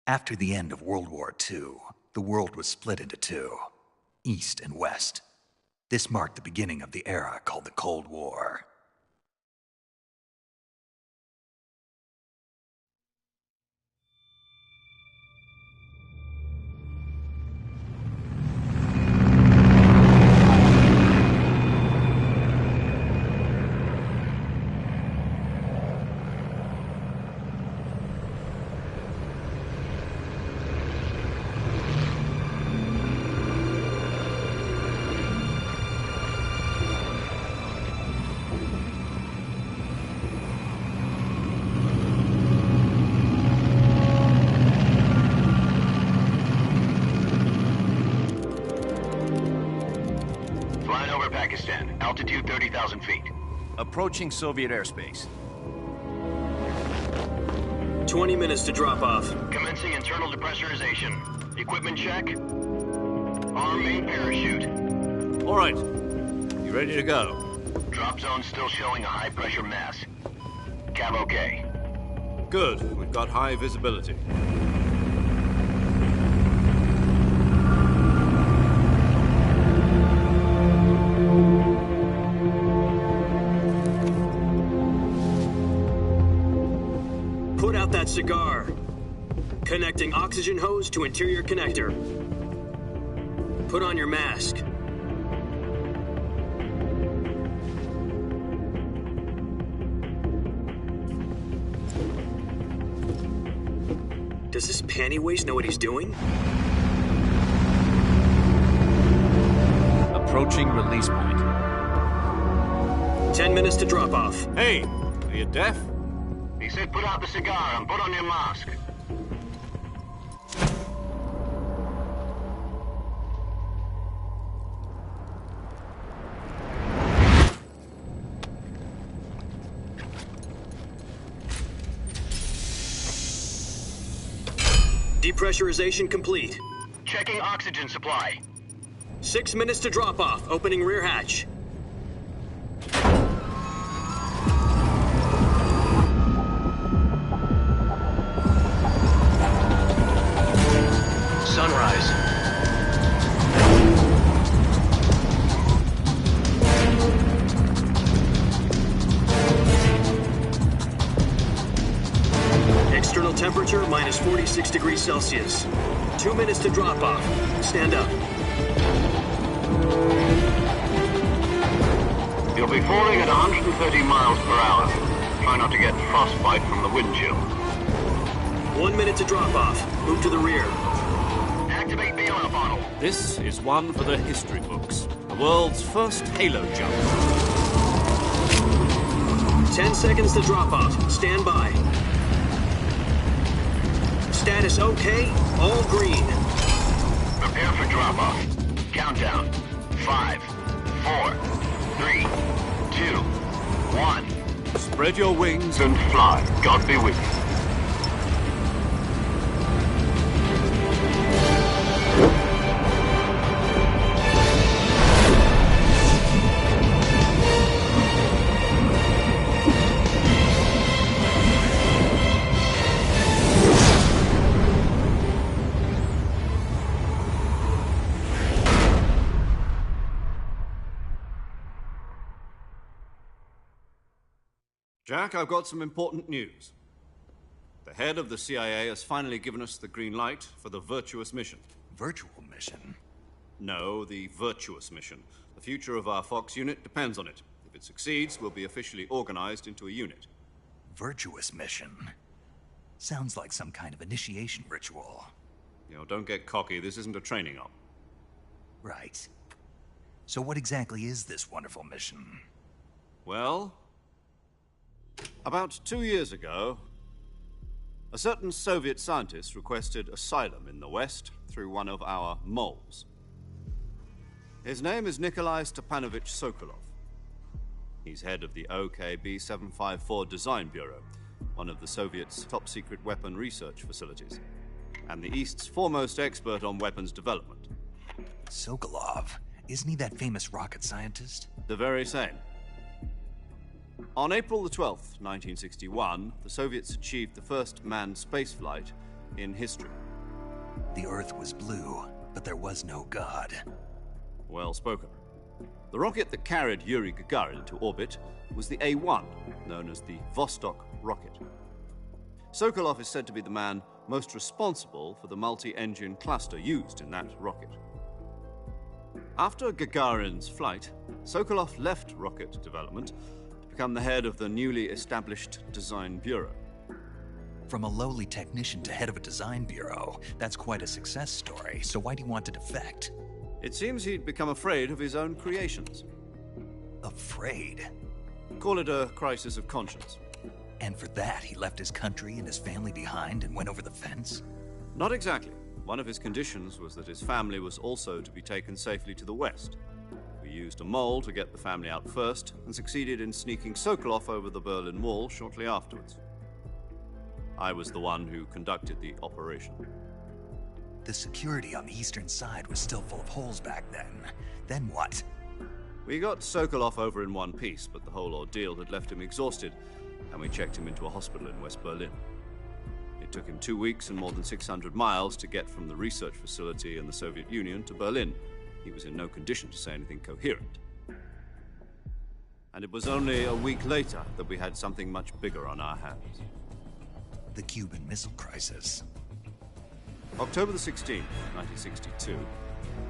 After the end of World War II, the world was split into two, East and West. This marked the beginning of the era called the Cold War. Pakistan, altitude 30,000 feet. Approaching Soviet airspace. 20 minutes to drop off. Commencing internal depressurization. Equipment check. Arm main parachute. All right. You ready to go? Drop zone still showing a high pressure mass. Cav okay. Good. We've got high visibility. Put out that cigar. Connecting oxygen hose to interior connector. Put on your mask. Does this pantywaist know what he's doing? Approaching release point. 10 minutes to drop off. Hey, are you deaf? He said put out the cigar and put on your mask. Depressurization complete. Checking oxygen supply. 6 minutes to drop off. Opening rear hatch. Sunrise. External temperature minus 46 degrees Celsius. 2 minutes to drop off. Stand up. You'll be falling at 130 miles per hour. Try not to get frostbite from the wind chill. 1 minute to drop off. Move to the rear. Activate bailout bottle. This is one for the history books. The world's first halo jump. 10 seconds to drop off. Stand by. Status okay. All green. Prepare for drop-off. Countdown. 5, 4, 3, 2, 1. Spread your wings And fly. God be with you. Jack, I've got some important news. The head of the CIA has finally given us the green light for the Virtuous mission. Virtual mission? No, the Virtuous mission. The future of our Fox unit depends on it. If it succeeds, we'll be officially organized into a unit. Virtuous mission? Sounds like some kind of initiation ritual. You know, don't get cocky. This isn't a training op. Right. So what exactly is this wonderful mission? Well, about 2 years ago, a certain Soviet scientist requested asylum in the West through one of our moles. His name is Nikolai Stepanovich Sokolov. He's head of the OKB-754 Design Bureau, one of the Soviets' top-secret weapon research facilities, and the East's foremost expert on weapons development. Sokolov? Isn't he that famous rocket scientist? The very same. On April the 12th, 1961, the Soviets achieved the first manned spaceflight in history. The Earth was blue, but there was no God. Well spoken. The rocket that carried Yuri Gagarin into orbit was the A-1, known as the Vostok rocket. Sokolov is said to be the man most responsible for the multi-engine cluster used in that rocket. After Gagarin's flight, Sokolov left rocket development to become the head of the newly established Design Bureau. From a lowly technician to head of a design bureau, that's quite a success story, so why do you want to defect? It seems he'd become afraid of his own creations. Afraid? Call it a crisis of conscience. And for that, he left his country and his family behind and went over the fence? Not exactly. One of his conditions was that his family was also to be taken safely to the west. We used a mole to get the family out first and succeeded in sneaking Sokolov over the Berlin Wall shortly afterwards. I was the one who conducted the operation. The security on the eastern side was still full of holes back then. Then what? We got Sokolov over in one piece, but the whole ordeal had left him exhausted, and we checked him into a hospital in West Berlin. It took him 2 weeks and more than 600 miles to get from the research facility in the Soviet Union to Berlin. He was in no condition to say anything coherent. And it was only a week later that we had something much bigger on our hands. The Cuban Missile Crisis. October the 16th, 1962,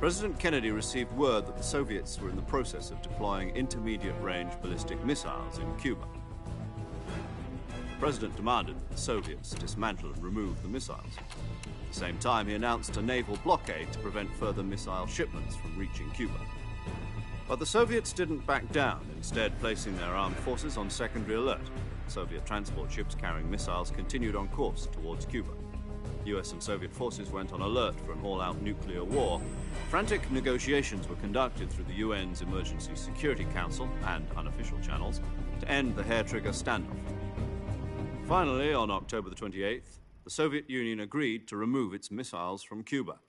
President Kennedy received word that the Soviets were in the process of deploying intermediate-range ballistic missiles in Cuba. The President demanded that the Soviets dismantle and remove the missiles. At the same time, he announced a naval blockade to prevent further missile shipments from reaching Cuba. But the Soviets didn't back down, instead placing their armed forces on secondary alert. Soviet transport ships carrying missiles continued on course towards Cuba. US and Soviet forces went on alert for an all-out nuclear war. Frantic negotiations were conducted through the UN's Emergency Security Council and unofficial channels to end the hair-trigger standoff. Finally, on October the 28th, the Soviet Union agreed to remove its missiles from Cuba.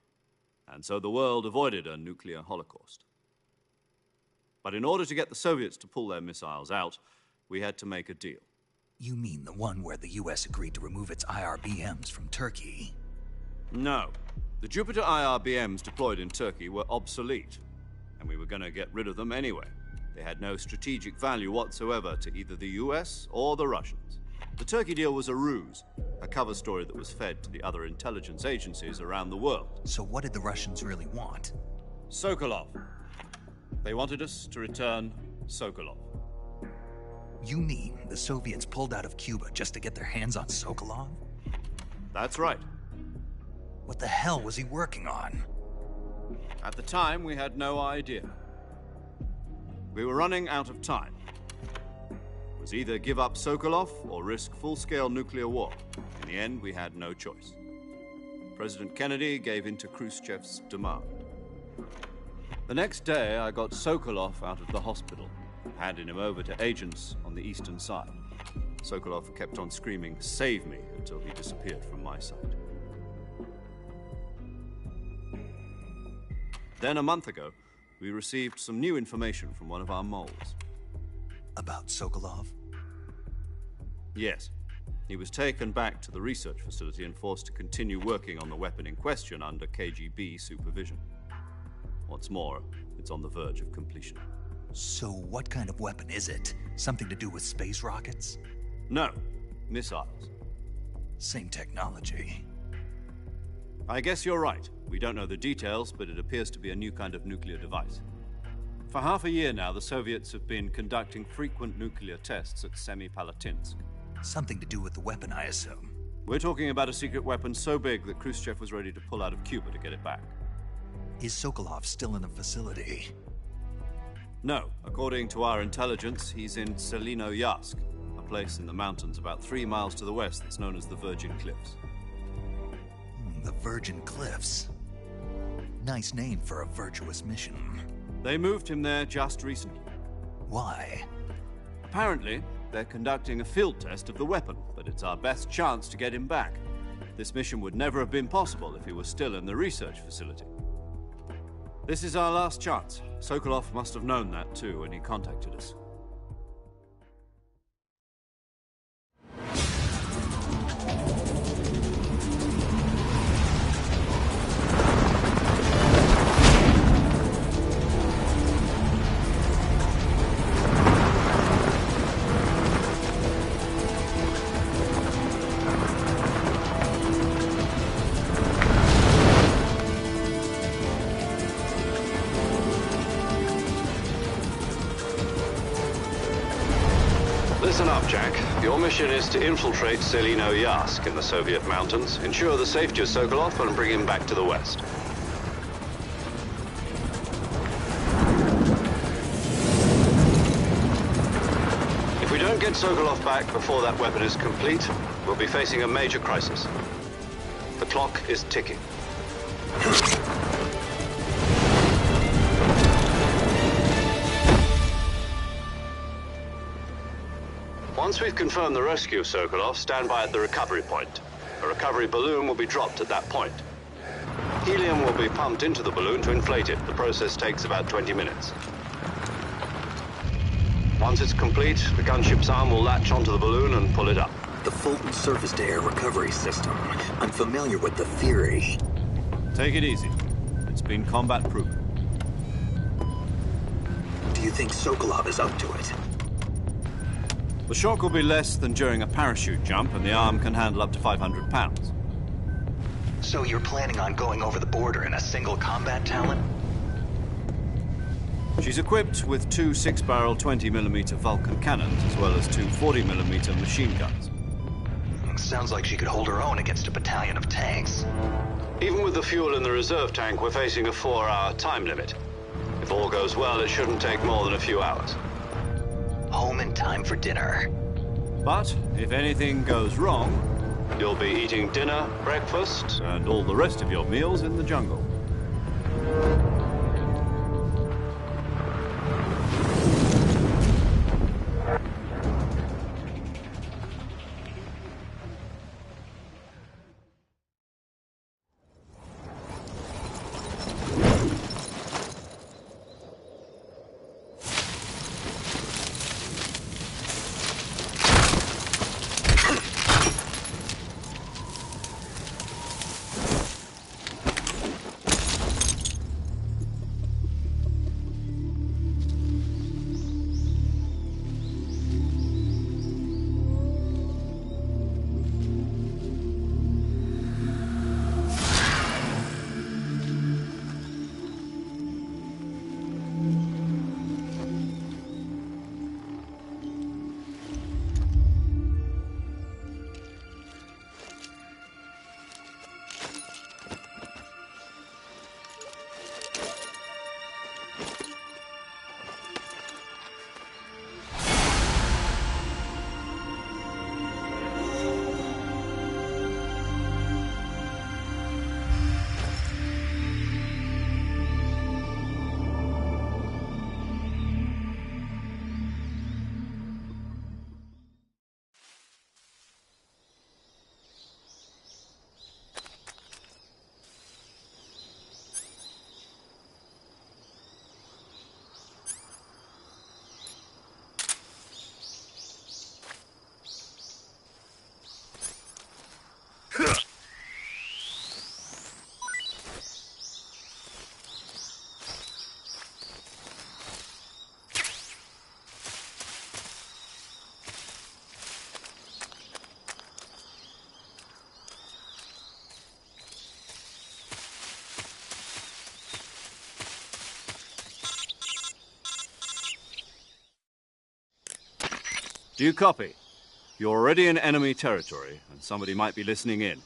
And so the world avoided a nuclear holocaust. But in order to get the Soviets to pull their missiles out, we had to make a deal. You mean the one where the US agreed to remove its IRBMs from Turkey? No. The Jupiter IRBMs deployed in Turkey were obsolete, and we were going to get rid of them anyway. They had no strategic value whatsoever to either the US or the Russians. The Turkey deal was a ruse, a cover story that was fed to the other intelligence agencies around the world. So what did the Russians really want? Sokolov. They wanted us to return Sokolov. You mean the Soviets pulled out of Cuba just to get their hands on Sokolov? That's right. What the hell was he working on? At the time, we had no idea. We were running out of time. It was either give up Sokolov or risk full-scale nuclear war. In the end, we had no choice. President Kennedy gave in to Khrushchev's demand. The next day, I got Sokolov out of the hospital, handing him over to agents on the eastern side. Sokolov kept on screaming, "Save me," until he disappeared from my sight. Then a month ago, we received some new information from one of our moles. About Sokolov? Yes. He was taken back to the research facility and forced to continue working on the weapon in question under KGB supervision. What's more, it's on the verge of completion. So what kind of weapon is it? Something to do with space rockets? No, missiles. Same technology. I guess you're right. We don't know the details, but it appears to be a new kind of nuclear device. For half a year now, the Soviets have been conducting frequent nuclear tests at Semipalatinsk. Something to do with the weapon, I assume. We're talking about a secret weapon so big that Khrushchev was ready to pull out of Cuba to get it back. Is Sokolov still in the facility? No. According to our intelligence, he's in Selinoyarsk, a place in the mountains about 3 miles to the west that's known as the Virgin Cliffs. The Virgin Cliffs. Nice name for a virtuous mission. They moved him there just recently. Why? Apparently, they're conducting a field test of the weapon, but it's our best chance to get him back. This mission would never have been possible if he was still in the research facility. This is our last chance. Sokolov must have known that too when he contacted us. Listen up, Jack. Your mission is to infiltrate Selino Yask in the Soviet mountains, ensure the safety of Sokolov, and bring him back to the West. If we don't get Sokolov back before that weapon is complete, we'll be facing a major crisis. The clock is ticking. Once we've confirmed the rescue of Sokolov, stand by at the recovery point. A recovery balloon will be dropped at that point. Helium will be pumped into the balloon to inflate it. The process takes about 20 minutes. Once it's complete, the gunship's arm will latch onto the balloon and pull it up. The Fulton surface-to-air recovery system. I'm familiar with the theory. Take it easy. It's been combat-proven. Do you think Sokolov is up to it? The shock will be less than during a parachute jump, and the arm can handle up to 500 pounds. So you're planning on going over the border in a single combat Talon? She's equipped with two 6-barrel 20mm Vulcan cannons, as well as two 40mm machine guns. Sounds like she could hold her own against a battalion of tanks. Even with the fuel in the reserve tank, we're facing a 4-hour time limit. If all goes well, it shouldn't take more than a few hours. Home in time for dinner. But if anything goes wrong, you'll be eating dinner, breakfast, and all the rest of your meals in the jungle. Do you copy? You're already in enemy territory, and somebody might be listening in.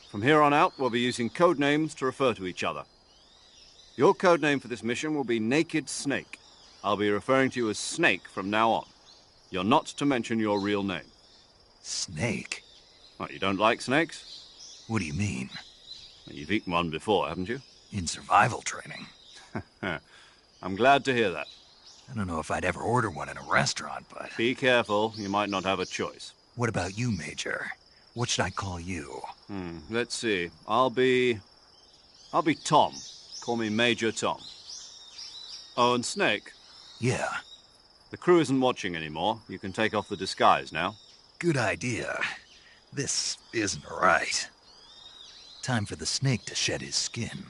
From here on out, we'll be using code names to refer to each other. Your code name for this mission will be Naked Snake. I'll be referring to you as Snake from now on. You're not to mention your real name. Snake? What, you don't like snakes? What do you mean? Well, you've eaten one before, haven't you? In survival training. I'm glad to hear that. I don't know if I'd ever order one in a restaurant, but... Be careful, you might not have a choice. What about you, Major? What should I call you? Let's see. I'll be Tom. Call me Major Tom. Oh, and Snake? Yeah. The crew isn't watching anymore. You can take off the disguise now. Good idea. This isn't right. Time for the snake to shed his skin.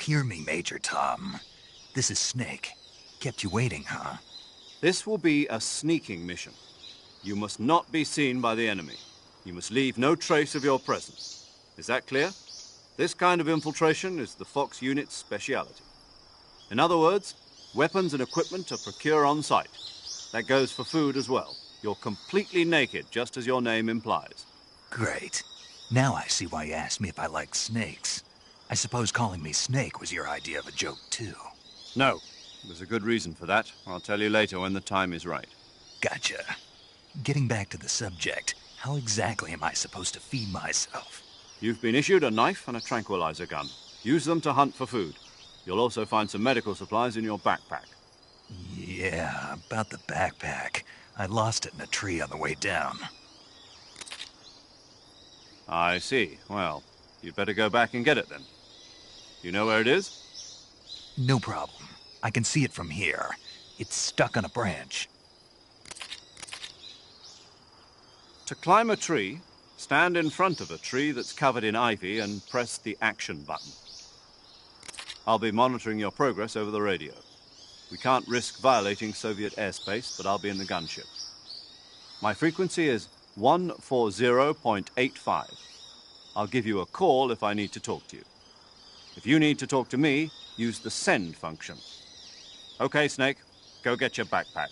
hear me, Major Tom? This is Snake. Kept you waiting, huh? This will be a sneaking mission. You must not be seen by the enemy. You must leave no trace of your presence. Is that clear? This kind of infiltration is the Fox unit's speciality. In other words, weapons and equipment are procured on site. That goes for food as well. You're completely naked, just as your name implies. Great. Now I see why you asked me if I like snakes. I suppose calling me Snake was your idea of a joke, too. No, there's a good reason for that. I'll tell you later when the time is right. Gotcha. Getting back to the subject, how exactly am I supposed to feed myself? You've been issued a knife and a tranquilizer gun. Use them to hunt for food. You'll also find some medical supplies in your backpack. Yeah, about the backpack. I lost it in a tree on the way down. I see. Well, you'd better go back and get it then. You know where it is? No problem. I can see it from here. It's stuck on a branch. To climb a tree, stand in front of a tree that's covered in ivy and press the action button. I'll be monitoring your progress over the radio. We can't risk violating Soviet airspace, but I'll be in the gunship. My frequency is 140.85. I'll give you a call if I need to talk to you. If you need to talk to me, use the send function. Okay, Snake, go get your backpack.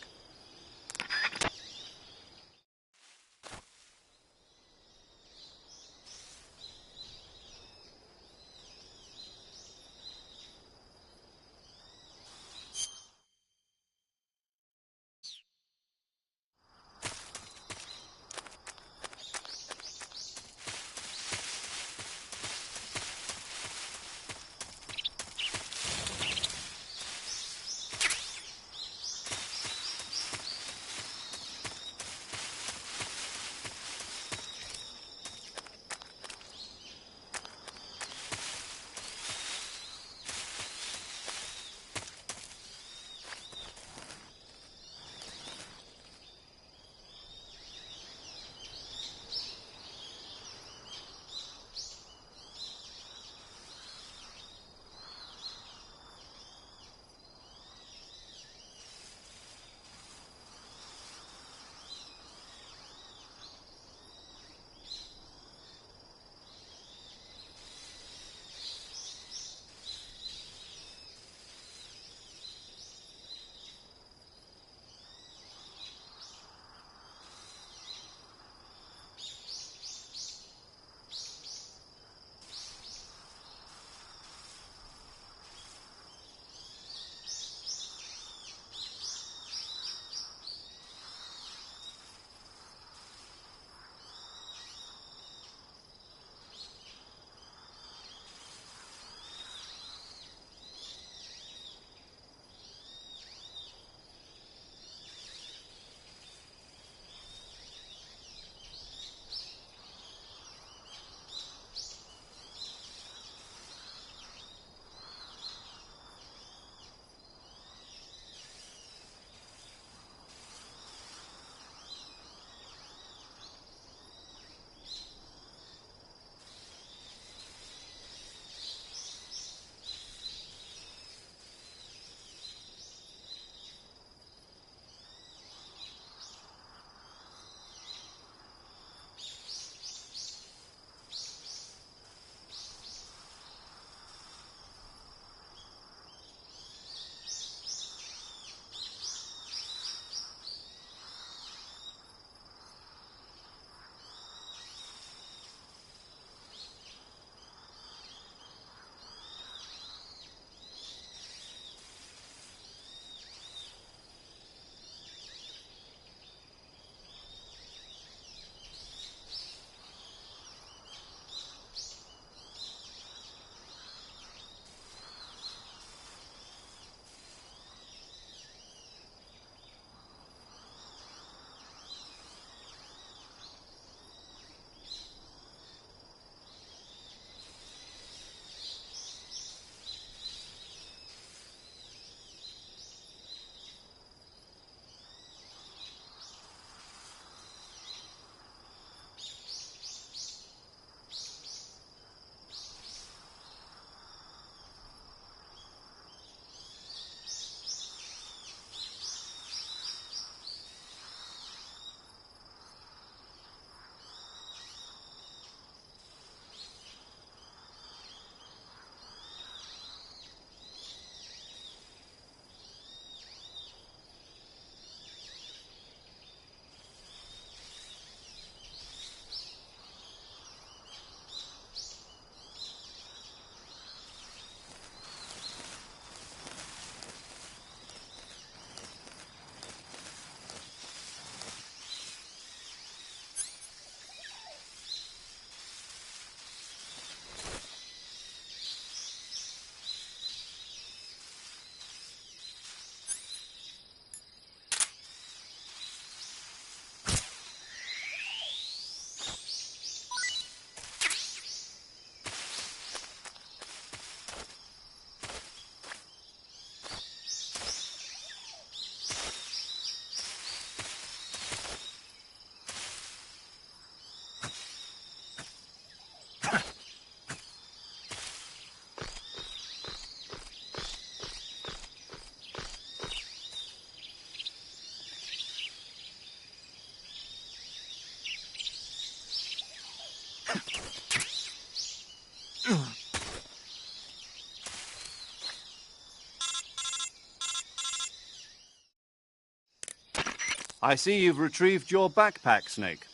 I see you've retrieved your backpack, Snake.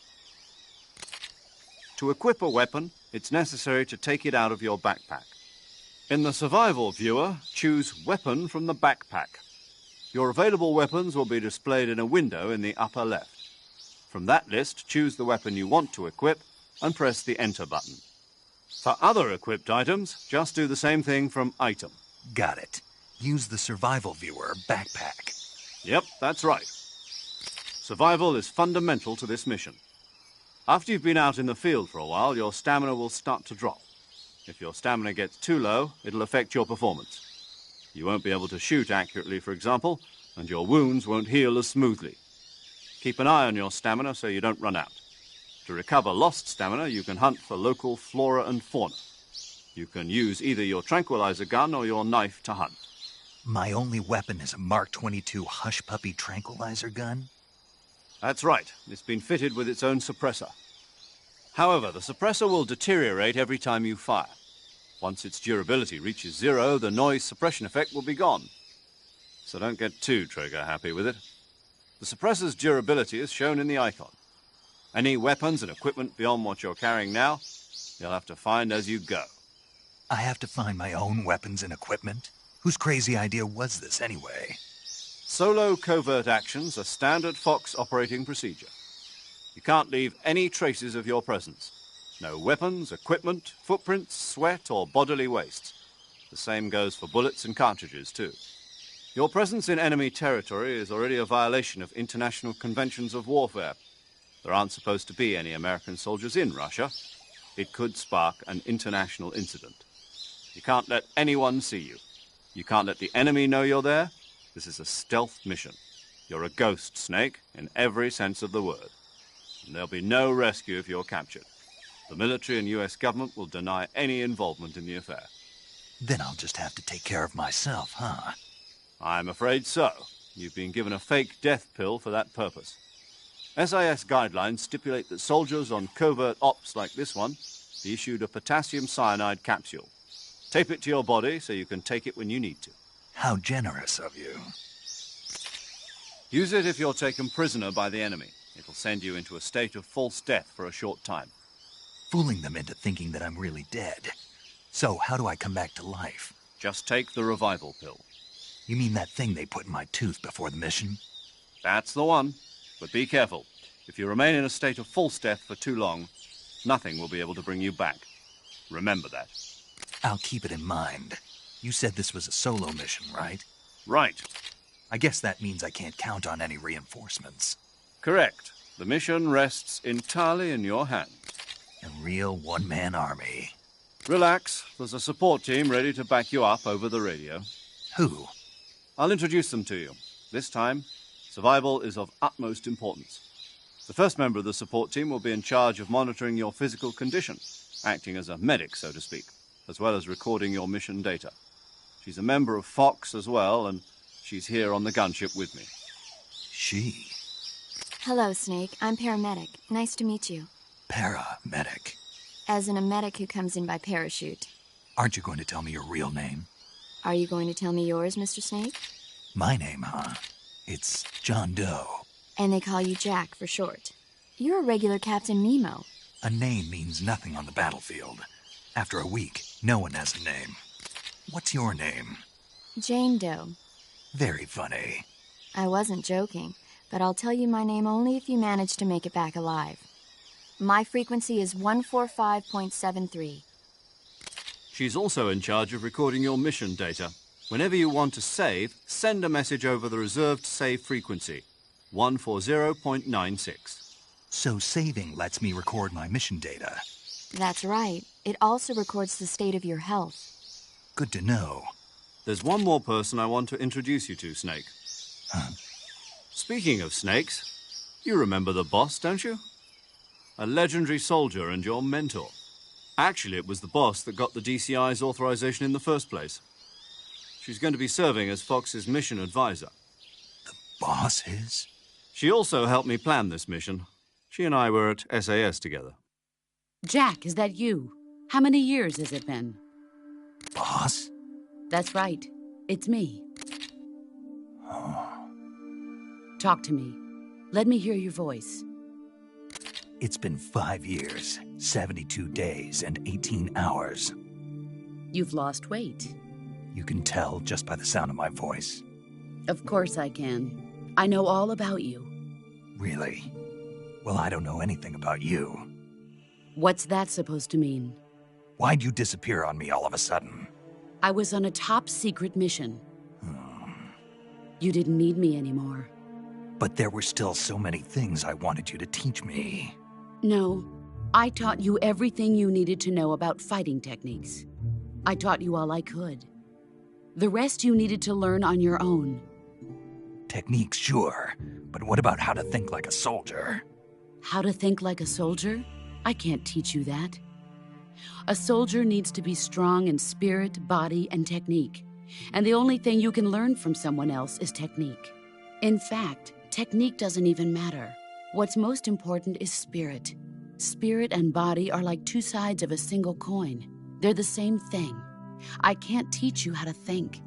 To equip a weapon, it's necessary to take it out of your backpack. In the survival viewer, choose Weapon from the backpack. Your available weapons will be displayed in a window in the upper left. From that list, choose the weapon you want to equip and press the Enter button. For other equipped items, just do the same thing from Item. Got it. Use the survival viewer backpack. Yep, that's right. Survival is fundamental to this mission. After you've been out in the field for a while, your stamina will start to drop. If your stamina gets too low, it'll affect your performance. You won't be able to shoot accurately, for example, and your wounds won't heal as smoothly. Keep an eye on your stamina so you don't run out. To recover lost stamina, you can hunt for local flora and fauna. You can use either your tranquilizer gun or your knife to hunt. My only weapon is a Mark 22 Hush Puppy tranquilizer gun? That's right. It's been fitted with its own suppressor. However, the suppressor will deteriorate every time you fire. Once its durability reaches 0, the noise suppression effect will be gone. So don't get too trigger-happy with it. The suppressor's durability is shown in the icon. Any weapons and equipment beyond what you're carrying now, you'll have to find as you go. I have to find my own weapons and equipment? Whose crazy idea was this anyway? Solo covert actions are standard Fox operating procedure. You can't leave any traces of your presence. No weapons, equipment, footprints, sweat, or bodily waste. The same goes for bullets and cartridges, too. Your presence in enemy territory is already a violation of international conventions of warfare. There aren't supposed to be any American soldiers in Russia. It could spark an international incident. You can't let anyone see you. You can't let the enemy know you're there. This is a stealth mission. You're a ghost, Snake, in every sense of the word. And there'll be no rescue if you're captured. The military and US government will deny any involvement in the affair. Then I'll just have to take care of myself, huh? I'm afraid so. You've been given a fake death pill for that purpose. SIS guidelines stipulate that soldiers on covert ops like this one be issued a potassium cyanide capsule. Tape it to your body so you can take it when you need to. How generous of you. Use it if you're taken prisoner by the enemy. It'll send you into a state of false death for a short time. Fooling them into thinking that I'm really dead. So, how do I come back to life? Just take the revival pill. You mean that thing they put in my tooth before the mission? That's the one. But be careful. If you remain in a state of false death for too long, nothing will be able to bring you back. Remember that. I'll keep it in mind. You said this was a solo mission, right? Right. I guess that means I can't count on any reinforcements. Correct. The mission rests entirely in your hands. A real one-man army. Relax. There's a support team ready to back you up over the radio. Who? I'll introduce them to you. This time, survival is of utmost importance. The first member of the support team will be in charge of monitoring your physical condition, acting as a medic, so to speak, as well as recording your mission data. She's a member of Fox as well, and she's here on the gunship with me. She? Hello, Snake. I'm paramedic. Nice to meet you. Paramedic. As in a medic who comes in by parachute. Aren't you going to tell me your real name? Are you going to tell me yours, Mr. Snake? My name, huh? It's John Doe. And they call you Jack for short. You're a regular Captain Nemo. A name means nothing on the battlefield. After a week, no one has a name. What's your name? Jane Doe. Very funny. I wasn't joking, but I'll tell you my name only if you manage to make it back alive. My frequency is 145.73. She's also in charge of recording your mission data. Whenever you want to save, send a message over the reserved save frequency, 140.96. So saving lets me record my mission data. That's right. It also records the state of your health. Good to know. There's one more person I want to introduce you to, Snake. Huh? Speaking of snakes, you remember the boss, don't you? A legendary soldier and your mentor. Actually, it was the boss that got the DCI's authorization in the first place. She's going to be serving as Fox's mission advisor. The boss is? She also helped me plan this mission. She and I were at SAS together. Jack, is that you? How many years has it been? Boss? That's right. It's me. Oh. Talk to me. Let me hear your voice. It's been 5 years, 72 days, and 18 hours. You've lost weight. You can tell just by the sound of my voice. Of course I can. I know all about you. Really? Well, I don't know anything about you. What's that supposed to mean? Why'd you disappear on me all of a sudden? I was on a top-secret mission. You didn't need me anymore. But there were still so many things I wanted you to teach me. No, I taught you everything you needed to know about fighting techniques. I taught you all I could. The rest you needed to learn on your own. Techniques, sure. But what about how to think like a soldier? How to think like a soldier? I can't teach you that. A soldier needs to be strong in spirit, body, and technique. And the only thing you can learn from someone else is technique. In fact, technique doesn't even matter. What's most important is spirit. Spirit and body are like two sides of a single coin. They're the same thing. I can't teach you how to think.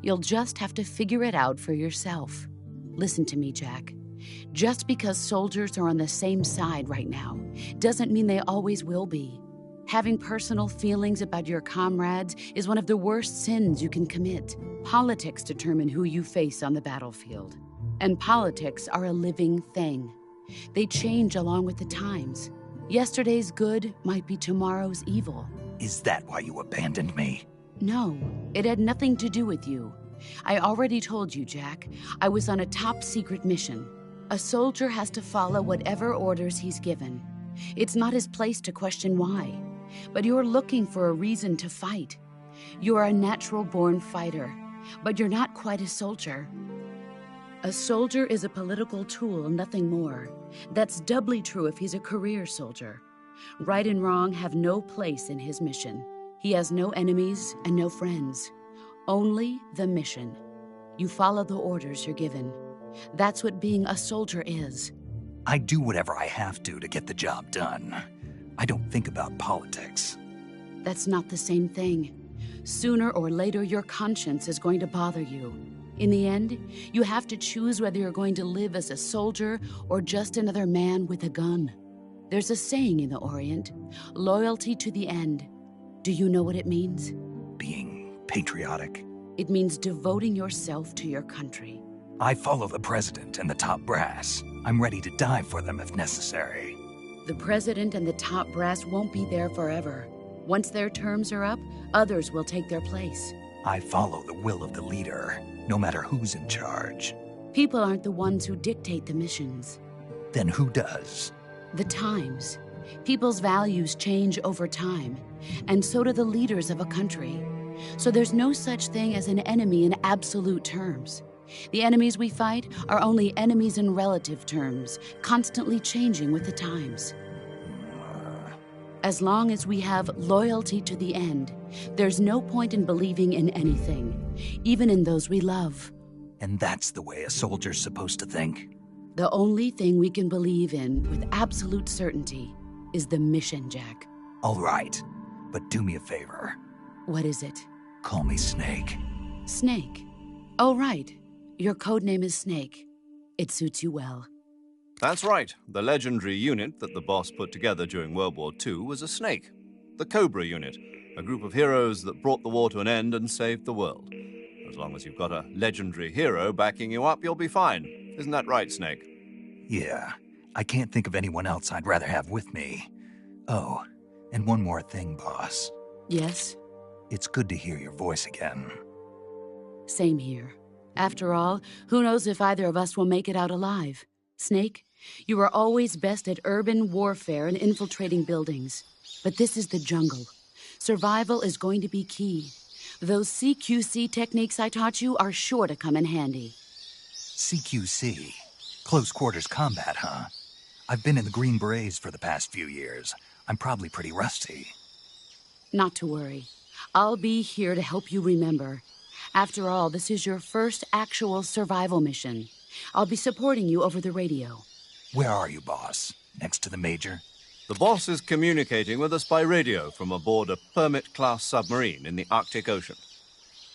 You'll just have to figure it out for yourself. Listen to me, Jack. Just because soldiers are on the same side right now doesn't mean they always will be. Having personal feelings about your comrades is one of the worst sins you can commit. Politics determine who you face on the battlefield. And politics are a living thing. They change along with the times. Yesterday's good might be tomorrow's evil. Is that why you abandoned me? No, it had nothing to do with you. I already told you, Jack. I was on a top-secret mission. A soldier has to follow whatever orders he's given. It's not his place to question why. But you're looking for a reason to fight. You're a natural-born fighter, but you're not quite a soldier. A soldier is a political tool, nothing more. That's doubly true if he's a career soldier. Right and wrong have no place in his mission. He has no enemies and no friends. Only the mission. You follow the orders you're given. That's what being a soldier is. I do whatever I have to get the job done. I don't think about politics. That's not the same thing. Sooner or later, your conscience is going to bother you. In the end, you have to choose whether you're going to live as a soldier or just another man with a gun. There's a saying in the Orient, loyalty to the end. Do you know what it means? Being patriotic. It means devoting yourself to your country. I follow the president and the top brass. I'm ready to die for them if necessary. The president and the top brass won't be there forever. Once their terms are up, others will take their place. I follow the will of the leader, no matter who's in charge. People aren't the ones who dictate the missions. Then who does? The times. People's values change over time, and so do the leaders of a country. So there's no such thing as an enemy in absolute terms. The enemies we fight are only enemies in relative terms, constantly changing with the times. As long as we have loyalty to the end, there's no point in believing in anything, even in those we love. And that's the way a soldier's supposed to think? The only thing we can believe in with absolute certainty is the mission, Jack. All right, but do me a favor. What is it? Call me Snake. Snake? Oh, right. Your codename is Snake. It suits you well. That's right. The legendary unit that the boss put together during World War II was a snake. The Cobra unit, a group of heroes that brought the war to an end and saved the world. As long as you've got a legendary hero backing you up, you'll be fine. Isn't that right, Snake? Yeah. I can't think of anyone else I'd rather have with me. Oh, and one more thing, boss. Yes? It's good to hear your voice again. Same here. After all, who knows if either of us will make it out alive? Snake, you are always best at urban warfare and infiltrating buildings. But this is the jungle. Survival is going to be key. Those CQC techniques I taught you are sure to come in handy. CQC? Close quarters combat, huh? I've been in the Green Berets for the past few years. I'm probably pretty rusty. Not to worry. I'll be here to help you remember. After all, this is your first actual survival mission. I'll be supporting you over the radio. Where are you, boss? Next to the Major? The boss is communicating with us by radio from aboard a Permit-class submarine in the Arctic Ocean.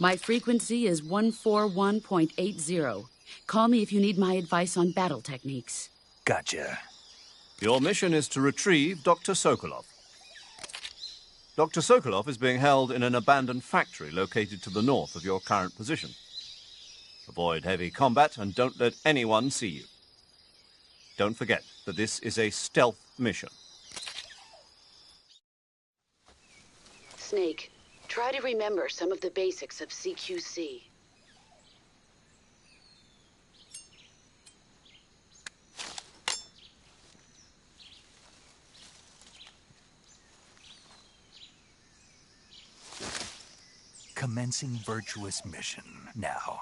My frequency is 141.80. Call me if you need my advice on battle techniques. Gotcha. Your mission is to retrieve Dr. Sokolov. Dr. Sokolov is being held in an abandoned factory located to the north of your current position. Avoid heavy combat and don't let anyone see you. Don't forget that this is a stealth mission. Snake, try to remember some of the basics of CQC. Commencing virtuous mission now.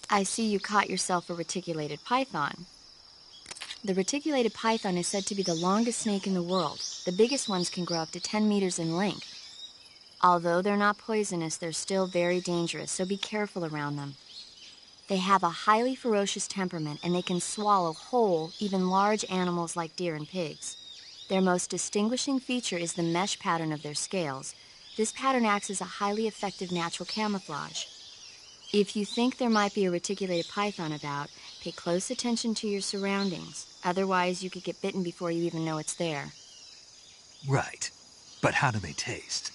I see you caught yourself a reticulated python. The reticulated python is said to be the longest snake in the world. The biggest ones can grow up to 10 meters in length. Although they're not poisonous, they're still very dangerous, so be careful around them. They have a highly ferocious temperament, and they can swallow whole, even large animals like deer and pigs. Their most distinguishing feature is the mesh pattern of their scales. This pattern acts as a highly effective natural camouflage. If you think there might be a reticulated python about, pay close attention to your surroundings. Otherwise, you could get bitten before you even know it's there. Right. But how do they taste?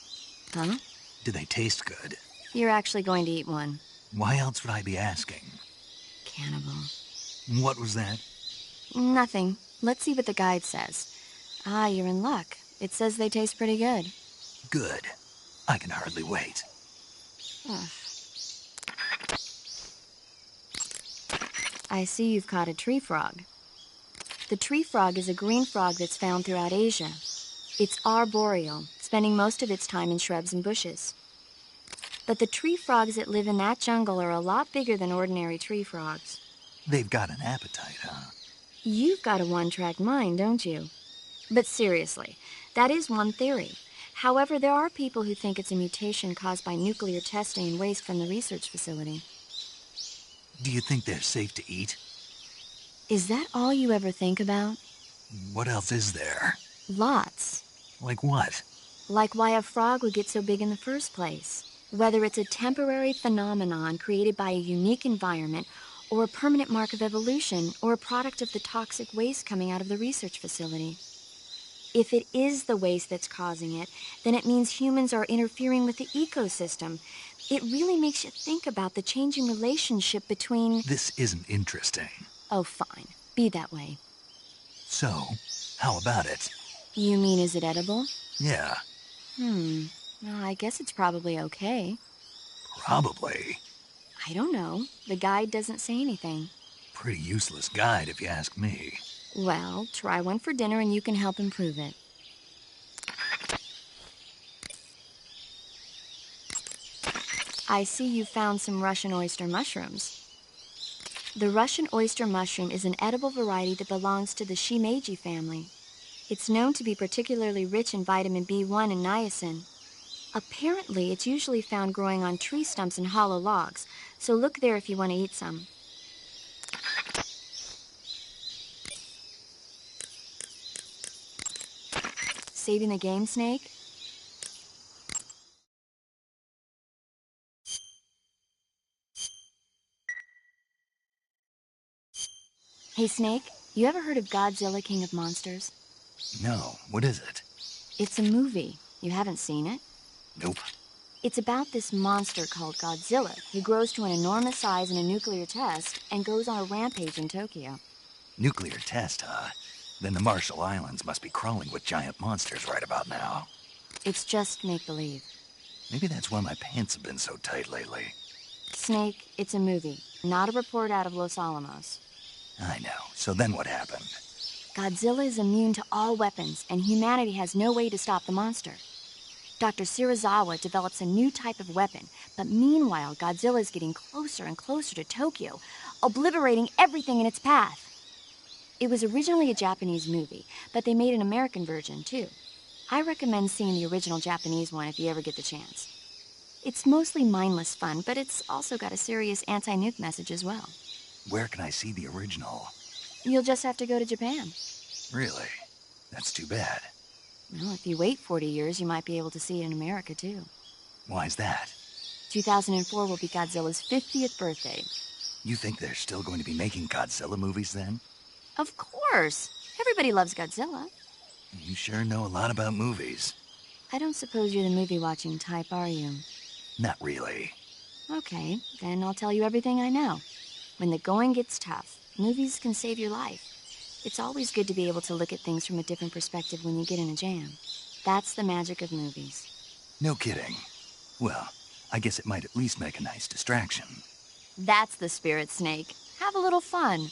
Huh? Do they taste good? You're actually going to eat one. Why else would I be asking? Cannibal. What was that? Nothing. Let's see what the guide says. Ah, you're in luck. It says they taste pretty good. Good. I can hardly wait. Ugh. I see you've caught a tree frog. The tree frog is a green frog that's found throughout Asia. It's arboreal, spending most of its time in shrubs and bushes. But the tree frogs that live in that jungle are a lot bigger than ordinary tree frogs. They've got an appetite, huh? You've got a one-track mind, don't you? But seriously, that is one theory. However, there are people who think it's a mutation caused by nuclear testing and waste from the research facility. Do you think they're safe to eat? Is that all you ever think about? What else is there? Lots. Like what? Like why a frog would get so big in the first place. Whether it's a temporary phenomenon created by a unique environment, or a permanent mark of evolution, or a product of the toxic waste coming out of the research facility. If it is the waste that's causing it, then it means humans are interfering with the ecosystem. It really makes you think about the changing relationship between... This isn't interesting. Oh, fine. Be that way. So, how about it? You mean, is it edible? Yeah. Well, I guess it's probably okay. Probably. I don't know. The guide doesn't say anything. Pretty useless guide, if you ask me. Well, try one for dinner and you can help improve it. I see you found some Russian oyster mushrooms. The Russian oyster mushroom is an edible variety that belongs to the shimeji family. It's known to be particularly rich in vitamin B1 and niacin. Apparently, it's usually found growing on tree stumps and hollow logs, so look there if you want to eat some. Saving the game, Snake? Hey, Snake, you ever heard of Godzilla, King of Monsters? No, what is it? It's a movie. You haven't seen it? Nope. It's about this monster called Godzilla who grows to an enormous size in a nuclear test and goes on a rampage in Tokyo. Nuclear test, huh? Then the Marshall Islands must be crawling with giant monsters right about now. It's just make-believe. Maybe that's why my pants have been so tight lately. Snake, it's a movie, not a report out of Los Alamos. I know. So then what happened? Godzilla is immune to all weapons, and humanity has no way to stop the monster. Dr. Serizawa develops a new type of weapon, but meanwhile, Godzilla is getting closer and closer to Tokyo, obliterating everything in its path. It was originally a Japanese movie, but they made an American version, too. I recommend seeing the original Japanese one if you ever get the chance. It's mostly mindless fun, but it's also got a serious anti-nuke message as well. Where can I see the original? You'll just have to go to Japan. Really? That's too bad. Well, if you wait 40 years, you might be able to see it in America, too. Why's that? 2004 will be Godzilla's 50th birthday. You think they're still going to be making Godzilla movies then? Of course! Everybody loves Godzilla. You sure know a lot about movies. I don't suppose you're the movie-watching type, are you? Not really. Okay, then I'll tell you everything I know. When the going gets tough, movies can save your life. It's always good to be able to look at things from a different perspective when you get in a jam. That's the magic of movies. No kidding. Well, I guess it might at least make a nice distraction. That's the spirit, Snake. Have a little fun.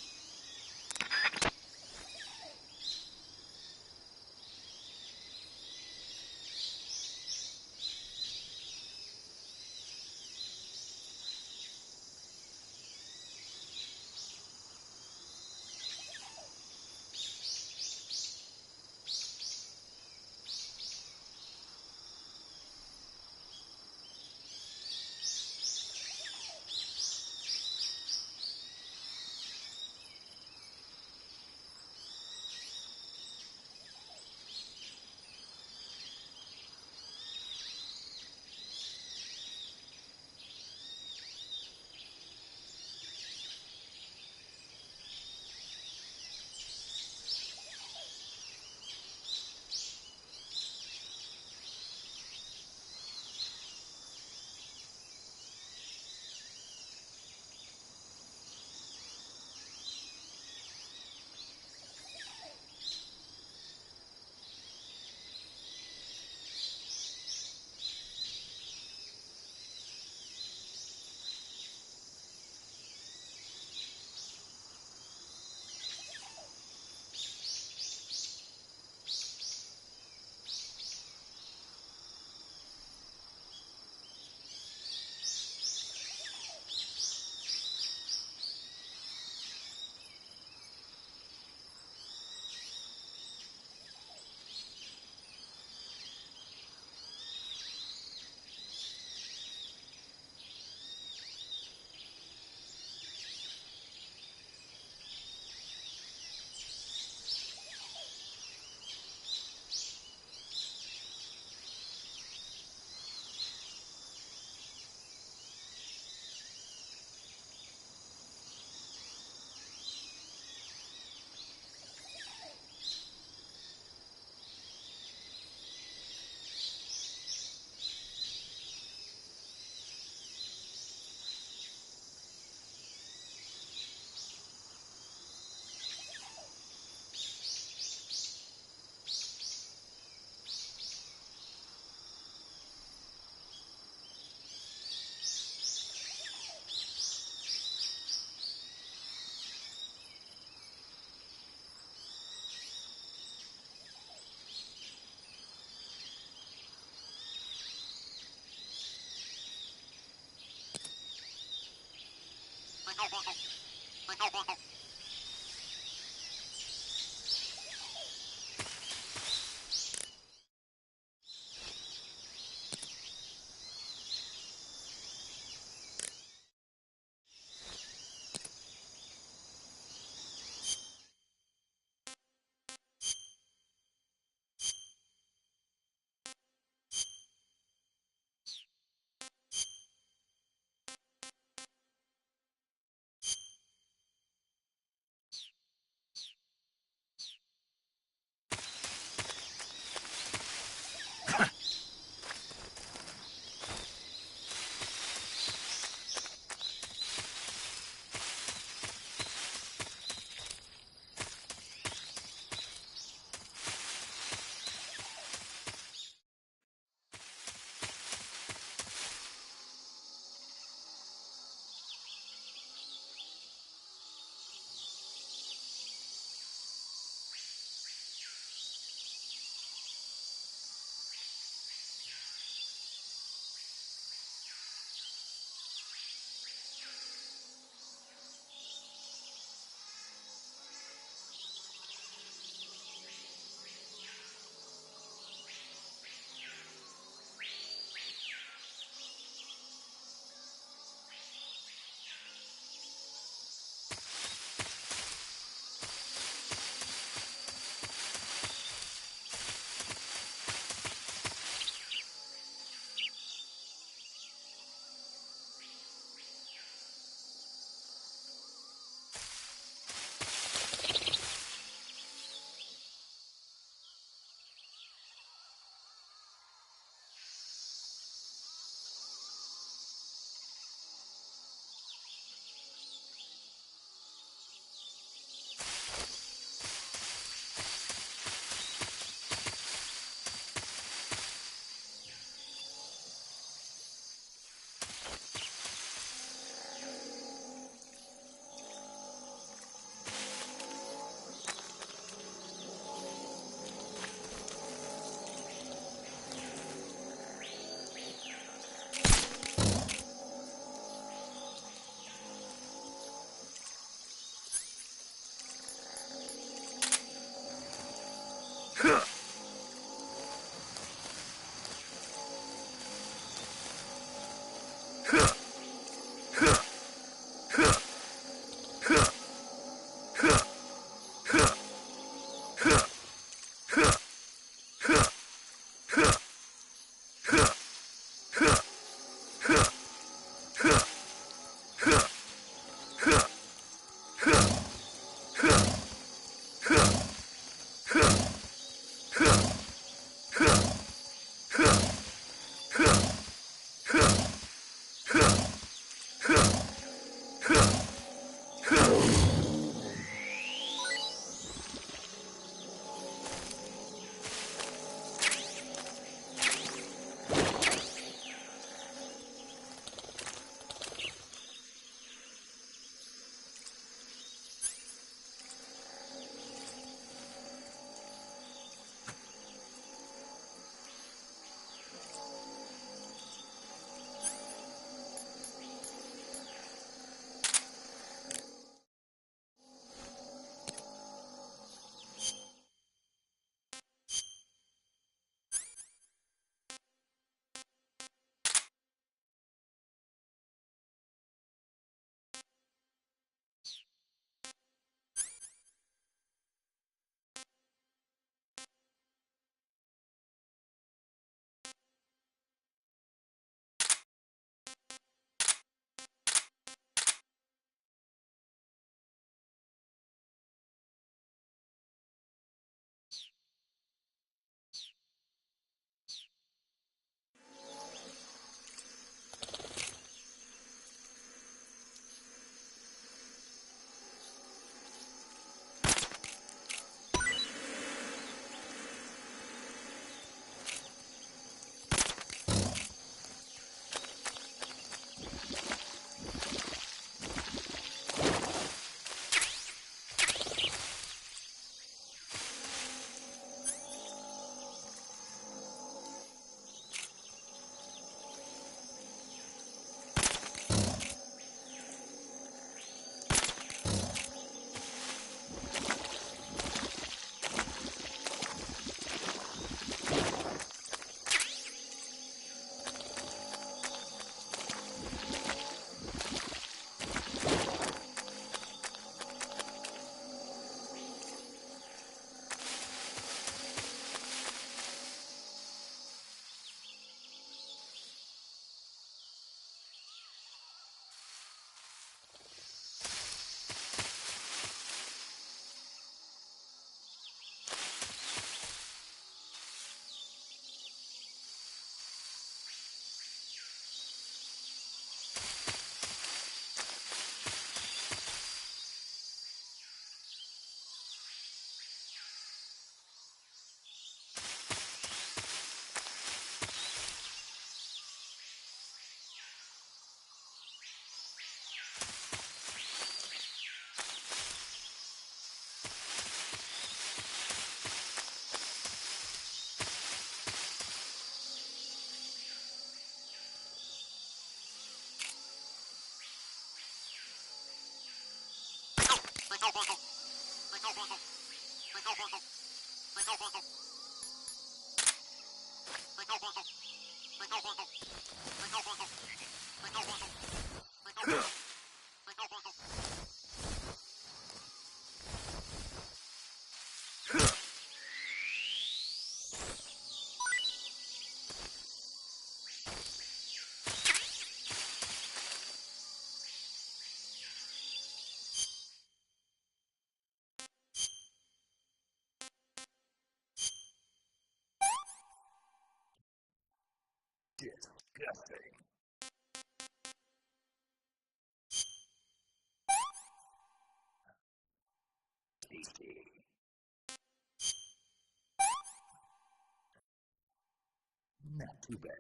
Not too bad.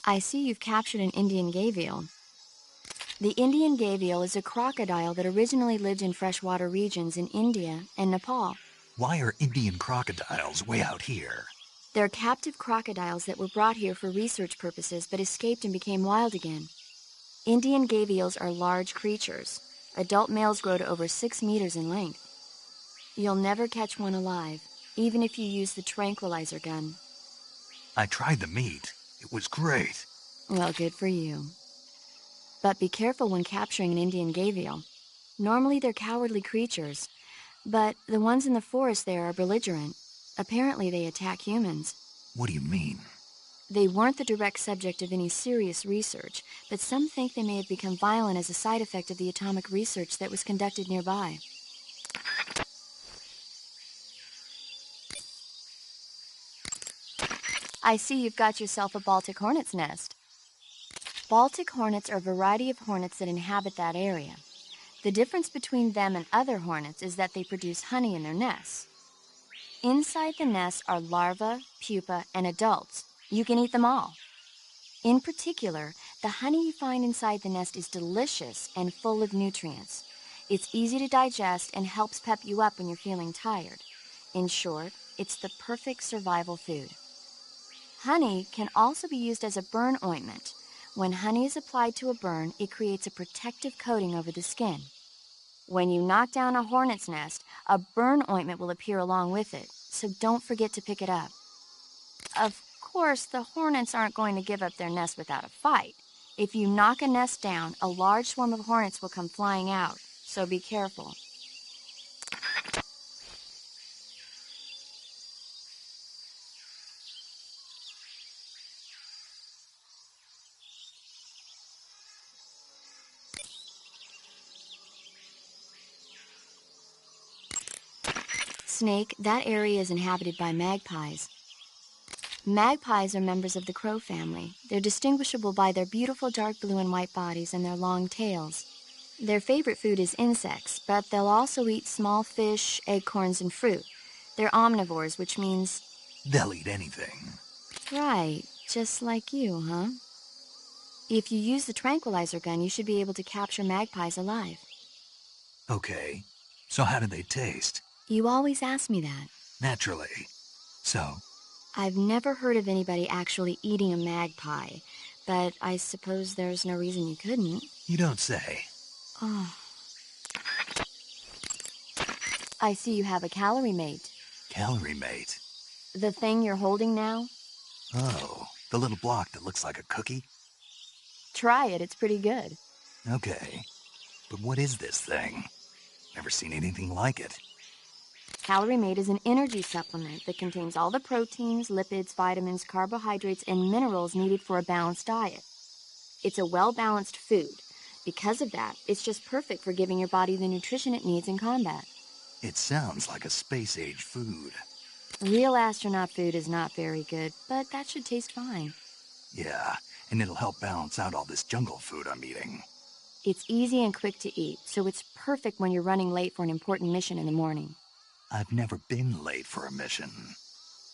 I see you've captured an Indian gavial. The Indian gavial is a crocodile that originally lived in freshwater regions in India and Nepal. Why are Indian crocodiles way out here? They're captive crocodiles that were brought here for research purposes but escaped and became wild again. Indian gavials are large creatures. Adult males grow to over 6 meters in length. You'll never catch one alive, even if you use the tranquilizer gun. I tried the meat. It was great. Well, good for you. But be careful when capturing an Indian gavial. Normally they're cowardly creatures, but the ones in the forest there are belligerent. Apparently they attack humans. What do you mean? They weren't the direct subject of any serious research, but some think they may have become violent as a side effect of the atomic research that was conducted nearby. I see you've got yourself a Baltic hornet's nest. Baltic hornets are a variety of hornets that inhabit that area. The difference between them and other hornets is that they produce honey in their nests. Inside the nests are larvae, pupa, and adults. You can eat them all. In particular, the honey you find inside the nest is delicious and full of nutrients. It's easy to digest and helps pep you up when you're feeling tired. In short, it's the perfect survival food. Honey can also be used as a burn ointment. When honey is applied to a burn, it creates a protective coating over the skin. When you knock down a hornet's nest, a burn ointment will appear along with it, so don't forget to pick it up. Of course, the hornets aren't going to give up their nest without a fight. If you knock a nest down, a large swarm of hornets will come flying out, so be careful. Snake, that area is inhabited by magpies. Magpies are members of the crow family. They're distinguishable by their beautiful dark blue and white bodies and their long tails. Their favorite food is insects, but they'll also eat small fish, acorns, and fruit. They're omnivores, which means... They'll eat anything. Right, just like you, huh? If you use the tranquilizer gun, you should be able to capture magpies alive. Okay, so how do they taste? You always ask me that. Naturally. So? I've never heard of anybody actually eating a magpie, but I suppose there's no reason you couldn't. You don't say. Oh. I see you have a calorie mate. Calorie mate? The thing you're holding now? Oh, the little block that looks like a cookie? Try it, it's pretty good. Okay, but what is this thing? Never seen anything like it. Calorie Mate is an energy supplement that contains all the proteins, lipids, vitamins, carbohydrates, and minerals needed for a balanced diet. It's a well-balanced food. Because of that, it's just perfect for giving your body the nutrition it needs in combat. It sounds like a space-age food. Real astronaut food is not very good, but that should taste fine. Yeah, and it'll help balance out all this jungle food I'm eating. It's easy and quick to eat, so it's perfect when you're running late for an important mission in the morning. I've never been late for a mission.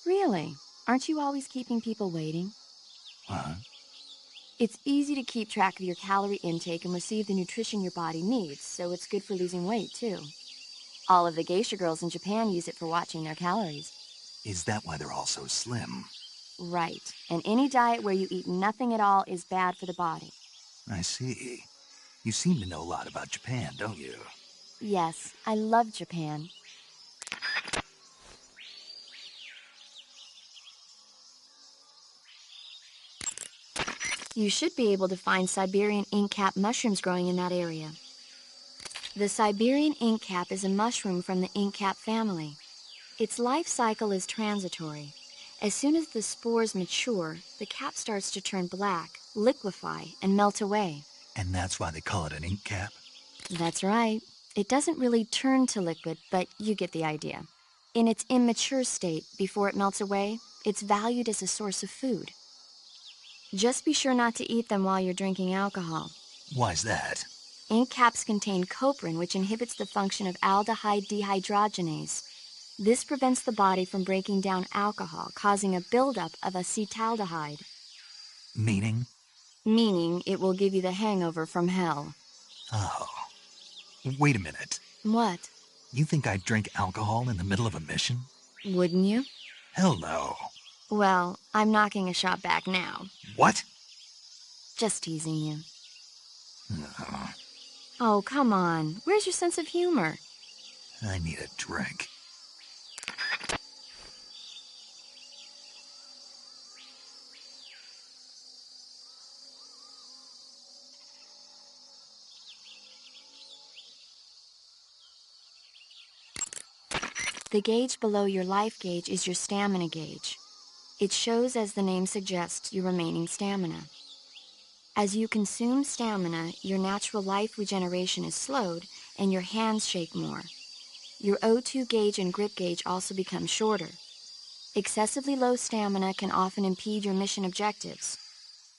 Really? Aren't you always keeping people waiting? Huh? It's easy to keep track of your calorie intake and receive the nutrition your body needs, so it's good for losing weight, too. All of the geisha girls in Japan use it for watching their calories. Is that why they're all so slim? Right. And any diet where you eat nothing at all is bad for the body. I see. You seem to know a lot about Japan, don't you? Yes, I love Japan. You should be able to find Siberian inkcap mushrooms growing in that area. The Siberian inkcap is a mushroom from the inkcap family. Its life cycle is transitory. As soon as the spores mature, the cap starts to turn black, liquefy, and melt away. And that's why they call it an ink cap? That's right. It doesn't really turn to liquid, but you get the idea. In its immature state, before it melts away, it's valued as a source of food. Just be sure not to eat them while you're drinking alcohol. Why's that? Ink caps contain coprin, which inhibits the function of aldehyde dehydrogenase. This prevents the body from breaking down alcohol, causing a buildup of acetaldehyde, Meaning? meaning it will give you the hangover from hell. Oh. Wait a minute. What? You think I'd drink alcohol in the middle of a mission? Wouldn't you? Hell no. Well, I'm knocking a shot back now. What? Just teasing you. Uh, Oh, come on. Where's your sense of humor? I need a drink. The gauge below your life gauge is your stamina gauge. It shows, as the name suggests, your remaining stamina. As you consume stamina, your natural life regeneration is slowed and your hands shake more. Your O2 gauge and grip gauge also become shorter. Excessively low stamina can often impede your mission objectives.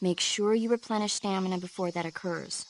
Make sure you replenish stamina before that occurs.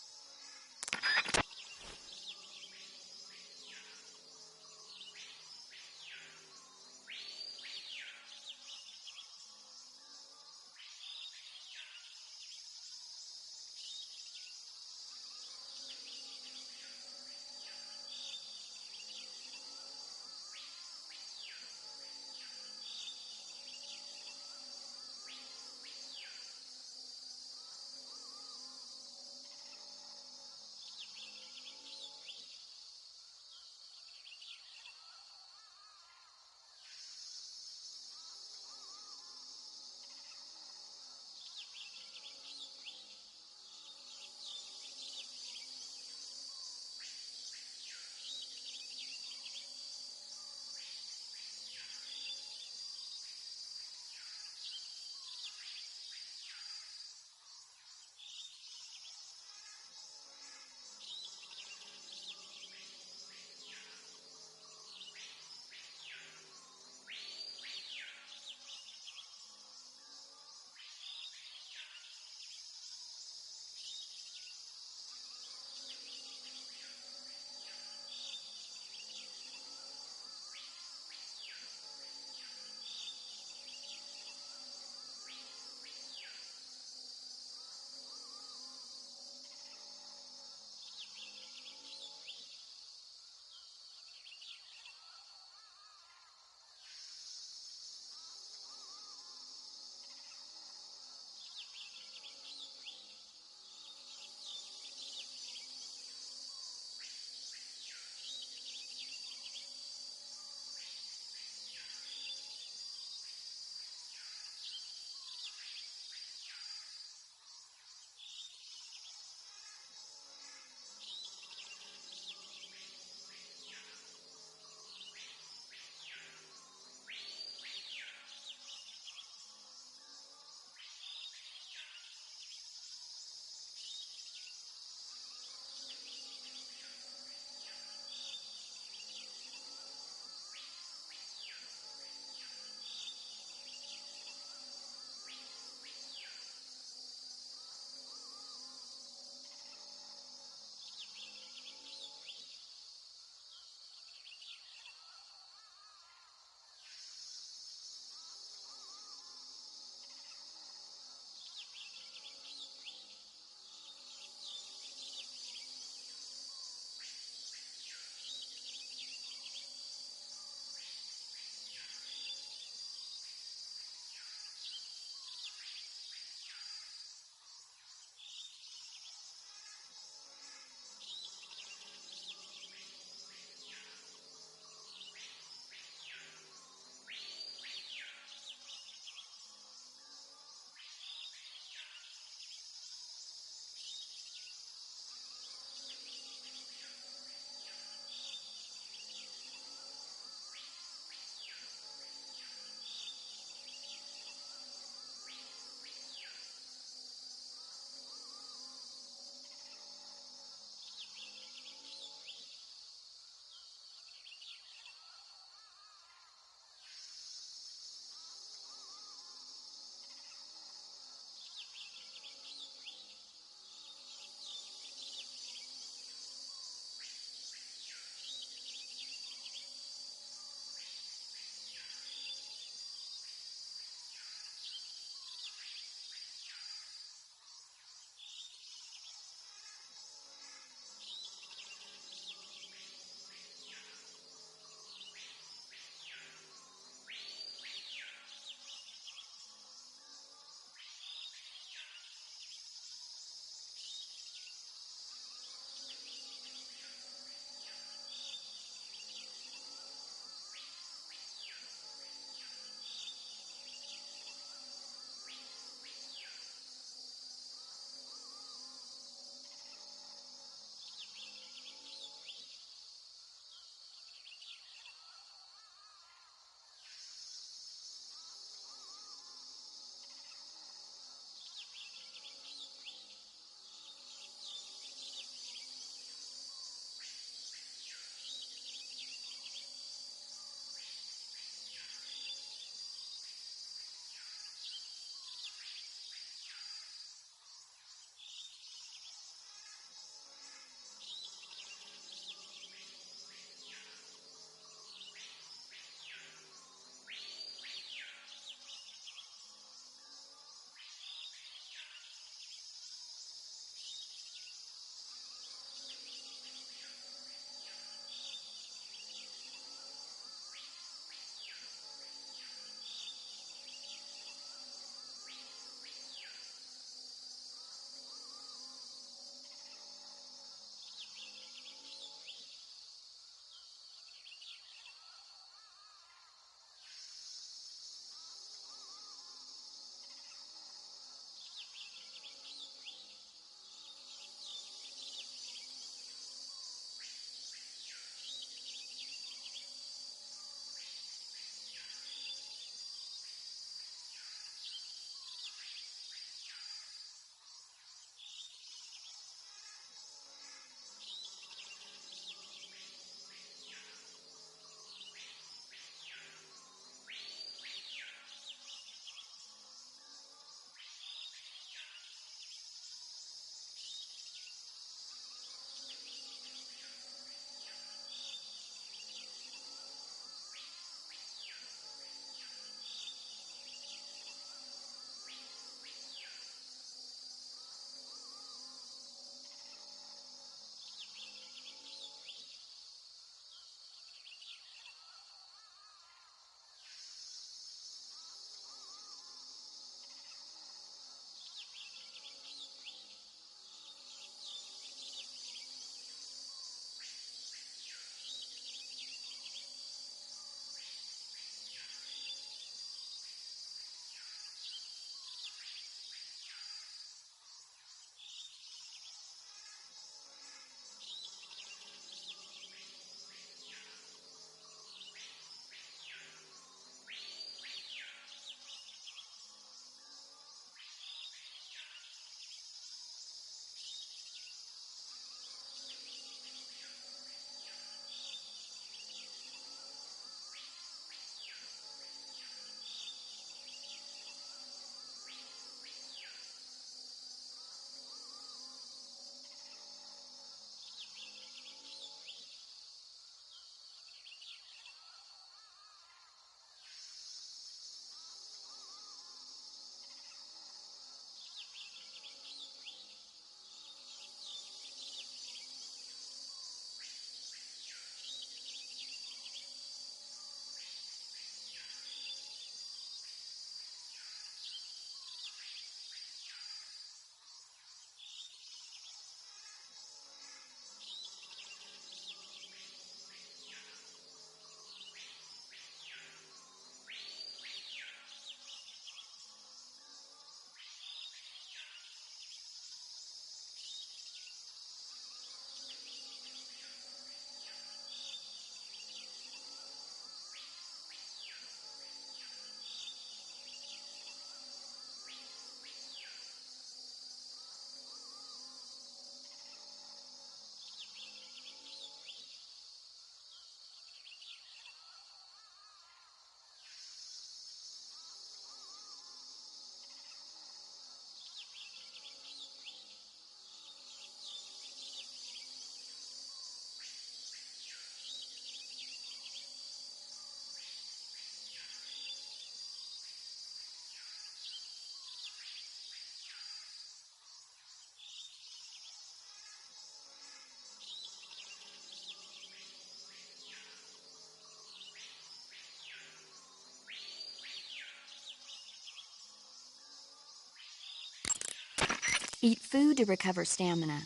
Eat food to recover stamina.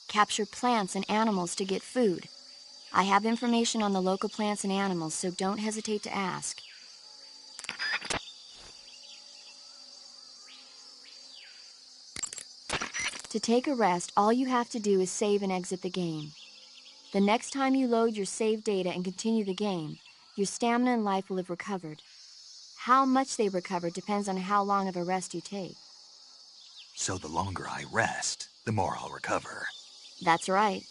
Capture plants and animals to get food. I have information on the local plants and animals, so don't hesitate to ask. To take a rest, all you have to do is save and exit the game. The next time you load your save data and continue the game, your stamina and life will have recovered. How much they recover depends on how long of a rest you take. So the longer I rest, the more I'll recover. That's right.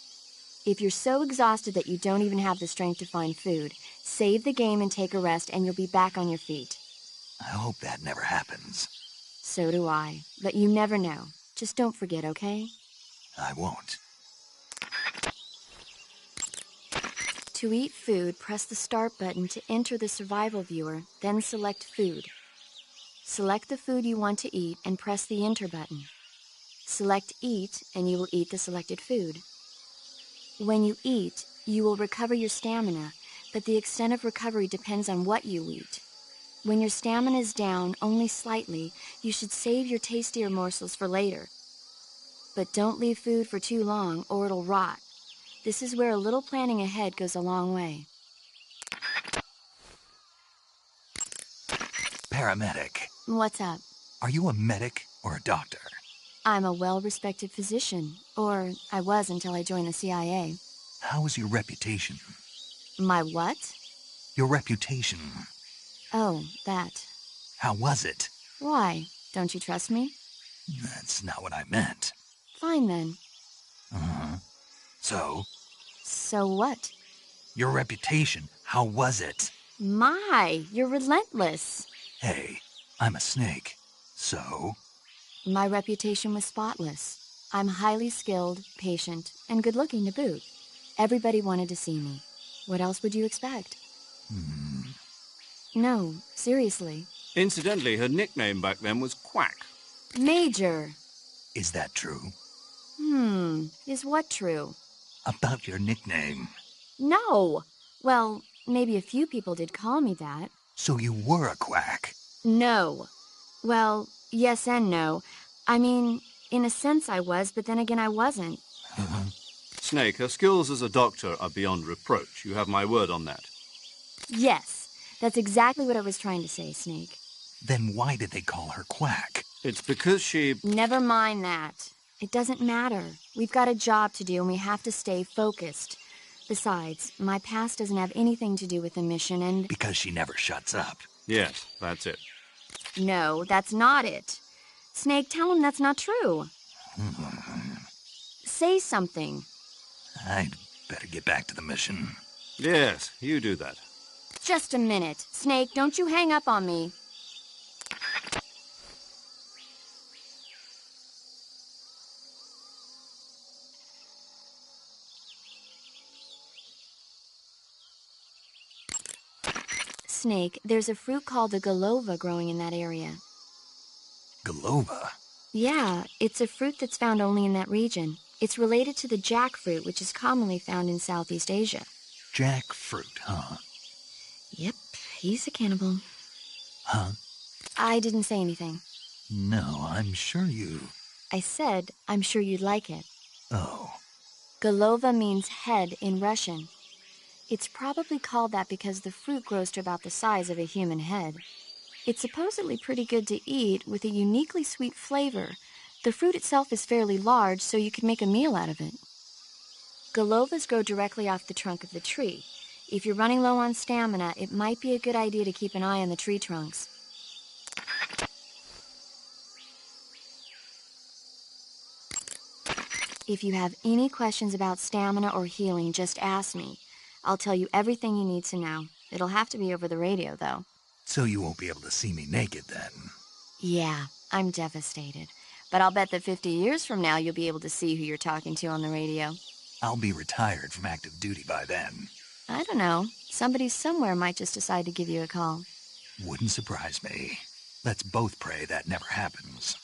If you're so exhausted that you don't even have the strength to find food, save the game and take a rest and you'll be back on your feet. I hope that never happens. So do I, but you never know. Just don't forget, okay? I won't. To eat food, press the Start button to enter the survival viewer, then select Food. Select the food you want to eat and press the Enter button. Select Eat, and you will eat the selected food. When you eat, you will recover your stamina, but the extent of recovery depends on what you eat. When your stamina is down only slightly, you should save your tastier morsels for later. But don't leave food for too long or it'll rot. This is where a little planning ahead goes a long way. Paramedic. What's up? Are you a medic or a doctor? I'm a well-respected physician, or I was until I joined the CIA. How is your reputation? My what? Your reputation. Oh, that. How was it? Why? Don't you trust me? That's not what I meant. Fine then. Uh-huh. So? So what? Your reputation, how was it? My, you're relentless. Hey, I'm a snake. So? My reputation was spotless. I'm highly skilled, patient, and good-looking to boot. Everybody wanted to see me. What else would you expect? No, seriously. Incidentally, her nickname back then was Quack. Major. Is that true? Is what true? About your nickname. No. Well, maybe a few people did call me that. So you were a quack. No. Well, yes and no. I mean, in a sense I was, but then again I wasn't. Snake, her skills as a doctor are beyond reproach. You have my word on that. Yes, that's exactly what I was trying to say, Snake. Then why did they call her Quack? It's because she... Never mind that. It doesn't matter. We've got a job to do and we have to stay focused. Besides, my past doesn't have anything to do with the mission and... Because she never shuts up. Yes, that's it. No, that's not it. Snake, tell him that's not true. Say something. I'd better get back to the mission. Yes, you do that. Just a minute. Snake, don't you hang up on me. Snake, there's a fruit called the Golova growing in that area. Golova? Yeah, it's a fruit that's found only in that region. It's related to the jackfruit, which is commonly found in Southeast Asia. Jackfruit, huh? Yep, he's a cannibal. Huh? I didn't say anything. No, I'm sure you... I said, I'm sure you'd like it. Oh. Golova means head in Russian. It's probably called that because the fruit grows to about the size of a human head. It's supposedly pretty good to eat with a uniquely sweet flavor. The fruit itself is fairly large, so you could make a meal out of it. Golovas grow directly off the trunk of the tree. If you're running low on stamina, it might be a good idea to keep an eye on the tree trunks. If you have any questions about stamina or healing, just ask me. I'll tell you everything you need to know. It'll have to be over the radio, though. So you won't be able to see me naked, then? Yeah, I'm devastated. But I'll bet that 50 years from now, you'll be able to see who you're talking to on the radio. I'll be retired from active duty by then. I don't know. Somebody somewhere might just decide to give you a call. Wouldn't surprise me. Let's both pray that never happens.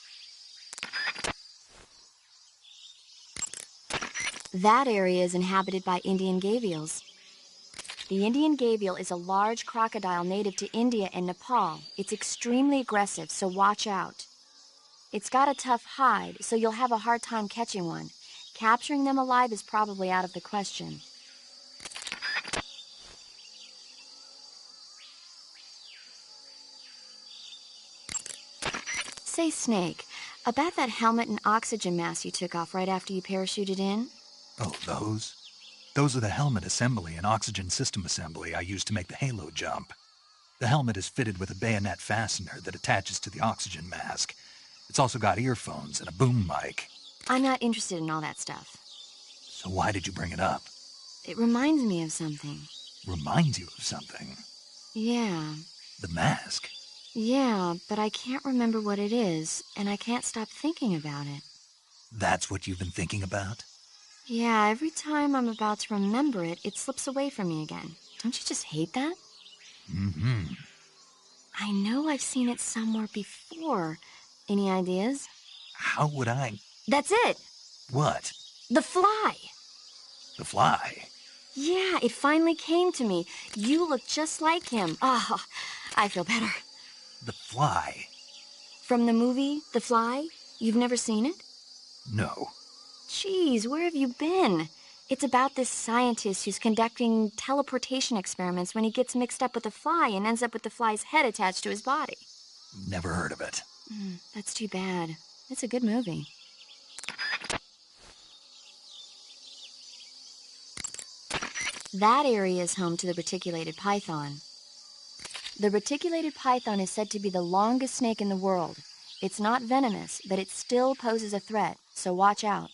That area is inhabited by Indian gavials. The Indian gavial is a large crocodile native to India and Nepal. It's extremely aggressive, so watch out. It's got a tough hide, so you'll have a hard time catching one. Capturing them alive is probably out of the question. Say, Snake, about that helmet and oxygen mask you took off right after you parachuted in? Oh, those? Those are the helmet assembly and oxygen system assembly I used to make the Halo jump. The helmet is fitted with a bayonet fastener that attaches to the oxygen mask. It's also got earphones and a boom mic. I'm not interested in all that stuff. So why did you bring it up? It reminds me of something. Reminds you of something? Yeah. The mask? Yeah, but I can't remember what it is, and I can't stop thinking about it. That's what you've been thinking about? Yeah, every time I'm about to remember it, it slips away from me again. Don't you just hate that? Mm-hmm. I know I've seen it somewhere before. Any ideas? How would I... That's it! What? The fly! The fly? Yeah, it finally came to me. You look just like him. Oh, I feel better. The fly? From the movie, The Fly? You've never seen it? No. Jeez, where have you been? It's about this scientist who's conducting teleportation experiments when he gets mixed up with a fly and ends up with the fly's head attached to his body. Never heard of it. That's too bad. It's a good movie. That area is home to the reticulated python. The reticulated python is said to be the longest snake in the world. It's not venomous, but it still poses a threat, so watch out.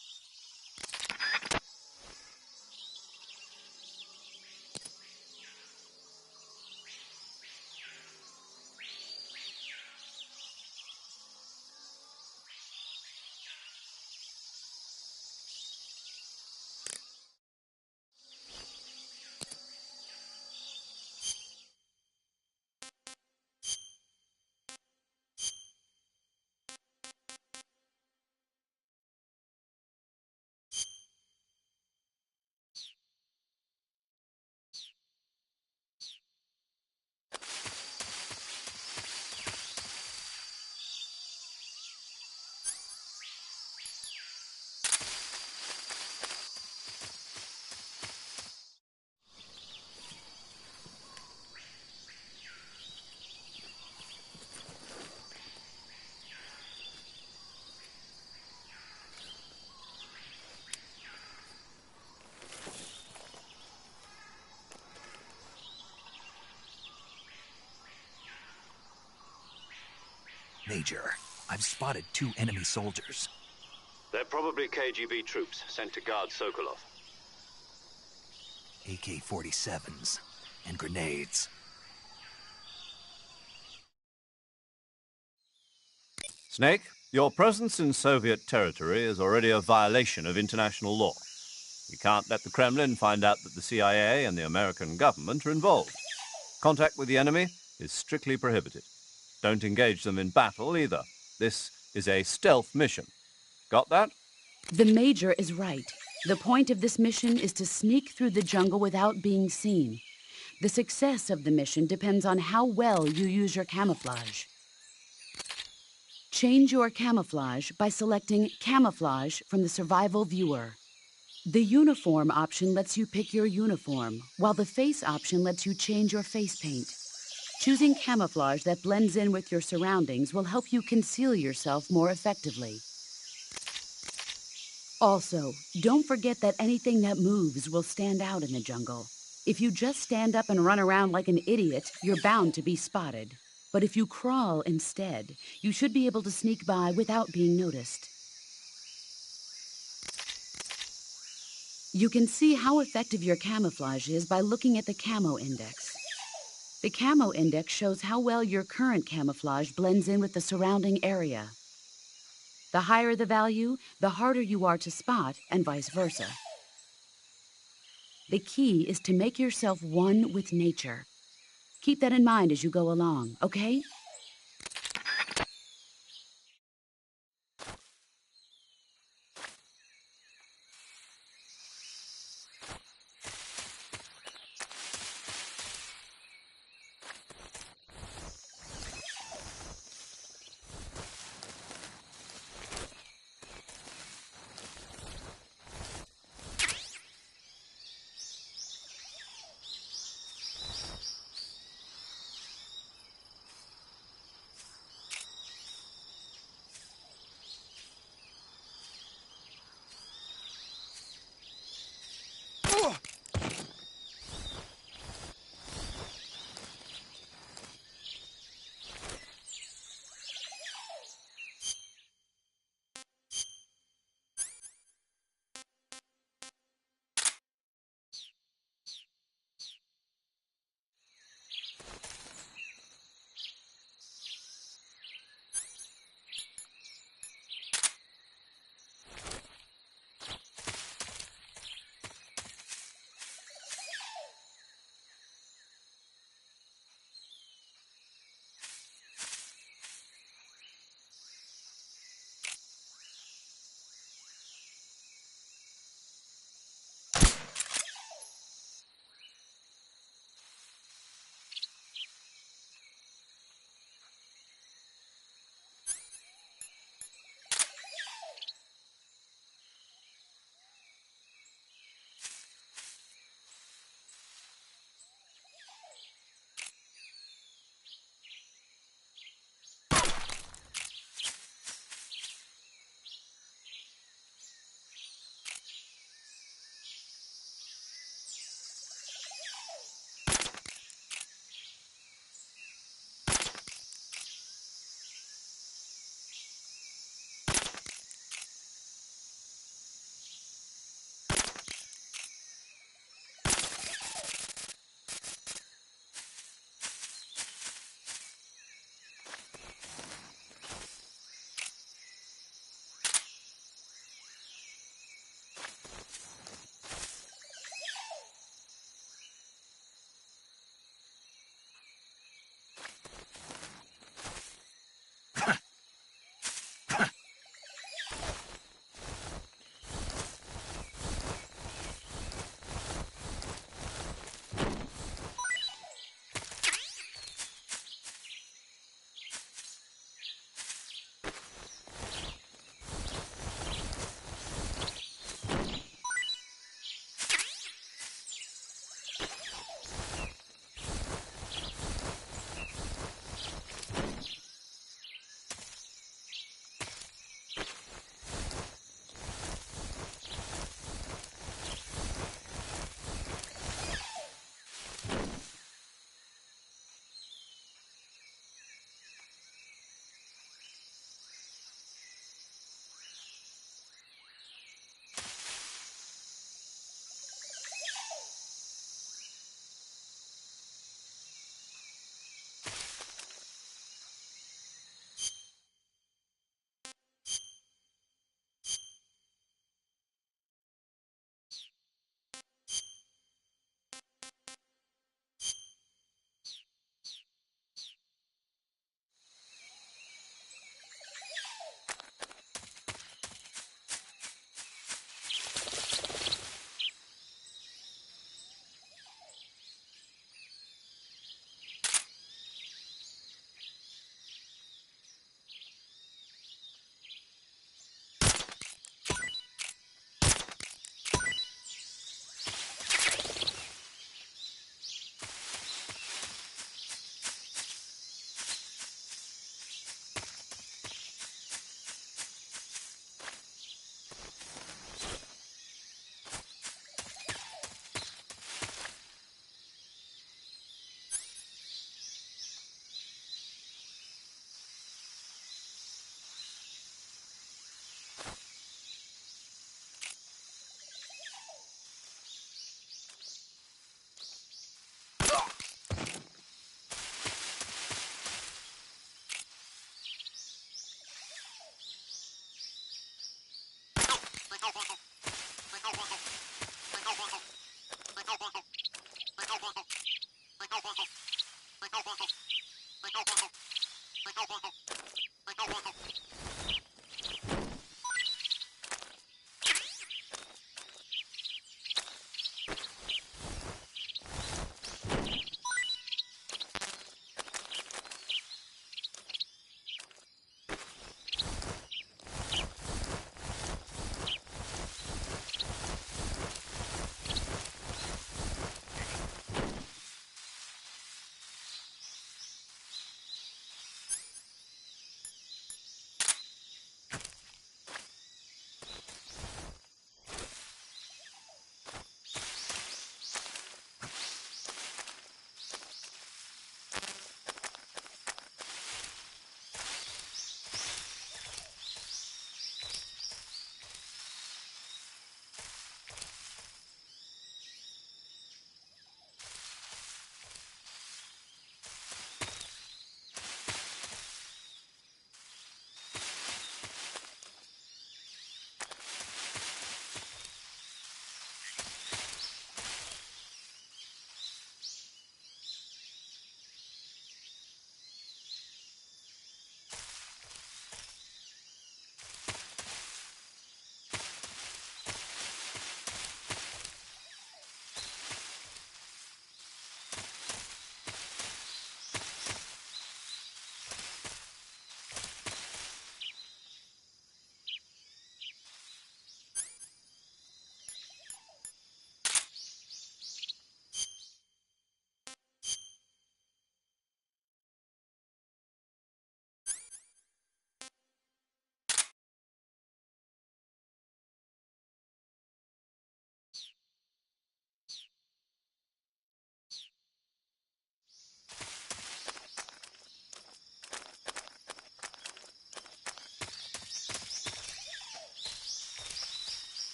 Major, I've spotted 2 enemy soldiers. They're probably KGB troops sent to guard Sokolov. AK-47s and grenades. Snake, your presence in Soviet territory is already a violation of international law. You can't let the Kremlin find out that the CIA and the American government are involved. Contact with the enemy is strictly prohibited. Don't engage them in battle either. This is a stealth mission. Got that? The Major is right. The point of this mission is to sneak through the jungle without being seen. The success of the mission depends on how well you use your camouflage. Change your camouflage by selecting Camouflage from the Survival Viewer. The Uniform option lets you pick your uniform, while the Face option lets you change your face paint. Choosing camouflage that blends in with your surroundings will help you conceal yourself more effectively. Also, don't forget that anything that moves will stand out in the jungle. If you just stand up and run around like an idiot, you're bound to be spotted. But if you crawl instead, you should be able to sneak by without being noticed. You can see how effective your camouflage is by looking at the Camo Index. The Camo Index shows how well your current camouflage blends in with the surrounding area. The higher the value, the harder you are to spot, and vice versa. The key is to make yourself one with nature. Keep that in mind as you go along, okay?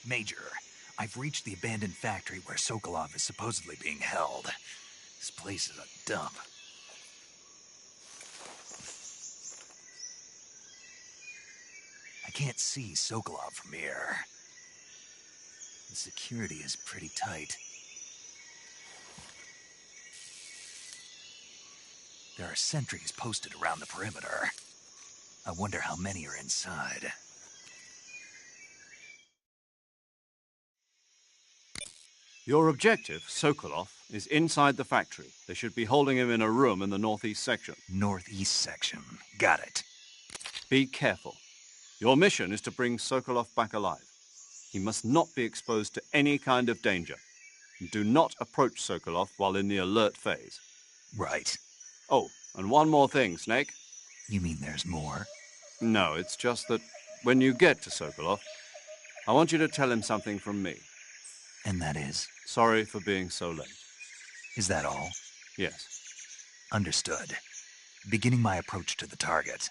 Major, I've reached the abandoned factory where Sokolov is supposedly being held. This place is a dump. I can't see Sokolov from here. The security is pretty tight. There are sentries posted around the perimeter. I wonder how many are inside. Your objective, Sokolov, is inside the factory. They should be holding him in a room in the northeast section. Northeast section. Got it. Be careful. Your mission is to bring Sokolov back alive. He must not be exposed to any kind of danger. Do not approach Sokolov while in the alert phase. Right. Oh, and one more thing, Snake. You mean there's more? No, it's just that when you get to Sokolov, I want you to tell him something from me. And that is? Sorry for being so late. Is that all? Yes. Understood. Beginning my approach to the target.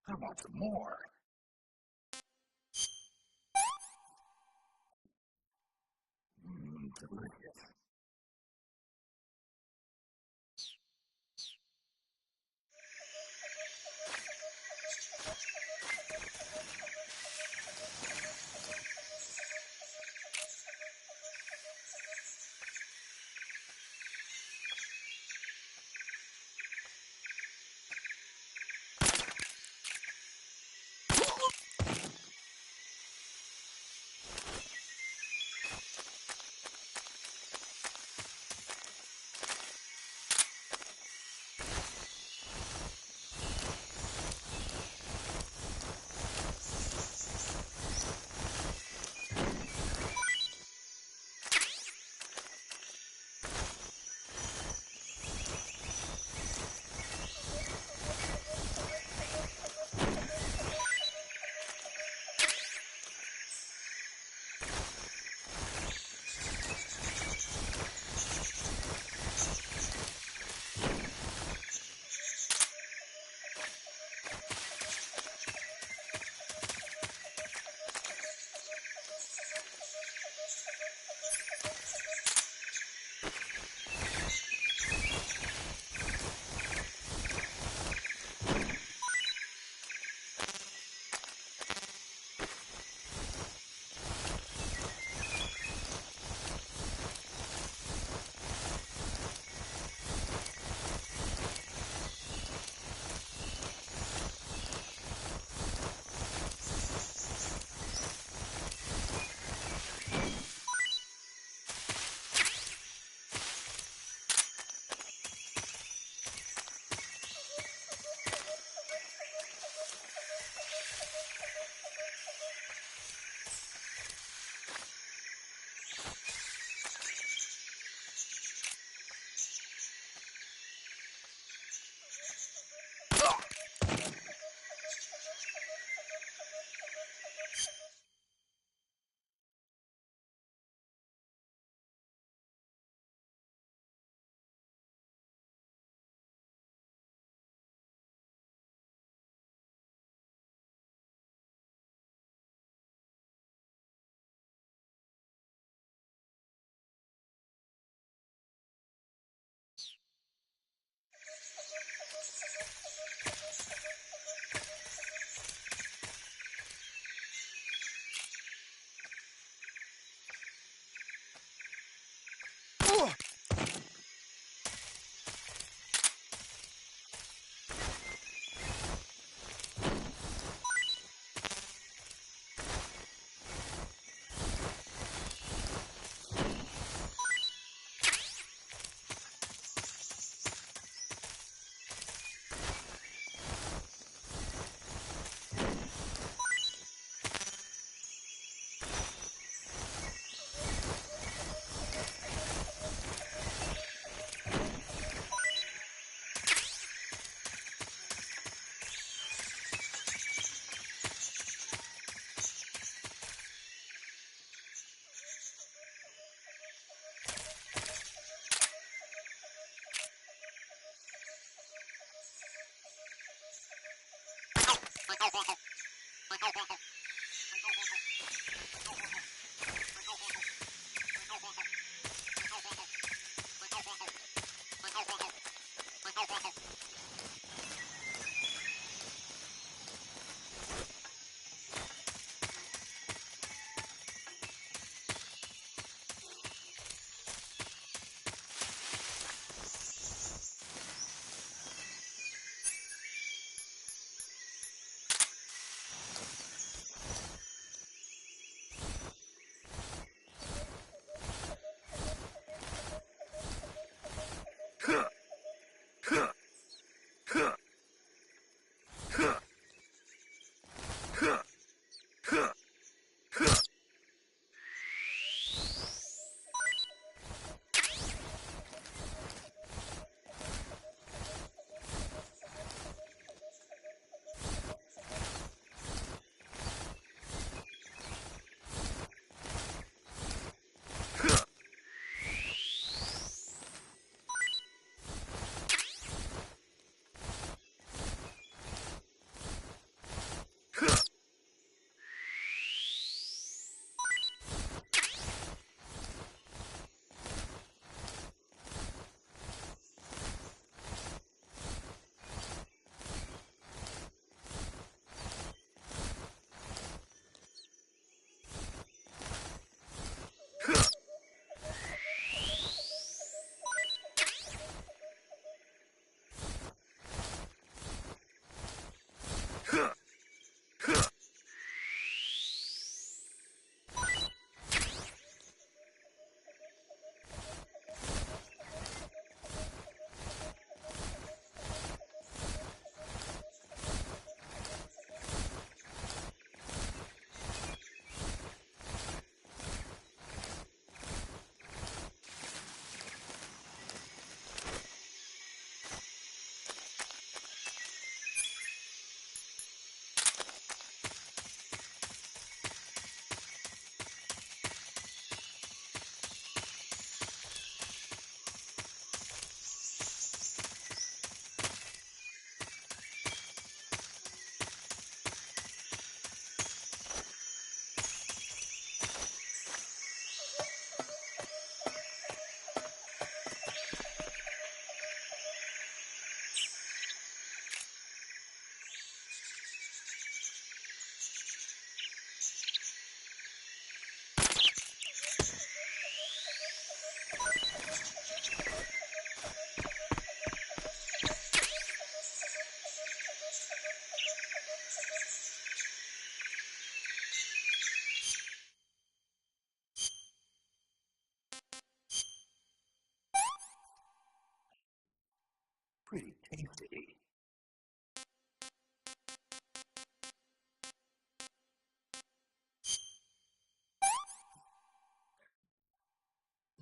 I want some more. Delicious.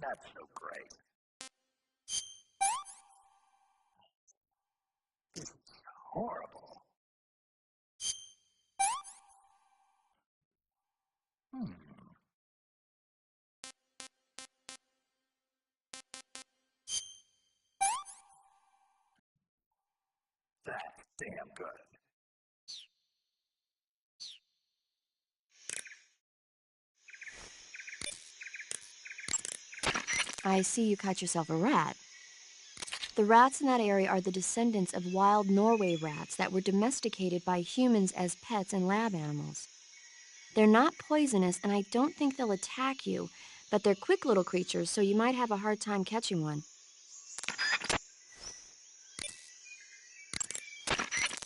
That's so great. This is horrible. That's damn good. I see you caught yourself a rat. The rats in that area are the descendants of wild Norway rats that were domesticated by humans as pets and lab animals. They're not poisonous, and I don't think they'll attack you, but they're quick little creatures, so you might have a hard time catching one.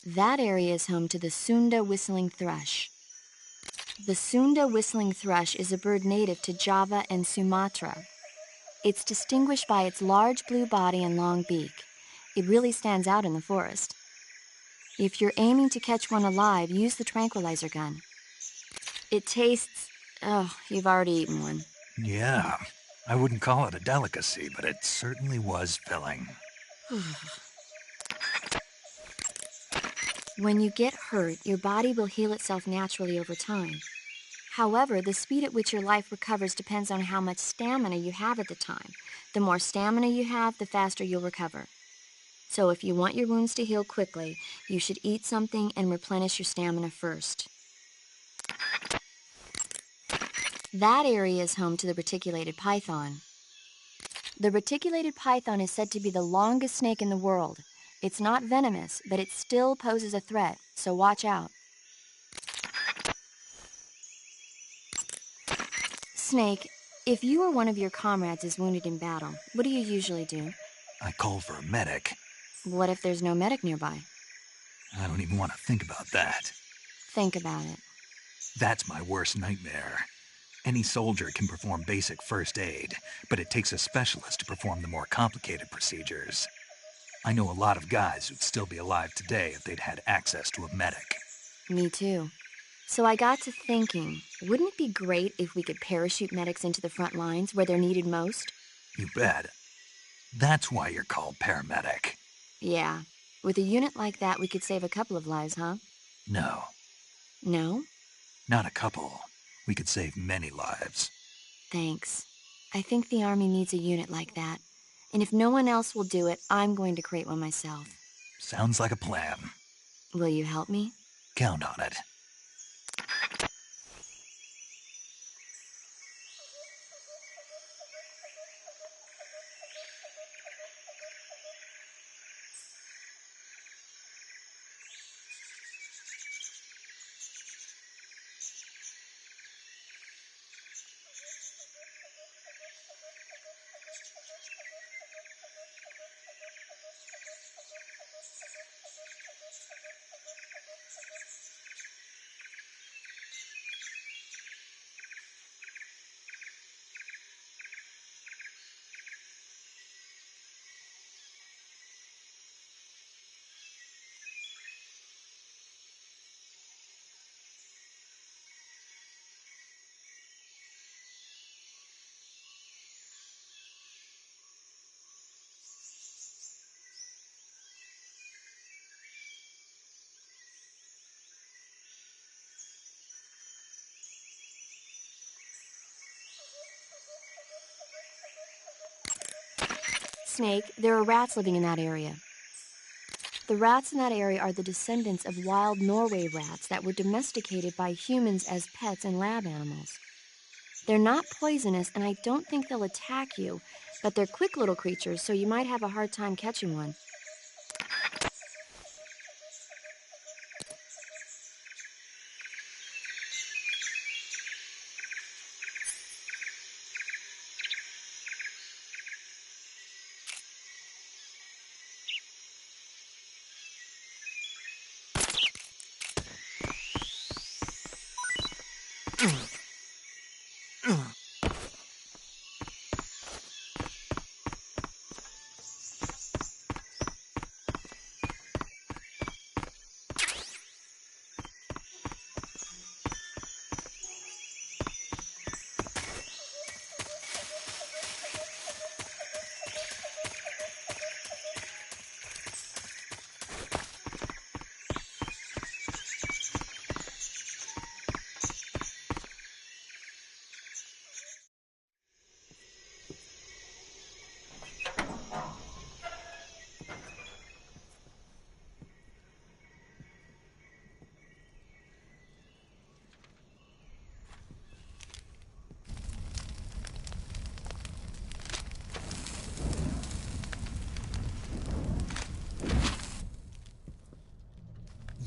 That area is home to the Sunda whistling thrush. The Sunda whistling thrush is a bird native to Java and Sumatra. It's distinguished by its large blue body and long beak. It really stands out in the forest. If you're aiming to catch one alive, use the tranquilizer gun. It tastes... Oh, you've already eaten one. Yeah, I wouldn't call it a delicacy, but it certainly was filling. When you get hurt, your body will heal itself naturally over time. However, the speed at which your life recovers depends on how much stamina you have at the time. The more stamina you have, the faster you'll recover. So if you want your wounds to heal quickly, you should eat something and replenish your stamina first. That area is home to the reticulated python. The reticulated python is said to be the longest snake in the world. It's not venomous, but it still poses a threat, so watch out. Snake, if you or one of your comrades is wounded in battle, what do you usually do? I call for a medic. What if there's no medic nearby? I don't even want to think about that. Think about it. That's my worst nightmare. Any soldier can perform basic first aid, but it takes a specialist to perform the more complicated procedures. I know a lot of guys who'd still be alive today if they'd had access to a medic. Me too. So I got to thinking, wouldn't it be great if we could parachute medics into the front lines where they're needed most? You bet. That's why you're called paramedic. Yeah. With a unit like that, we could save a couple of lives, huh? No, No? not a couple. We could save many lives. Thanks. I think the Army needs a unit like that. And if no one else will do it, I'm going to create one myself. Sounds like a plan. Will you help me? Count on it. Snake, there are rats living in that area. The rats in that area are the descendants of wild Norway rats that were domesticated by humans as pets and lab animals. They're not poisonous, and I don't think they'll attack you, but they're quick little creatures, so you might have a hard time catching one.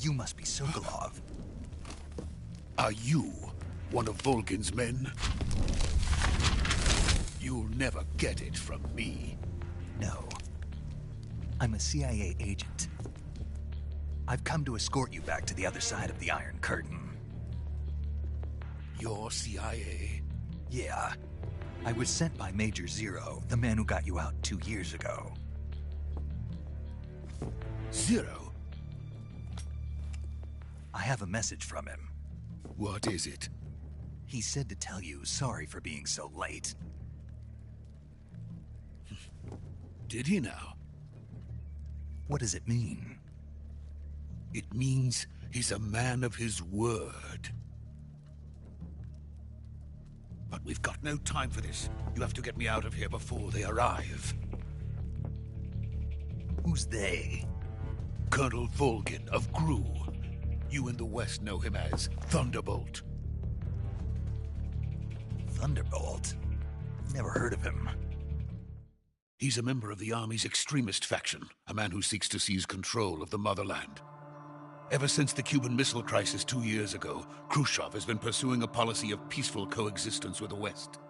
You must be Sokolov. Are you one of Volgin's men? You'll never get it from me. No. I'm a CIA agent. I've come to escort you back to the other side of the Iron Curtain. You're CIA? Yeah. I was sent by Major Zero, the man who got you out 2 years ago. Zero? I have a message from him. What is it? He said to tell you sorry for being so late. Did he now? What does it mean? It means he's a man of his word. But we've got no time for this. You have to get me out of here before they arrive. Who's they? Colonel Volgin of GRU. You in the West know him as Thunderbolt. Thunderbolt? Never heard of him. He's a member of the Army's extremist faction, a man who seeks to seize control of the motherland. Ever since the Cuban Missile Crisis 2 years ago, Khrushchev has been pursuing a policy of peaceful coexistence with the West.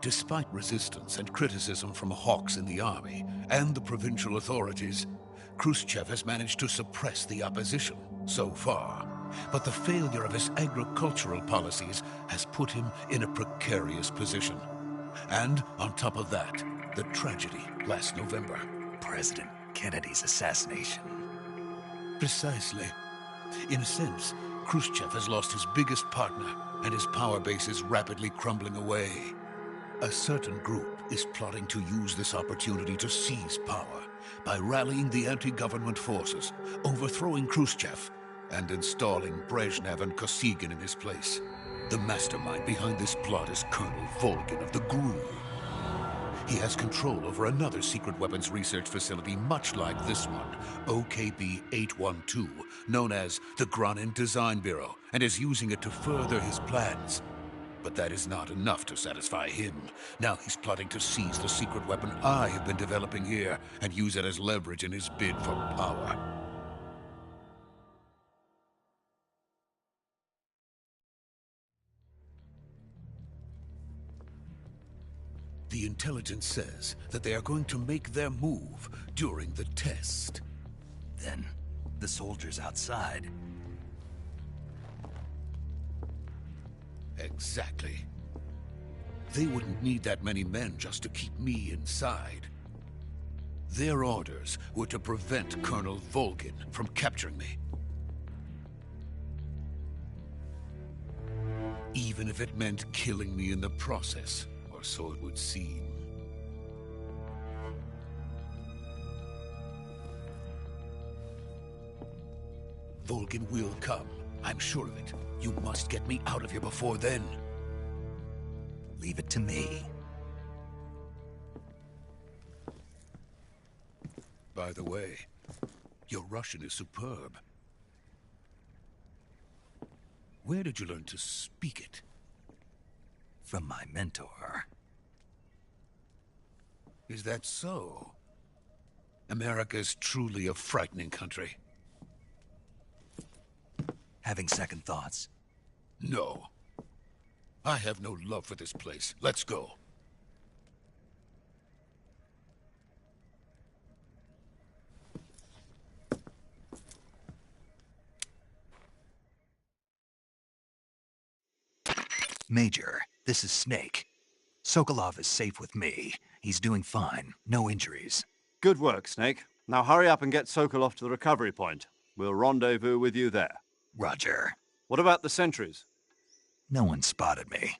Despite resistance and criticism from hawks in the army and the provincial authorities, Khrushchev has managed to suppress the opposition so far. But the failure of his agricultural policies has put him in a precarious position. And on top of that, the tragedy last November. President Kennedy's assassination. Precisely. In a sense, Khrushchev has lost his biggest partner, and his power base is rapidly crumbling away. A certain group is plotting to use this opportunity to seize power by rallying the anti-government forces, overthrowing Khrushchev, and installing Brezhnev and Kosygin in his place. The mastermind behind this plot is Colonel Volgin of the GRU. He has control over another secret weapons research facility much like this one, OKB-812, known as the Granin Design Bureau, and is using it to further his plans. But that is not enough to satisfy him. Now he's plotting to seize the secret weapon I have been developing here and use it as leverage in his bid for power. The intelligence says that they are going to make their move during the test. Then, the soldiers outside. Exactly. They wouldn't need that many men just to keep me inside. Their orders were to prevent Colonel Volgin from capturing me. Even if it meant killing me in the process. Or so it would seem. Volgin will come. I'm sure of it. You must get me out of here before then. Leave it to me. By the way, your Russian is superb. Where did you learn to speak it? From my mentor. Is that so? America is truly a frightening country. Having second thoughts? No. I have no love for this place. Let's go. Major, this is Snake. Sokolov is safe with me. He's doing fine. No injuries. Good work, Snake. Now hurry up and get Sokolov to the recovery point. We'll rendezvous with you there. Roger. What about the sentries? No one spotted me.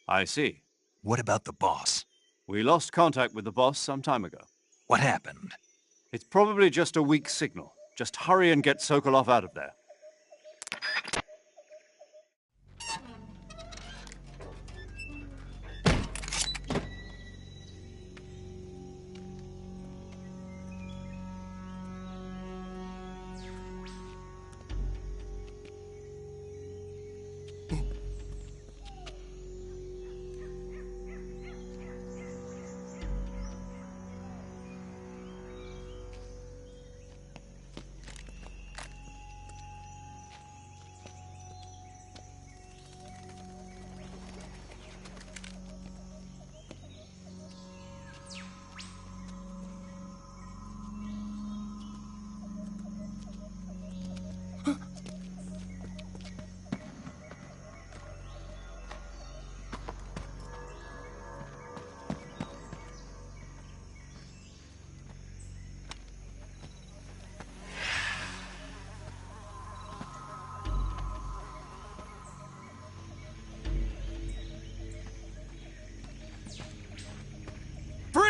I see. What about the boss? We lost contact with the boss some time ago. What happened? It's probably just a weak signal. Just hurry and get Sokolov out of there.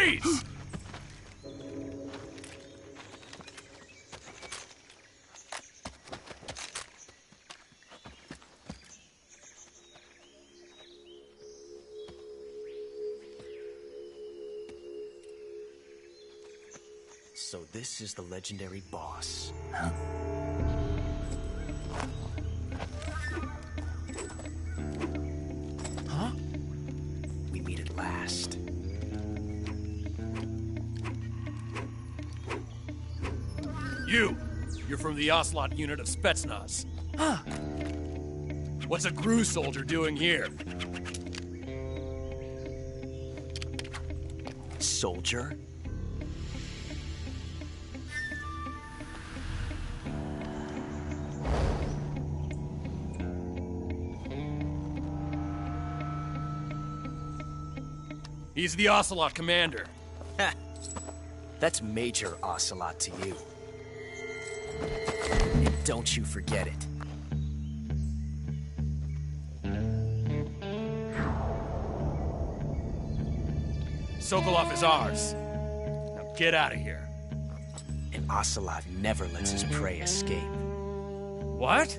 Freeze! So this is the legendary boss. Huh? Huh? We meet at last. You're from the Ocelot unit of Spetsnaz. Huh. What's a GRU soldier doing here? Soldier? He's the Ocelot commander. Ha! That's Major Ocelot to you. And don't you forget it. Sokolov is ours. Now get out of here. And Ocelot never lets his prey escape. What?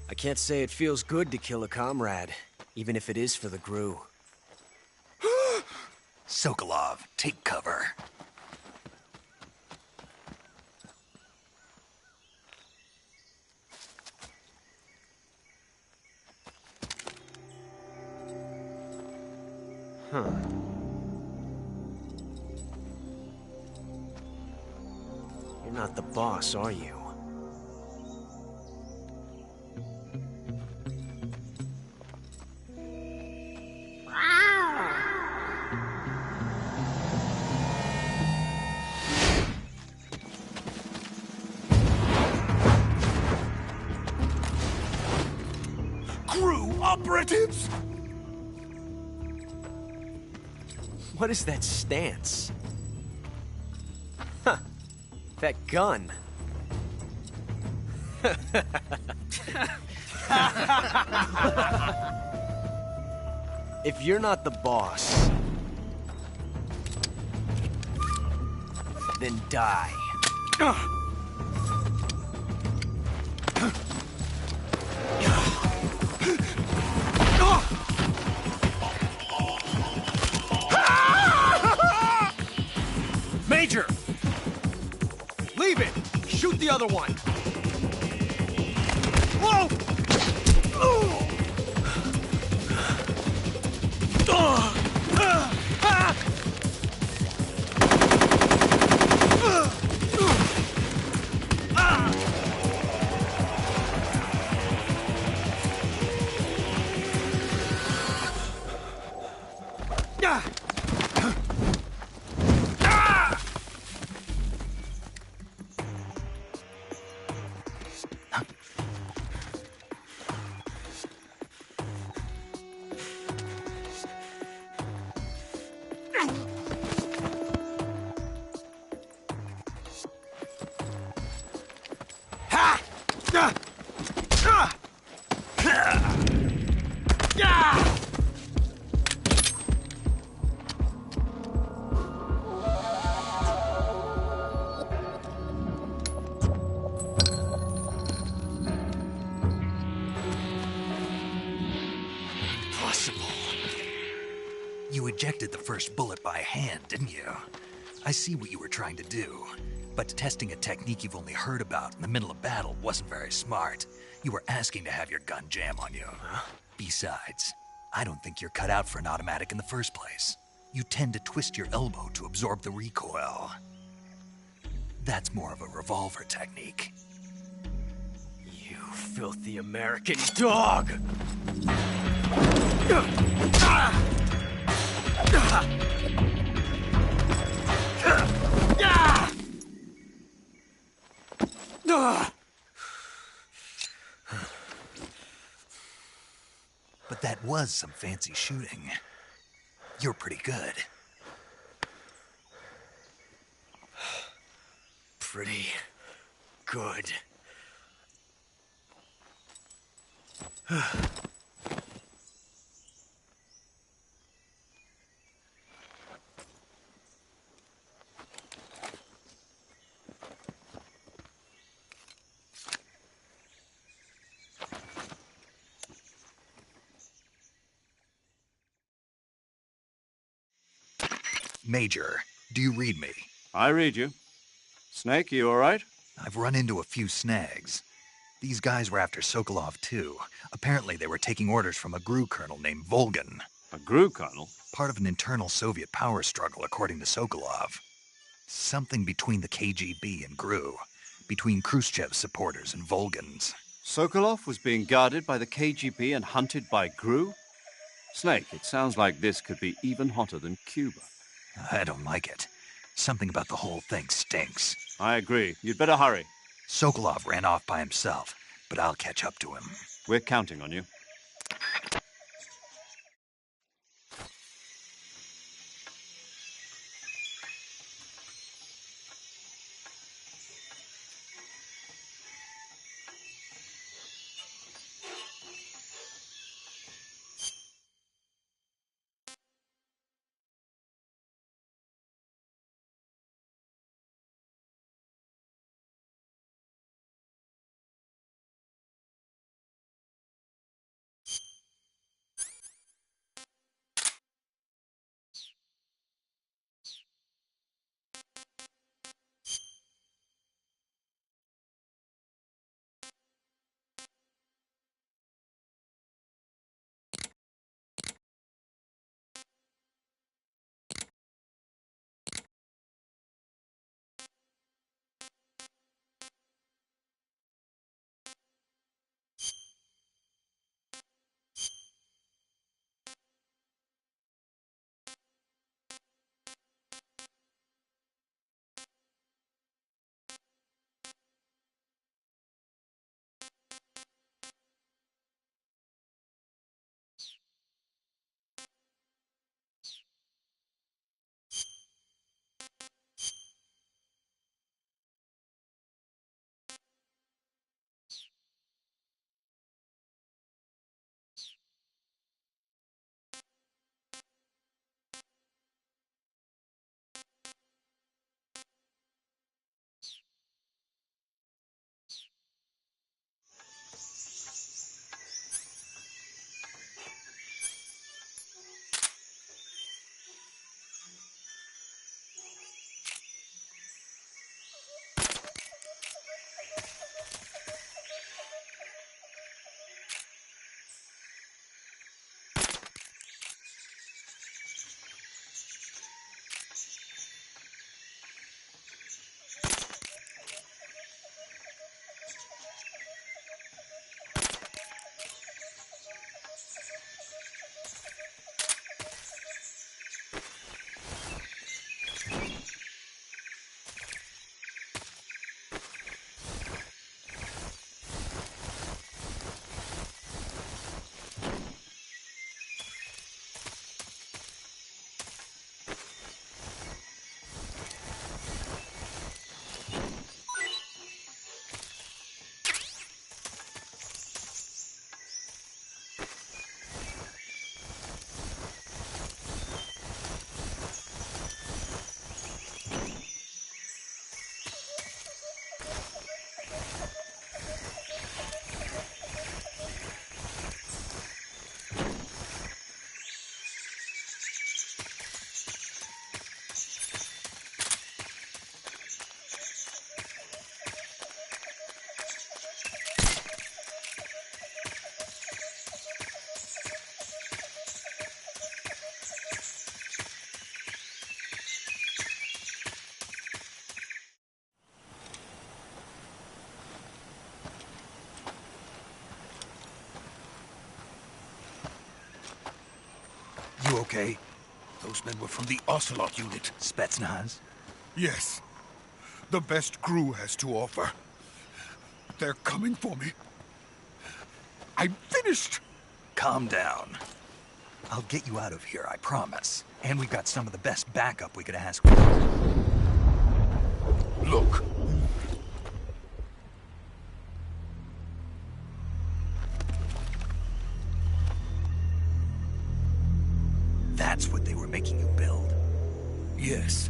I can't say it feels good to kill a comrade, even if it is for the GRU. Sokolov, take cover. Huh. You're not the boss, are you? GRU operatives! What is that stance? Huh. That gun. If you're not the boss, then die. Major! Leave it! Shoot the other one! Whoa! ejected the first bullet by hand, didn't you? I see what you were trying to do. But testing a technique you've only heard about in the middle of battle wasn't very smart. You were asking to have your gun jam on you. Huh? Besides, I don't think you're cut out for an automatic in the first place. You tend to twist your elbow to absorb the recoil. That's more of a revolver technique. You filthy American dog! But that was some fancy shooting. You're pretty good. Pretty good. Major, do you read me? I read you. Snake, you all right? I've run into a few snags. These guys were after Sokolov, too. Apparently they were taking orders from a GRU colonel named Volgin. A GRU colonel? Part of an internal Soviet power struggle, according to Sokolov. Something between the KGB and GRU. Between Khrushchev's supporters and Volgin's. Sokolov was being guarded by the KGB and hunted by GRU? Snake, it sounds like this could be even hotter than Cuba. I don't like it. Something about the whole thing stinks. I agree. You'd better hurry. Sokolov ran off by himself, but I'll catch up to him. We're counting on you. You okay? Those men were from the Ocelot unit. Spetsnaz? Yes. The best crew has to offer. They're coming for me. I'm finished! Calm down. I'll get you out of here, I promise. And we've got some of the best backup we could ask for. Look. That's what they were making you build? Yes.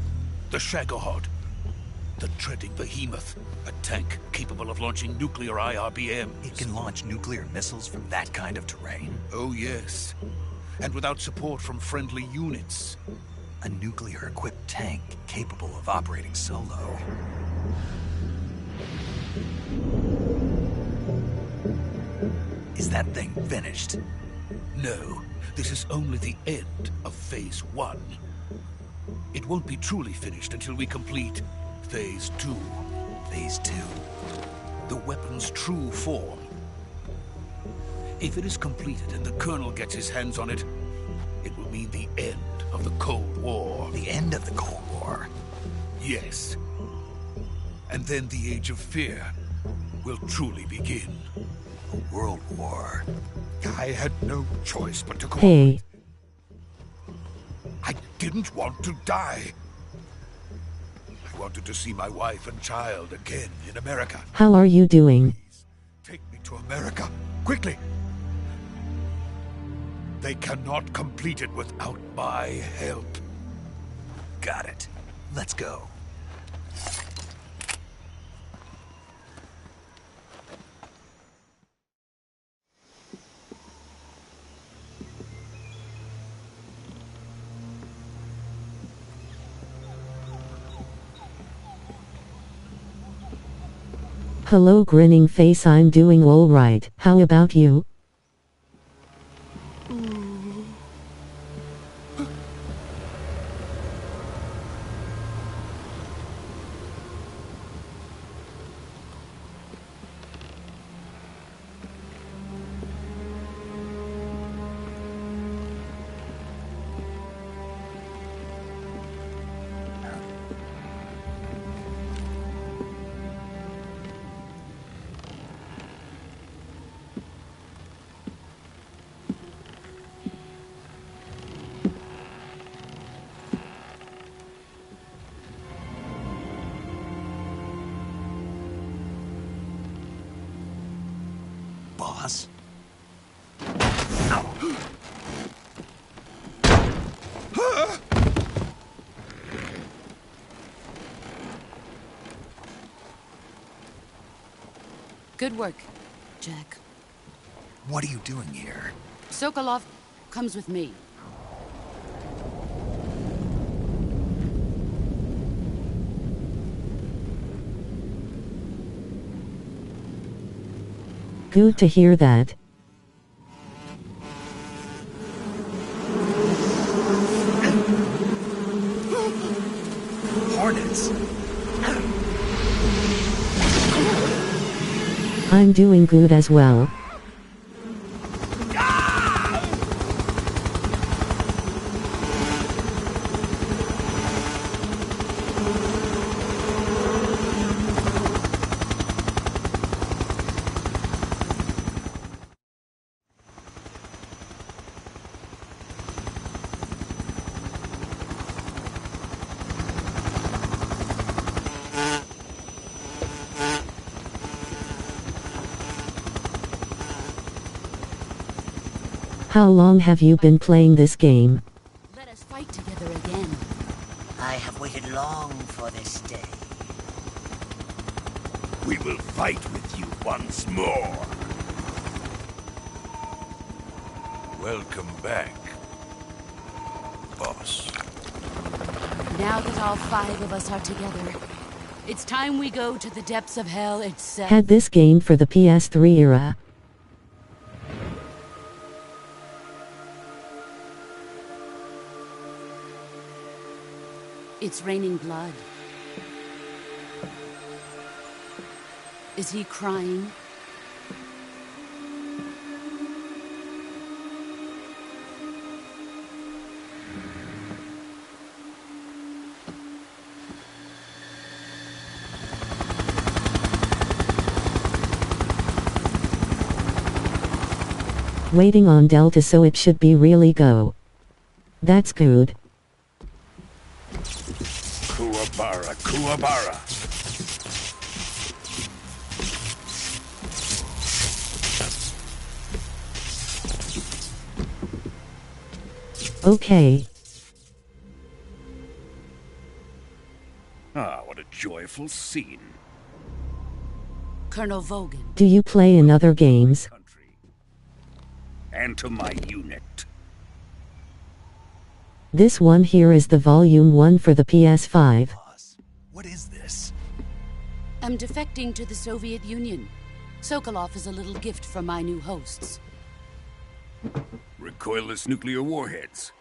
The Shagohod. The treading behemoth. A tank capable of launching nuclear IRBMs. It can launch nuclear missiles from that kind of terrain? Oh, yes. And without support from friendly units. A nuclear-equipped tank capable of operating solo. Is that thing finished? No. This is only the end of Phase 1. It won't be truly finished until we complete Phase 2. Phase 2? The weapon's true form. If it is completed and the Colonel gets his hands on it, it will mean the end of the Cold War. The end of the Cold War? Yes. And then the Age of Fear will truly begin. A world war. I had no choice but to go. Hey. I didn't want to die. I wanted to see my wife and child again in America. How are you doing? Please, take me to America, quickly. They cannot complete it without my help. Got it. Let's go. Hello, grinning face. I'm doing all right. How about you? Boss? Good work, Jack. What are you doing here? Sokolov comes with me. Good to hear that. Hornets! I'm doing good as well. How long have you been playing this game? Let us fight together again. I have waited long for this day. We will fight with you once more. Welcome back, boss. Now that all 5 of us are together, it's time we go to the depths of hell itself. Had this game for the PS3 era. It's raining blood. Is he crying? Waiting on Delta, so it should be really go. That's good. Kuwabara, Kuwabara. Okay. Ah, what a joyful scene. Colonel Vogan. Do you play in other games? And to my unit. This one here is the Volume 1 for the PS5. What is this? I'm defecting to the Soviet Union. Sokolov is a little gift from my new hosts. Recoilless nuclear warheads.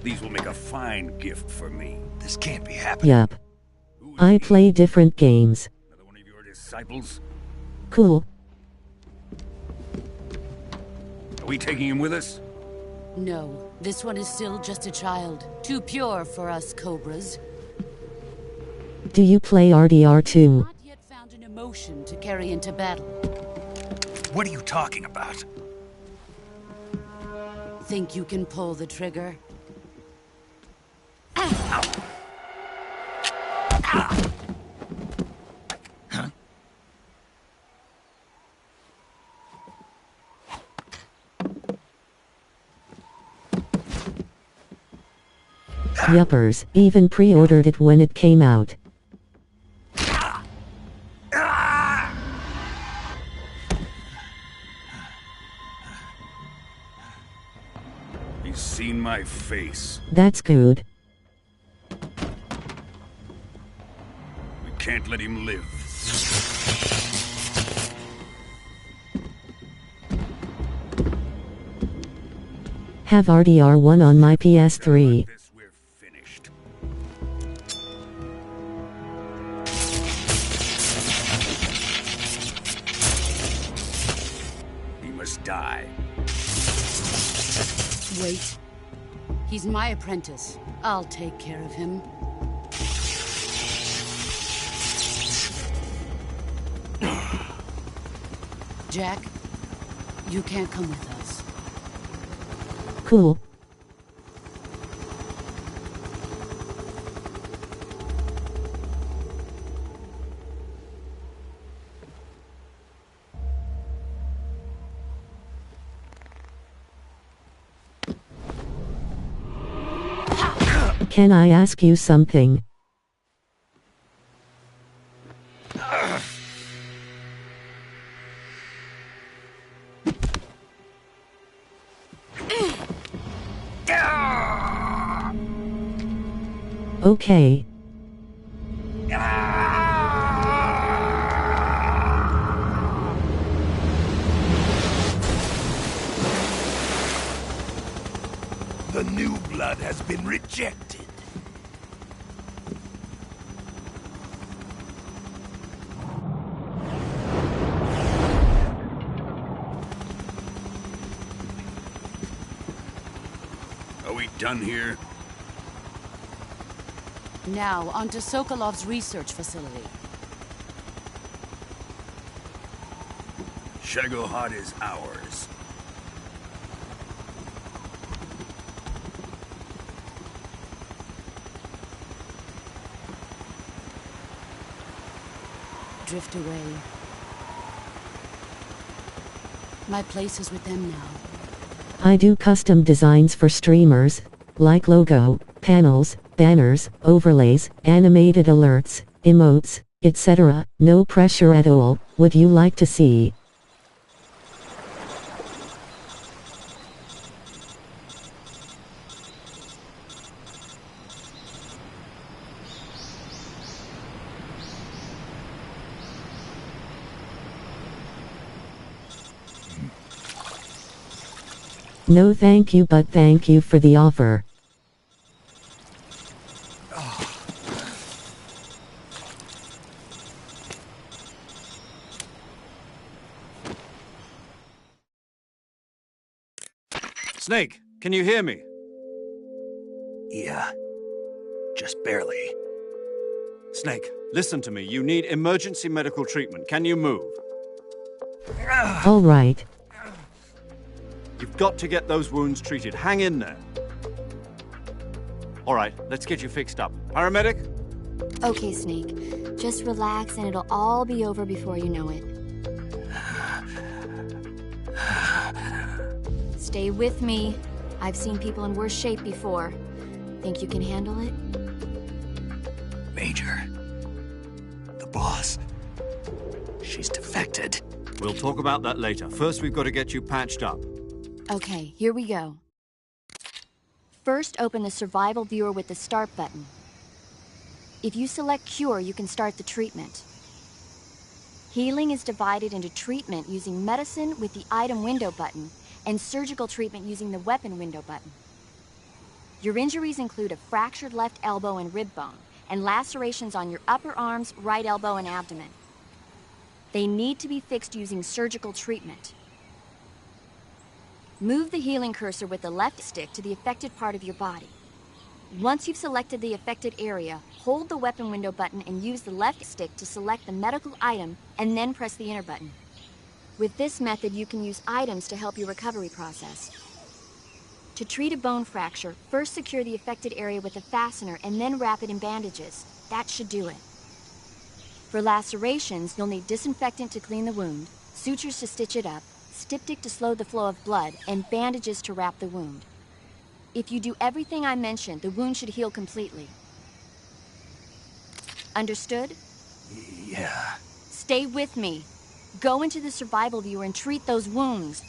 These will make a fine gift for me. This can't be happening. Yup. I play different games. Another one of your disciples? Cool. Are we taking him with us? No, this one is still just a child. Too pure for us Cobras. Do you play RDR2? Not yet found an emotion to carry into battle. What are you talking about? Think you can pull the trigger? Yuppers, even pre-ordered it when it came out. He's seen my face. That's good. We can't let him live. Have RDR1 on my PS3. He must die. Wait. He's my apprentice. I'll take care of him. Jack, you can't come with us. Cool. Can I ask you something? Okay. The new blood has been rejected. Are we done here? Now, onto Sokolov's research facility. Shagohod is ours. Drift away. My place is with them now. I do custom designs for streamers, like logo, panels, banners, overlays, animated alerts, emotes, etc. No pressure at all. Would you like to see? No thank you, but thank you for the offer. Snake, can you hear me? Yeah. Just barely. Snake, Listen to me. You need emergency medical treatment. Can you move? All right. You've got to get those wounds treated. Hang in there. All right, let's get you fixed up. Paramedic? Okay, Snake. Just relax and it'll all be over before you know it. Stay with me. I've seen people in worse shape before. Think you can handle it? Major. The boss. She's defected. We'll talk about that later. First, we've got to get you patched up. Okay, here we go. First, open the survival viewer with the start button. If you select cure, you can start the treatment. Healing is divided into treatment using medicine with the item window button and surgical treatment using the weapon window button. Your injuries include a fractured left elbow and rib bone and lacerations on your upper arms, right elbow, and abdomen. They need to be fixed using surgical treatment. Move the healing cursor with the left stick to the affected part of your body. Once you've selected the affected area, hold the weapon window button and use the left stick to select the medical item and then press the enter button. With this method, you can use items to help your recovery process. To treat a bone fracture, first secure the affected area with a fastener and then wrap it in bandages. That should do it. For lacerations, you'll need disinfectant to clean the wound, sutures to stitch it up, styptic to slow the flow of blood, and bandages to wrap the wound. If you do everything I mentioned, the wound should heal completely. Understood? Yeah. Stay with me. Go into the survival viewer and treat those wounds.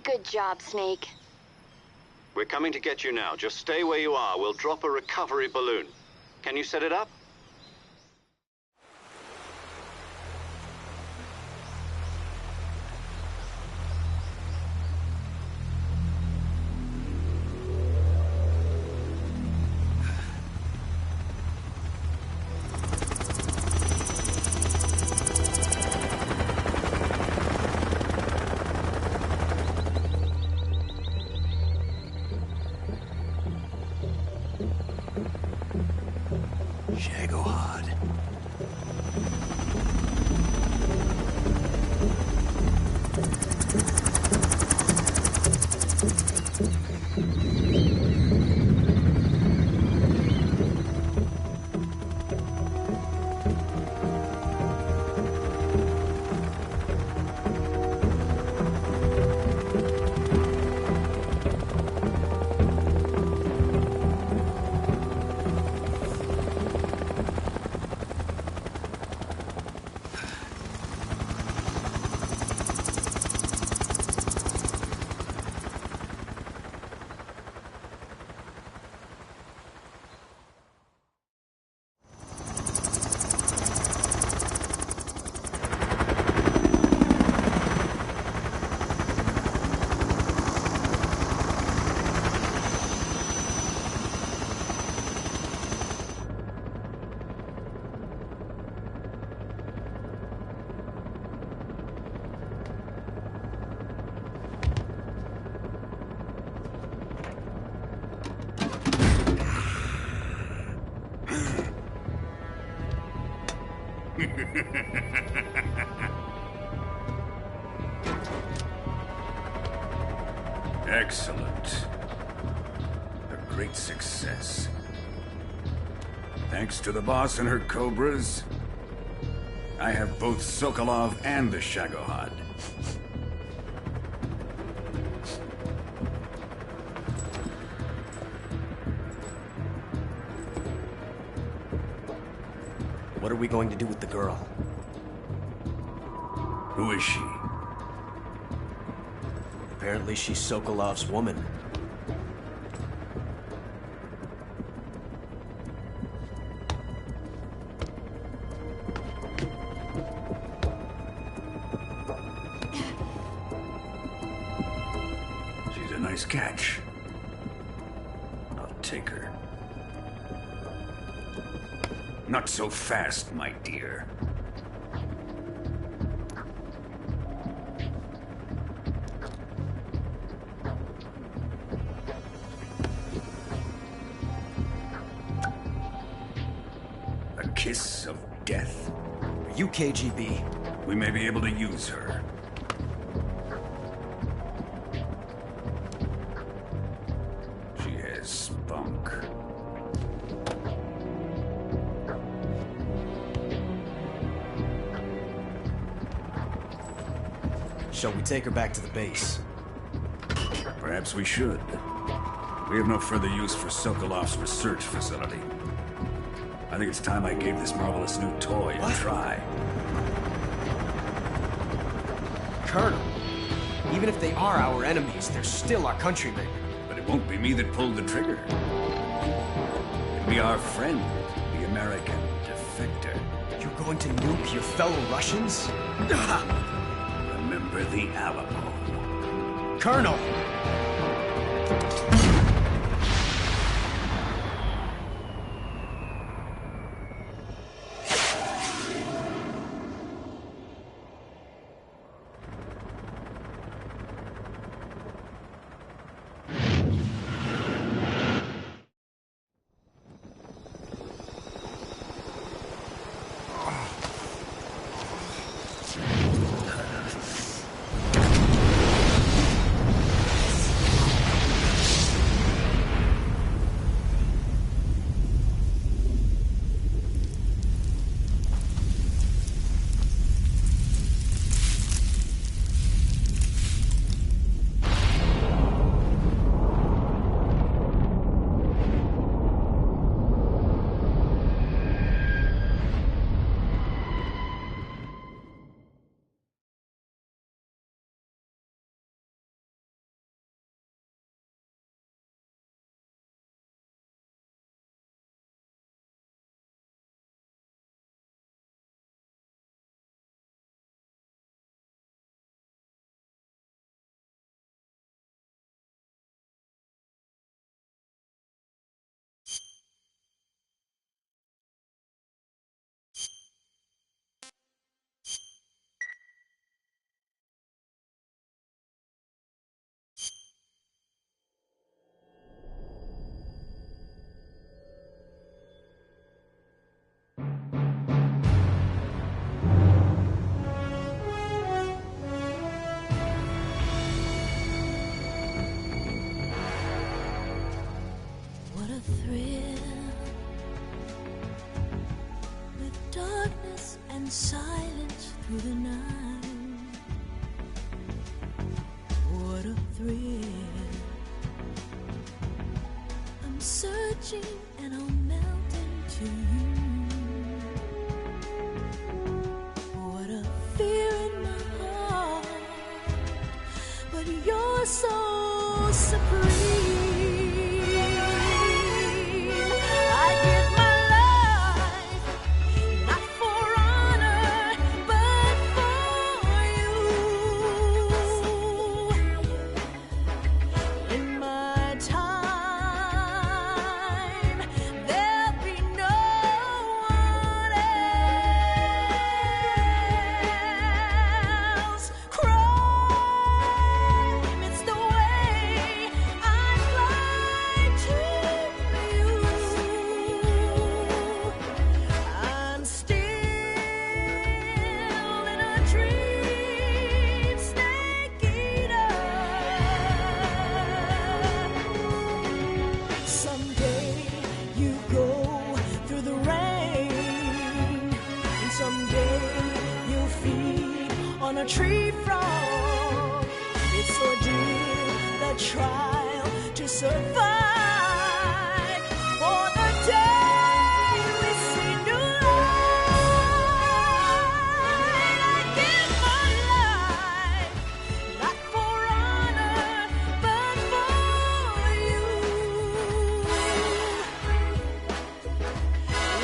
Good job, Snake. We're coming to get you now. Just stay where you are. We'll drop a recovery balloon. Can you set it up? Shagohod. Excellent. A great success. Thanks to the boss and her cobras, I have both Sokolov and the Shagohod. What are we going to do with the girl? Who is she? Apparently she's Sokolov's woman. She's a nice catch. I'll take her. Not so fast, my dear. A kiss of death. Are you KGB? We may be able to use her. She has spunk. Shall we take her back to the base? Perhaps we should. We have no further use for Sokolov's research facility. I think it's time I gave this marvelous new toy a try. Colonel, even if they are our enemies, they're still our countrymen. But it won't be me that pulled the trigger. It'll be our friend, the American defector. You're going to nuke your fellow Russians? Remember the Alamo. Colonel! touching and I'll melt into you. What a fear in my heart, but you're so supreme. I give my life, not for honor, but for you. In my time, there'll be no one else. Crime, it's the way I fly to you. I'm still in a dream, snake eater. Someday you go through the rain, and someday you'll feed on a tree frog. It's ordeal, the trial to survive. For the day we see new light, I give my life, not for honor, but for you.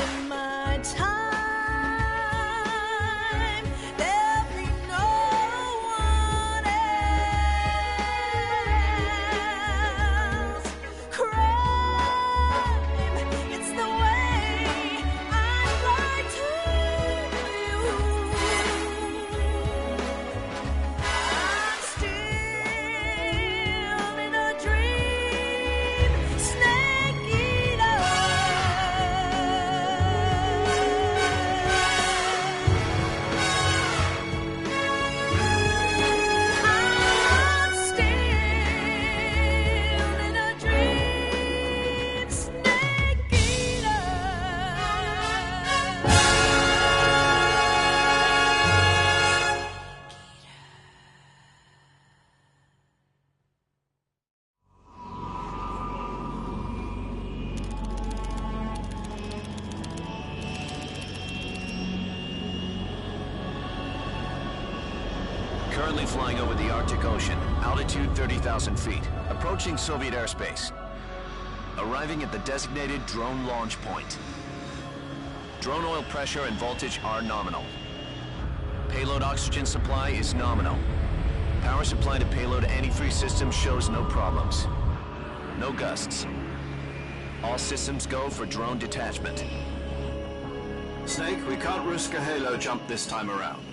In my time, there'll be no one else. Crime, it's the way I fly to you. I'm still in a dream, snake eater. I'm still in a dream, snake eater. Currently flying over the Arctic Ocean, altitude 30,000 feet, approaching Soviet airspace. Arriving at the designated drone launch point. Drone oil pressure and voltage are nominal. Payload oxygen supply is nominal. Power supply to payload antifreeze system shows no problems. No gusts. All systems go for drone detachment. Snake, we can't risk a halo jump this time around.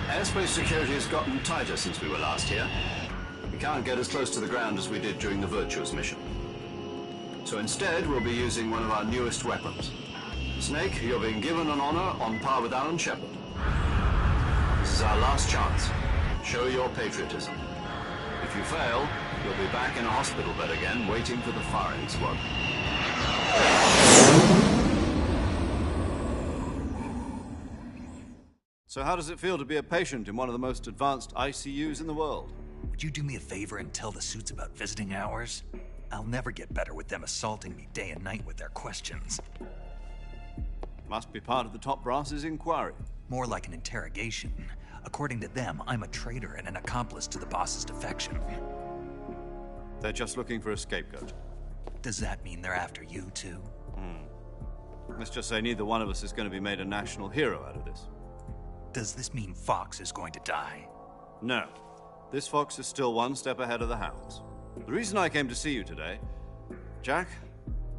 Airspace security has gotten tighter since we were last here. We can't get as close to the ground as we did during the Virtuous mission. So instead, we'll be using one of our newest weapons. Snake, you're being given an honor on par with Alan Shepard. This is our last chance. Show your patriotism. If you fail, you'll be back in a hospital bed again, waiting for the firing squad. So how does it feel to be a patient in one of the most advanced ICUs in the world? Would you do me a favor and tell the suits about visiting hours? I'll never get better with them assaulting me day and night with their questions. Must be part of the top brass's inquiry. More like an interrogation. According to them, I'm a traitor and an accomplice to the boss's defection. They're just looking for a scapegoat. Does that mean they're after you, too? Let's just say neither one of us is going to be made a national hero out of this. Does this mean Fox is going to die? No. This fox is still one step ahead of the hounds. The reason I came to see you today, Jack,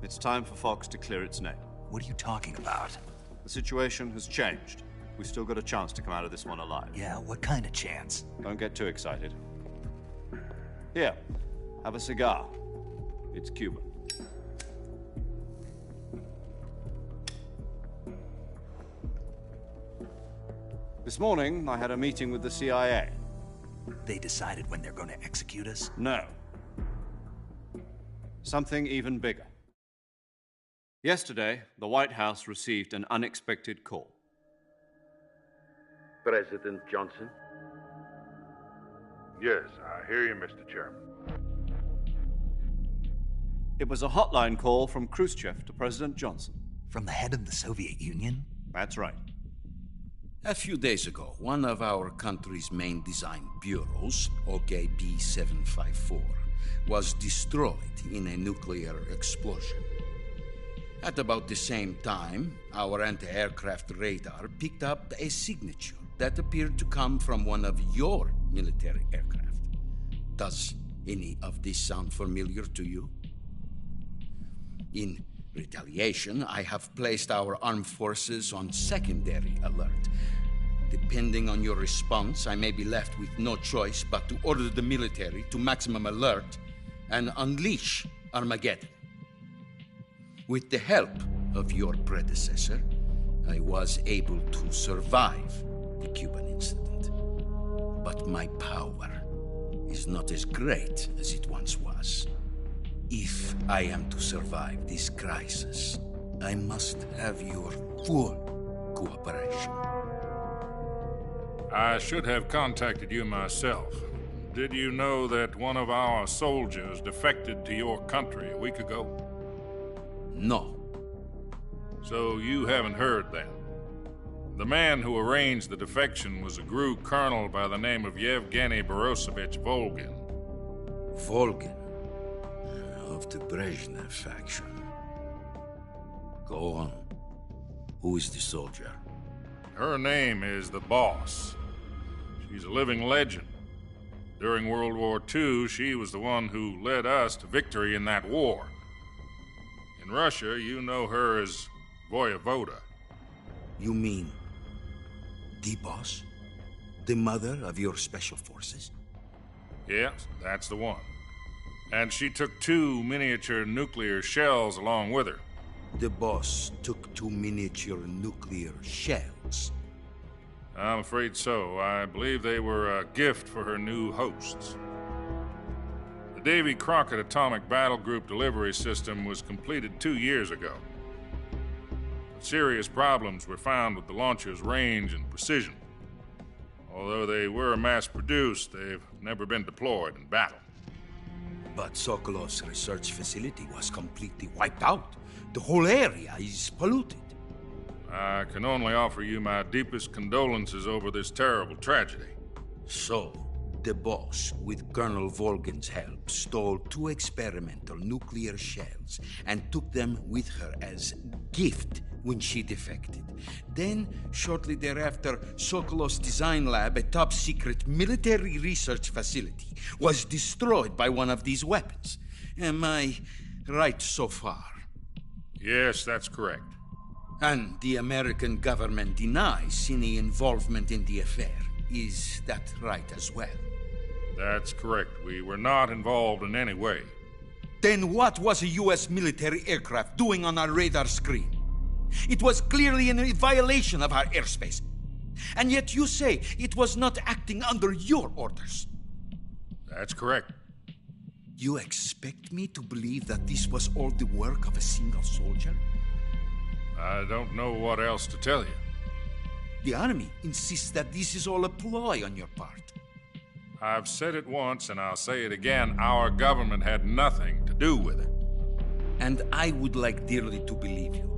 it's time for Fox to clear its name. What are you talking about? The situation has changed. We've still got a chance to come out of this one alive. Yeah, what kind of chance? Don't get too excited. Here, have a cigar. It's Cuban. This morning, I had a meeting with the CIA. They decided when they're going to execute us? No. Something even bigger. Yesterday, the White House received an unexpected call. President Johnson? Yes, I hear you, Mr. Chairman. It was a hotline call from Khrushchev to President Johnson. From the head of the Soviet Union? That's right. A few days ago, one of our country's main design bureaus, OKB 754, was destroyed in a nuclear explosion. At about the same time, our anti-aircraft radar picked up a signature that appeared to come from one of your military aircraft. Does any of this sound familiar to you? In retaliation, I have placed our armed forces on secondary alert. Depending on your response, I may be left with no choice but to order the military to maximum alert and unleash Armageddon. With the help of your predecessor, I was able to survive the Cuban incident. But my power is not as great as it once was. If I am to survive this crisis, I must have your full cooperation. I should have contacted you myself. Did you know that one of our soldiers defected to your country a week ago? No. So you haven't heard then? The man who arranged the defection was a GRU colonel by the name of Yevgeny Borosovich Volgin. Volgin? Of the Brezhnev faction. Go on. Who is the soldier? Her name is the Boss. She's a living legend. During World War II, she was the one who led us to victory in that war. In Russia, you know her as Voyevoda. You mean the Boss? The mother of your special forces? Yes, that's the one. And she took 2 miniature nuclear shells along with her. The Boss took 2 miniature nuclear shells? I'm afraid so. I believe they were a gift for her new hosts. The Davy Crockett Atomic Battle Group delivery system was completed 2 years ago. But serious problems were found with the launcher's range and precision. Although they were mass-produced, they've never been deployed in battle. But Sokolov's research facility was completely wiped out. The whole area is polluted. I can only offer you my deepest condolences over this terrible tragedy. So, the Boss, with Colonel Volgin's help, stole 2 experimental nuclear shells and took them with her as gift when she defected. Then, shortly thereafter, Sokolov's design lab, a top-secret military research facility, was destroyed by one of these weapons. Am I right so far? Yes, that's correct. And the American government denies any involvement in the affair. Is that right as well? That's correct. We were not involved in any way. Then what was a U.S. military aircraft doing on our radar screen? It was clearly in a violation of our airspace. And yet you say it was not acting under your orders. That's correct. You expect me to believe that this was all the work of a single soldier? I don't know what else to tell you. The Army insists that this is all a ploy on your part. I've said it once and I'll say it again. Our government had nothing to do with it. And I would like dearly to believe you.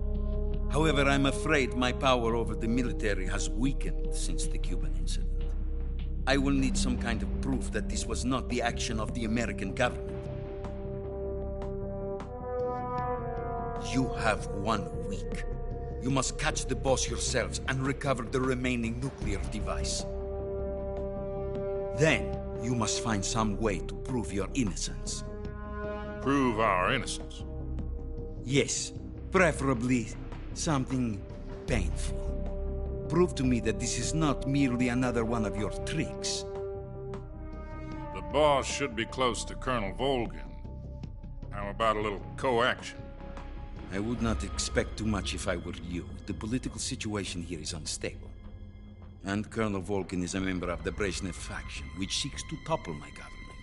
However, I'm afraid my power over the military has weakened since the Cuban incident. I will need some kind of proof that this was not the action of the American government. You have 1 week. You must catch the Boss yourselves and recover the remaining nuclear device. Then, you must find some way to prove your innocence. Prove our innocence? Yes, preferably something painful. Prove to me that this is not merely another one of your tricks. The Boss should be close to Colonel Volgin. How about a little coaction? I would not expect too much if I were you. The political situation here is unstable. And Colonel Volgin is a member of the Brezhnev faction, which seeks to topple my government.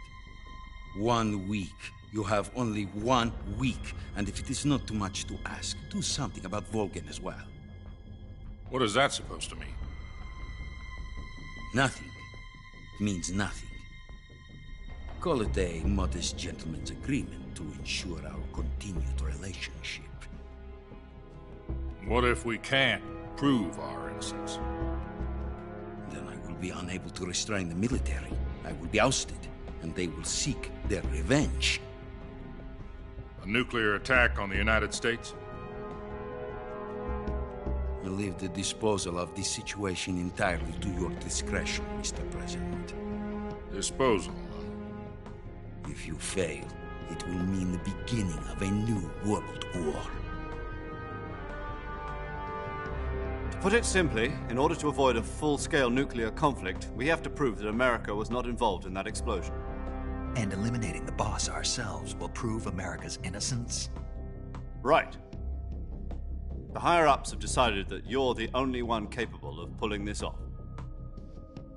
1 week. You have only 1 week. And if it is not too much to ask, do something about Volgin as well. What is that supposed to mean? Nothing. It means nothing. Call it a modest gentleman's agreement. to ensure our continued relationship. What if we can't prove our innocence? Then I will be unable to restrain the military. I will be ousted, and they will seek their revenge. A nuclear attack on the United States? I leave the disposal of this situation entirely to your discretion, Mr. President. Disposal? If you fail, it will mean the beginning of a new world war. To put it simply, in order to avoid a full-scale nuclear conflict, we have to prove that America was not involved in that explosion. And eliminating the boss ourselves will prove America's innocence? Right. The higher-ups have decided that you're the only one capable of pulling this off.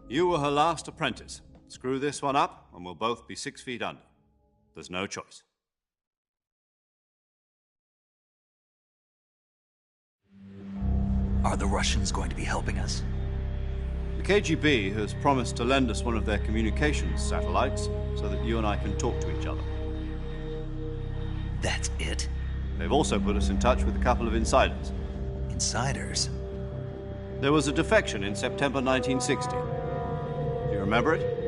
You were her last apprentice. Screw this one up, and we'll both be 6 feet under. There's no choice. Are the Russians going to be helping us? The KGB has promised to lend us one of their communications satellites so that you and I can talk to each other. That's it? They've also put us in touch with a couple of insiders. Insiders? There was a defection in September 1960. Do you remember it?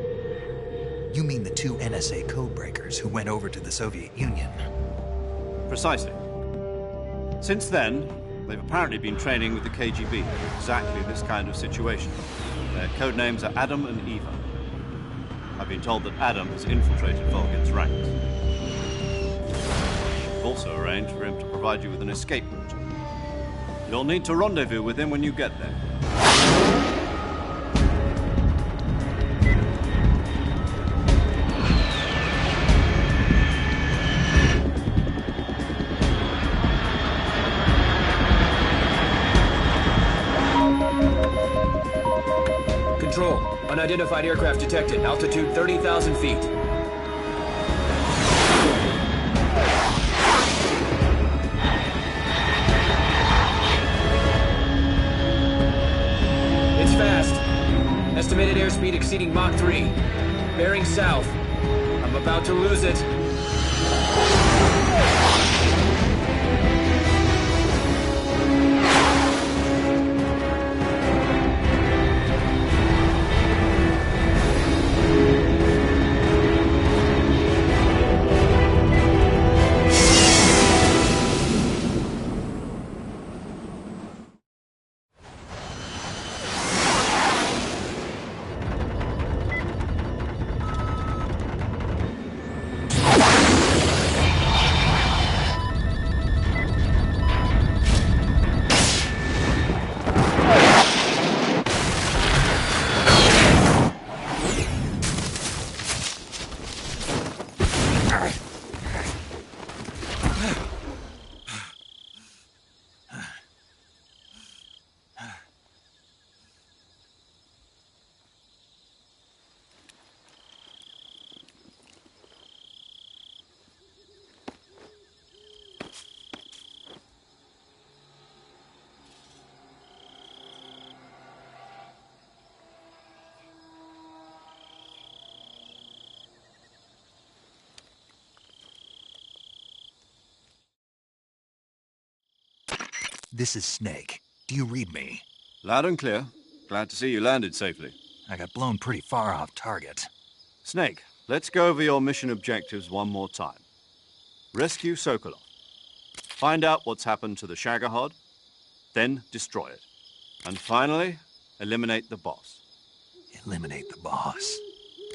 You mean the 2 NSA codebreakers who went over to the Soviet Union? Precisely. Since then, they've apparently been training with the KGB for exactly this kind of situation. Their code names are Adam and Eva. I've been told that Adam has infiltrated Volgin's ranks. We've also arranged for him to provide you with an escape route. You'll need to rendezvous with him when you get there. Control. Unidentified aircraft detected. Altitude 30,000 feet. It's fast. Estimated airspeed exceeding Mach 3. Bearing south. I'm about to lose it. This is Snake. Do you read me? Loud and clear. Glad to see you landed safely. I got blown pretty far off target. Snake, let's go over your mission objectives one more time. Rescue Sokolov. Find out what's happened to the Shagohod, then destroy it. And finally, eliminate the boss. Eliminate the boss?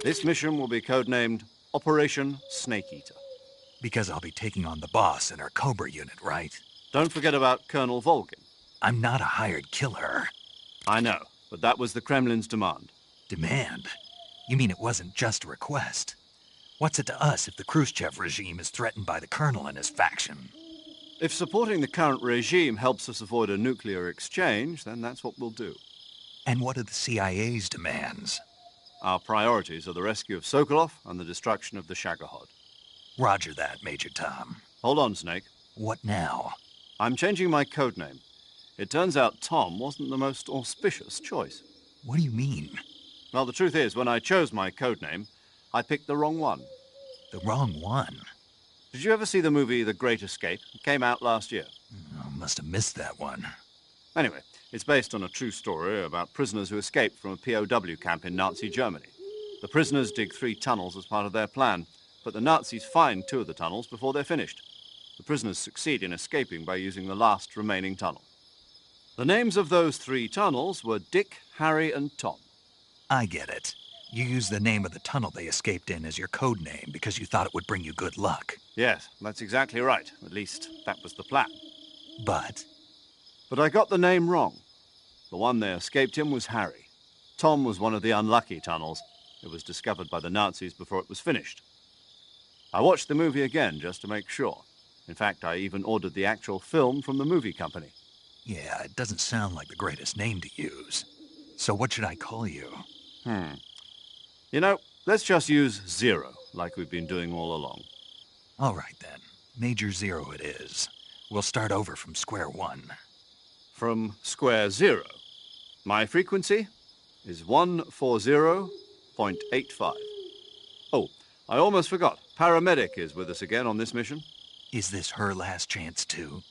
This mission will be codenamed Operation Snake Eater. Because I'll be taking on the boss in our Cobra unit, right? Don't forget about Colonel Volgin. I'm not a hired killer. I know, but that was the Kremlin's demand. Demand? You mean it wasn't just a request? What's it to us if the Khrushchev regime is threatened by the Colonel and his faction? If supporting the current regime helps us avoid a nuclear exchange, then that's what we'll do. And what are the CIA's demands? Our priorities are the rescue of Sokolov and the destruction of the Shagohod. Roger that, Major Tom. Hold on, Snake. What now? I'm changing my codename. It turns out Tom wasn't the most auspicious choice. What do you mean? Well, the truth is, when I chose my codename, I picked the wrong one. The wrong one? Did you ever see the movie The Great Escape? It came out last year. Oh, must have missed that one. Anyway, it's based on a true story about prisoners who escaped from a POW camp in Nazi Germany. The prisoners dig 3 tunnels as part of their plan, but the Nazis find 2 of the tunnels before they're finished. The prisoners succeed in escaping by using the last remaining tunnel. The names of those 3 tunnels were Dick, Harry, and Tom. I get it. You used the name of the tunnel they escaped in as your code name because you thought it would bring you good luck. Yes, that's exactly right. At least, that was the plan. But I got the name wrong. The one they escaped in was Harry. Tom was one of the unlucky tunnels. It was discovered by the Nazis before it was finished. I watched the movie again just to make sure. In fact, I even ordered the actual film from the movie company. yeah, it doesn't sound like the greatest name to use. So what should I call you? You know, let's just use Zero, like we've been doing all along. All right, then. Major Zero it is. We'll start over from square one. From square 0. My frequency is 140.85. Oh, I almost forgot. Paramedic is with us again on this mission. Is this her last chance, too?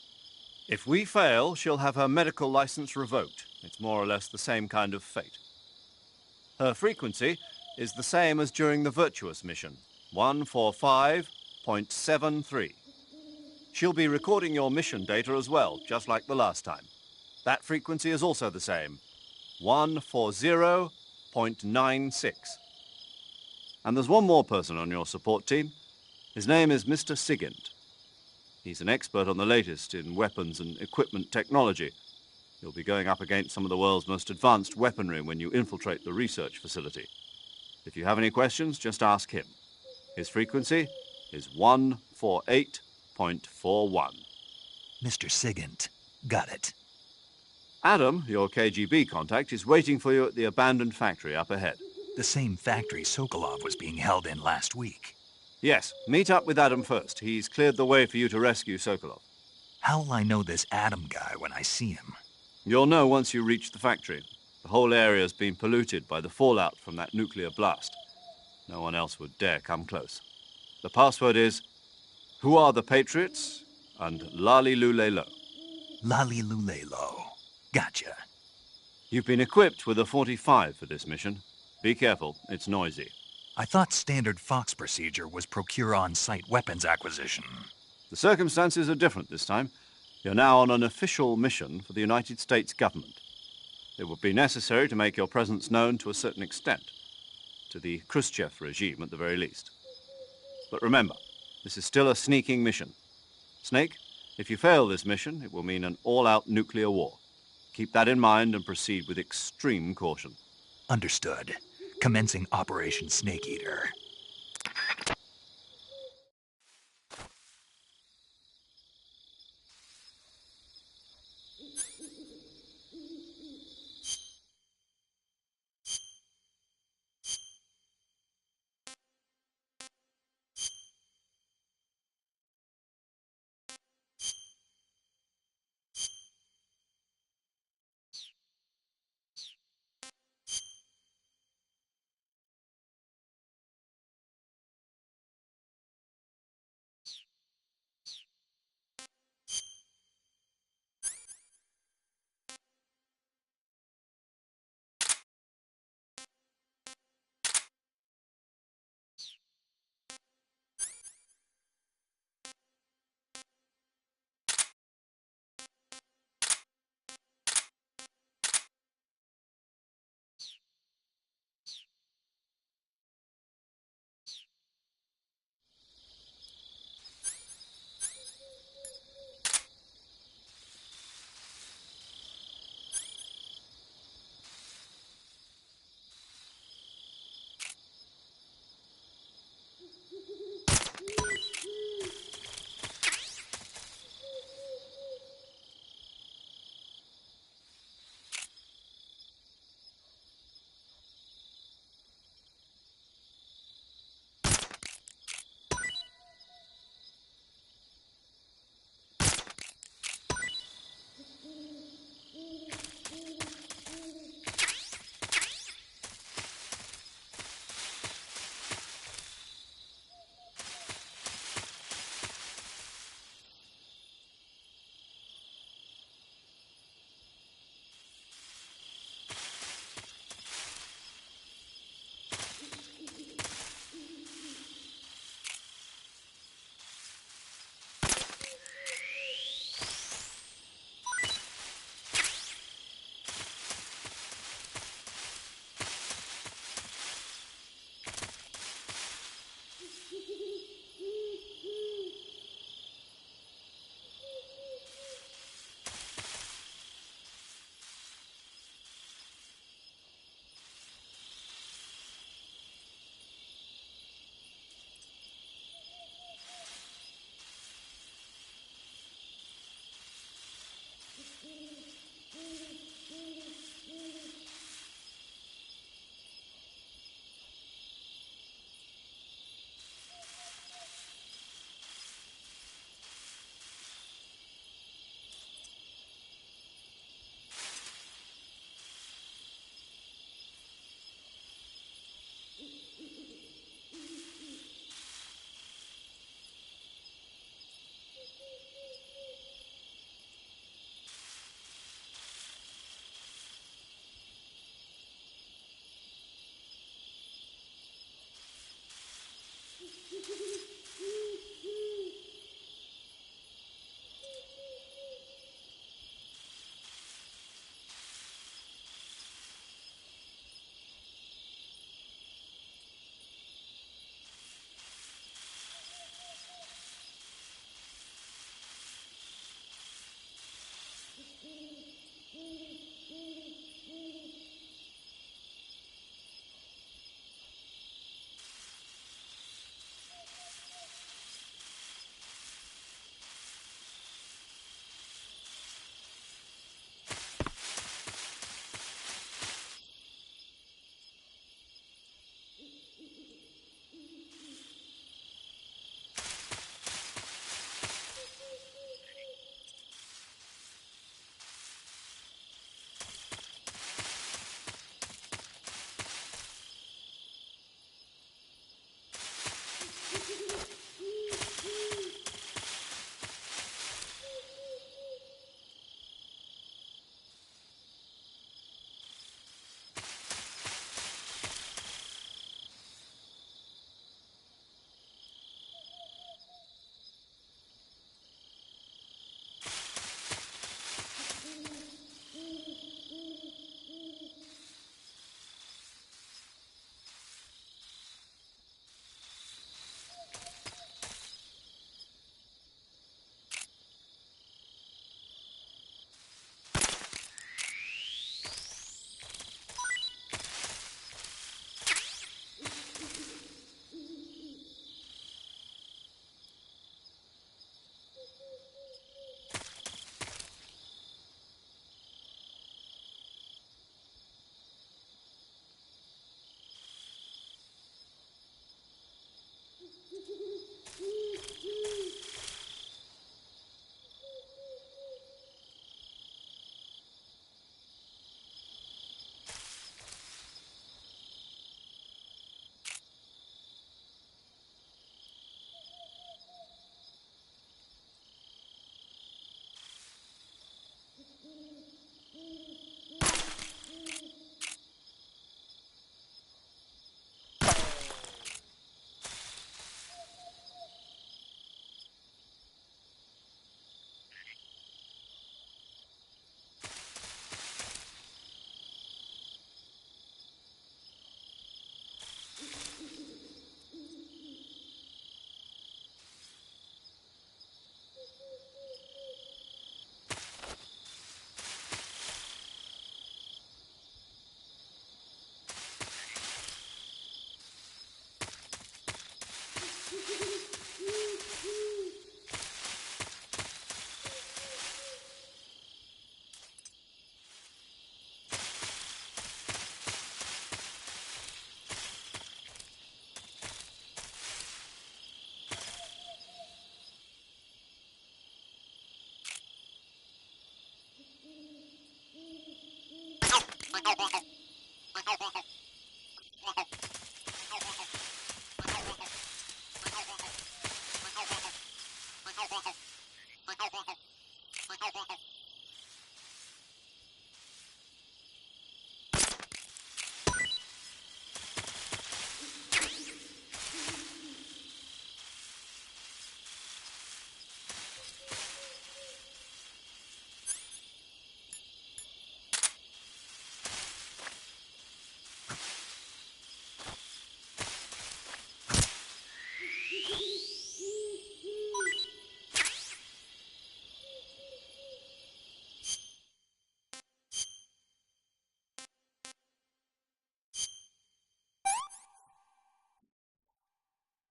If we fail, she'll have her medical license revoked. It's more or less the same kind of fate. Her frequency is the same as during the Virtuous mission, 145.73. She'll be recording your mission data as well, just like the last time. That frequency is also the same, 140.96. And there's one more person on your support team. His name is Mr. Sigint. He's an expert on the latest in weapons and equipment technology. You'll be going up against some of the world's most advanced weaponry when you infiltrate the research facility. If you have any questions, just ask him. His frequency is 148.41. Mr. Sigint. Got it. Adam, your KGB contact, is waiting for you at the abandoned factory up ahead. The same factory Sokolov was being held in last week. Yes, meet up with Adam first. He's cleared the way for you to rescue Sokolov. How'll I know this Adam guy when I see him? You'll know once you reach the factory. The whole area's been polluted by the fallout from that nuclear blast. No one else would dare come close. The password is, "Who are the Patriots?" and Lali Lule Lo. Lali Lule Lo. Gotcha. You've been equipped with a 45 for this mission. Be careful, it's noisy. I thought standard Fox procedure was procure on-site weapons acquisition. The circumstances are different this time. You're now on an official mission for the United States government. It would be necessary to make your presence known to a certain extent, to the Khrushchev regime at the very least. But remember, this is still a sneaking mission. Snake, if you fail this mission, it will mean an all-out nuclear war. Keep that in mind and proceed with extreme caution. Understood. Commencing Operation Snake Eater.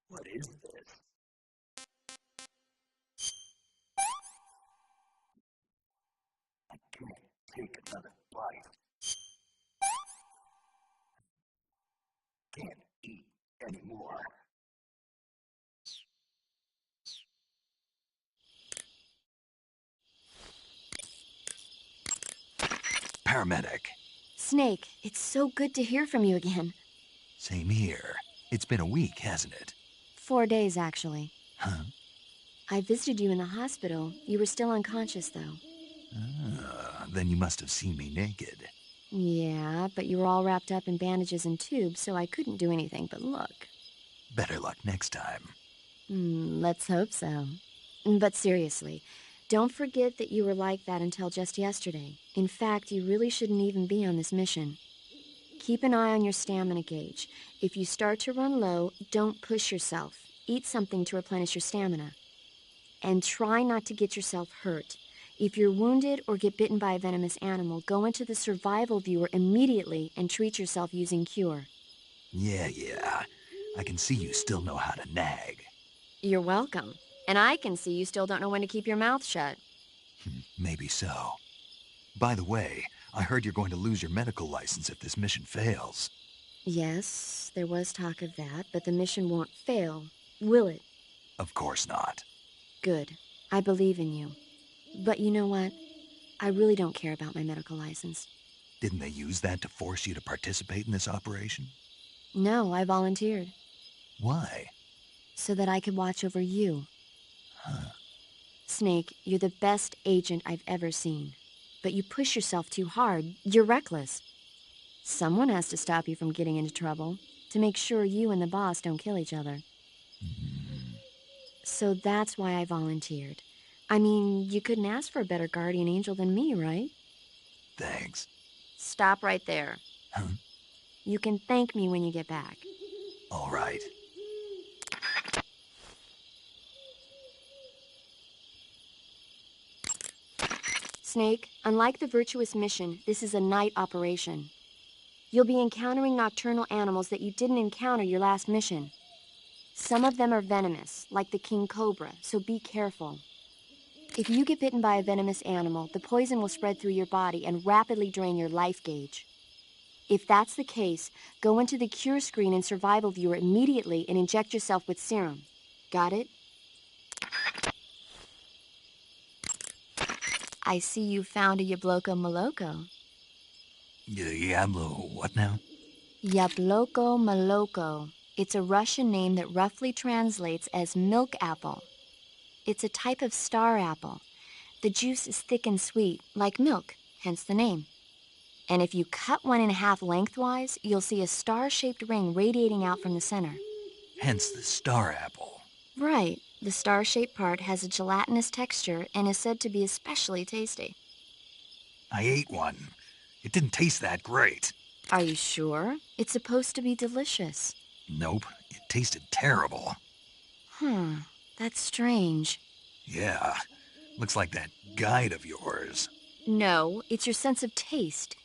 What is this? I can't take another bite. Can't eat anymore. Paramedic. Snake, it's so good to hear from you again. Same here. It's been a week, hasn't it? 4 days, actually. Huh? I visited you in the hospital. You were still unconscious, though. Then you must have seen me naked. Yeah, but you were all wrapped up in bandages and tubes, so I couldn't do anything but look. Better luck next time. Let's hope so. But seriously, don't forget that you were like that until just yesterday. In fact, you really shouldn't even be on this mission. Keep an eye on your stamina gauge. If you start to run low, don't push yourself. Eat something to replenish your stamina. And try not to get yourself hurt. If you're wounded or get bitten by a venomous animal, go into the survival viewer immediately and treat yourself using Cure. Yeah. I can see you still know how to nag. You're welcome. And I can see you still don't know when to keep your mouth shut. Maybe so. By the way, I heard you're going to lose your medical license if this mission fails. Yes, there was talk of that, but the mission won't fail, will it? Of course not. Good. I believe in you. But you know what? I really don't care about my medical license. Didn't they use that to force you to participate in this operation? No, I volunteered. Why? So that I could watch over you. Huh. Snake, you're the best agent I've ever seen. But you push yourself too hard. You're reckless. Someone has to stop you from getting into trouble, to make sure you and the boss don't kill each other. So that's why I volunteered. I mean, you couldn't ask for a better guardian angel than me, right? Thanks. Stop right there. Huh? You can thank me when you get back. All right. Snake, unlike the Virtuous mission, this is a night operation. You'll be encountering nocturnal animals that you didn't encounter your last mission. Some of them are venomous, like the king cobra, so be careful. If you get bitten by a venomous animal, the poison will spread through your body and rapidly drain your life gauge. If that's the case, go into the cure screen in survival viewer immediately and inject yourself with serum. Got it? I see you found a Yabloko Moloko. Diablo, what now? Yabloko Moloko. It's a Russian name that roughly translates as milk apple. It's a type of star apple. The juice is thick and sweet, like milk, hence the name. And if you cut one in half lengthwise, you'll see a star-shaped ring radiating out from the center. Hence the star apple. Right. The star-shaped part has a gelatinous texture and is said to be especially tasty. I ate one. It didn't taste that great. Are you sure? It's supposed to be delicious. Nope, it tasted terrible. That's strange. Yeah, looks like that guide of yours. No, it's your sense of taste.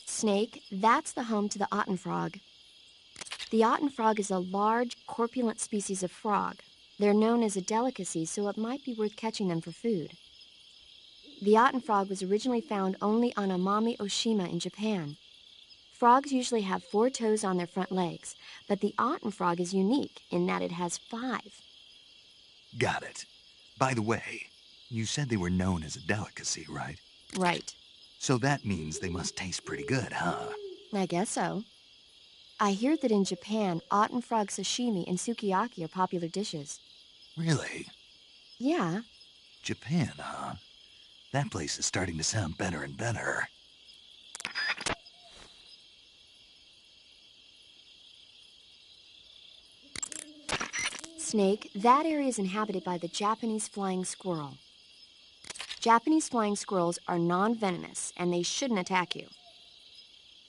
Snake, that's the home to the Otten frog. The Otten frog is a large, corpulent species of frog. They're known as a delicacy, so it might be worth catching them for food. The Otten frog was originally found only on Amami Oshima in Japan. Frogs usually have 4 toes on their front legs, but the Otten frog is unique in that it has 5. Got it. By the way, you said they were known as a delicacy, right? Right. So that means they must taste pretty good, huh? I guess so. I hear that in Japan, Otten frog sashimi and sukiyaki are popular dishes. Really? Yeah. Japan, huh? That place is starting to sound better and better. Snake, that area is inhabited by the Japanese flying squirrel. Japanese flying squirrels are non-venomous, and they shouldn't attack you.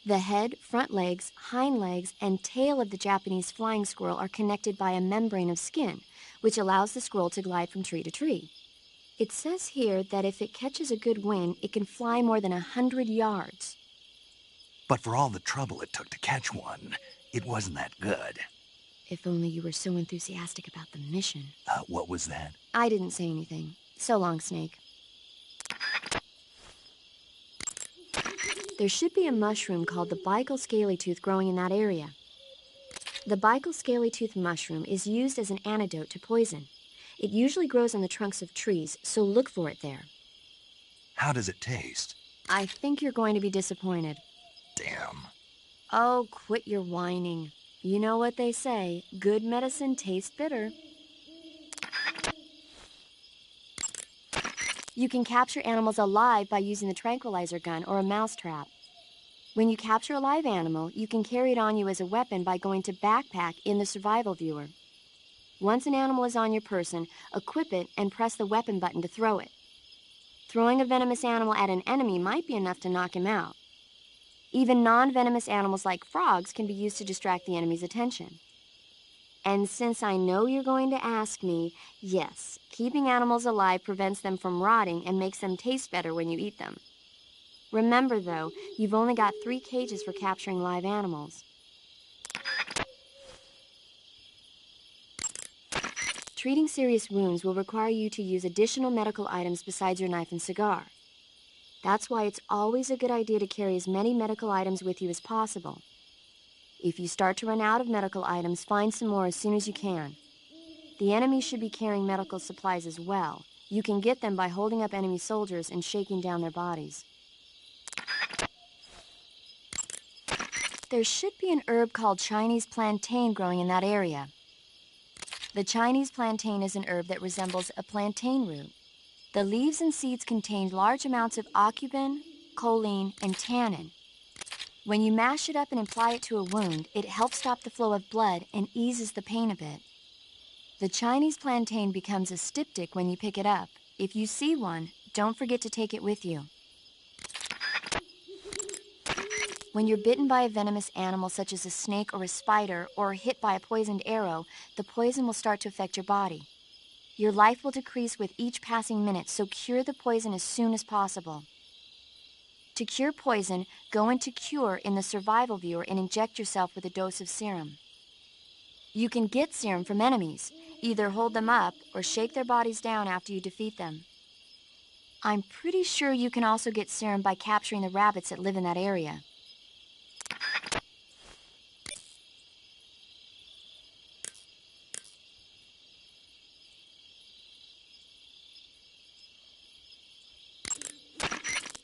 The head, front legs, hind legs, and tail of the Japanese flying squirrel are connected by a membrane of skin, which allows the squirrel to glide from tree to tree. It says here that if it catches a good wind, it can fly more than 100 yards. But for all the trouble it took to catch one, it wasn't that good. If only you were so enthusiastic about the mission. What was that? I didn't say anything. So long, Snake. There should be a mushroom called the Baikal scaly-tooth growing in that area. The Baikal scaly-tooth mushroom is used as an antidote to poison. It usually grows on the trunks of trees, so look for it there. How does it taste? I think you're going to be disappointed. Damn. Oh, quit your whining. You know what they say, good medicine tastes bitter. You can capture animals alive by using the tranquilizer gun or a mousetrap. When you capture a live animal, you can carry it on you as a weapon by going to Backpack in the survival viewer. Once an animal is on your person, equip it and press the weapon button to throw it. Throwing a venomous animal at an enemy might be enough to knock him out. Even non-venomous animals like frogs can be used to distract the enemy's attention. And since I know you're going to ask me, yes, keeping animals alive prevents them from rotting and makes them taste better when you eat them. Remember, though, you've only got 3 cages for capturing live animals. Treating serious wounds will require you to use additional medical items besides your knife and cigar. That's why it's always a good idea to carry as many medical items with you as possible. If you start to run out of medical items, find some more as soon as you can. The enemy should be carrying medical supplies as well. You can get them by holding up enemy soldiers and shaking down their bodies. There should be an herb called Chinese plantain growing in that area. The Chinese plantain is an herb that resembles a plantain root. The leaves and seeds contain large amounts of aucubin, choline, and tannin. When you mash it up and apply it to a wound, it helps stop the flow of blood and eases the pain a bit. The Chinese plantain becomes a styptic when you pick it up. If you see one, don't forget to take it with you. When you're bitten by a venomous animal such as a snake or a spider, or hit by a poisoned arrow, the poison will start to affect your body. Your life will decrease with each passing minute, so cure the poison as soon as possible. To cure poison, go into Cure in the survival viewer and inject yourself with a dose of serum. You can get serum from enemies. Either hold them up or shake their bodies down after you defeat them. I'm pretty sure you can also get serum by capturing the rabbits that live in that area.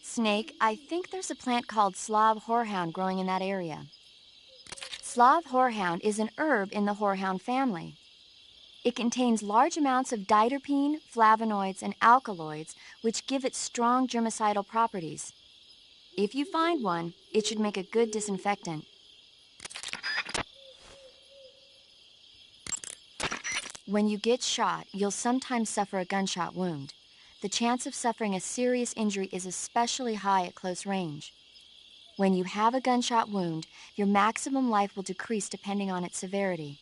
Snake, I think there's a plant called Slav horehound growing in that area. Slav horehound is an herb in the horehound family. It contains large amounts of diterpene, flavonoids, and alkaloids, which give it strong germicidal properties. If you find one, it should make a good disinfectant. When you get shot, you'll sometimes suffer a gunshot wound. The chance of suffering a serious injury is especially high at close range. When you have a gunshot wound, your maximum life will decrease depending on its severity.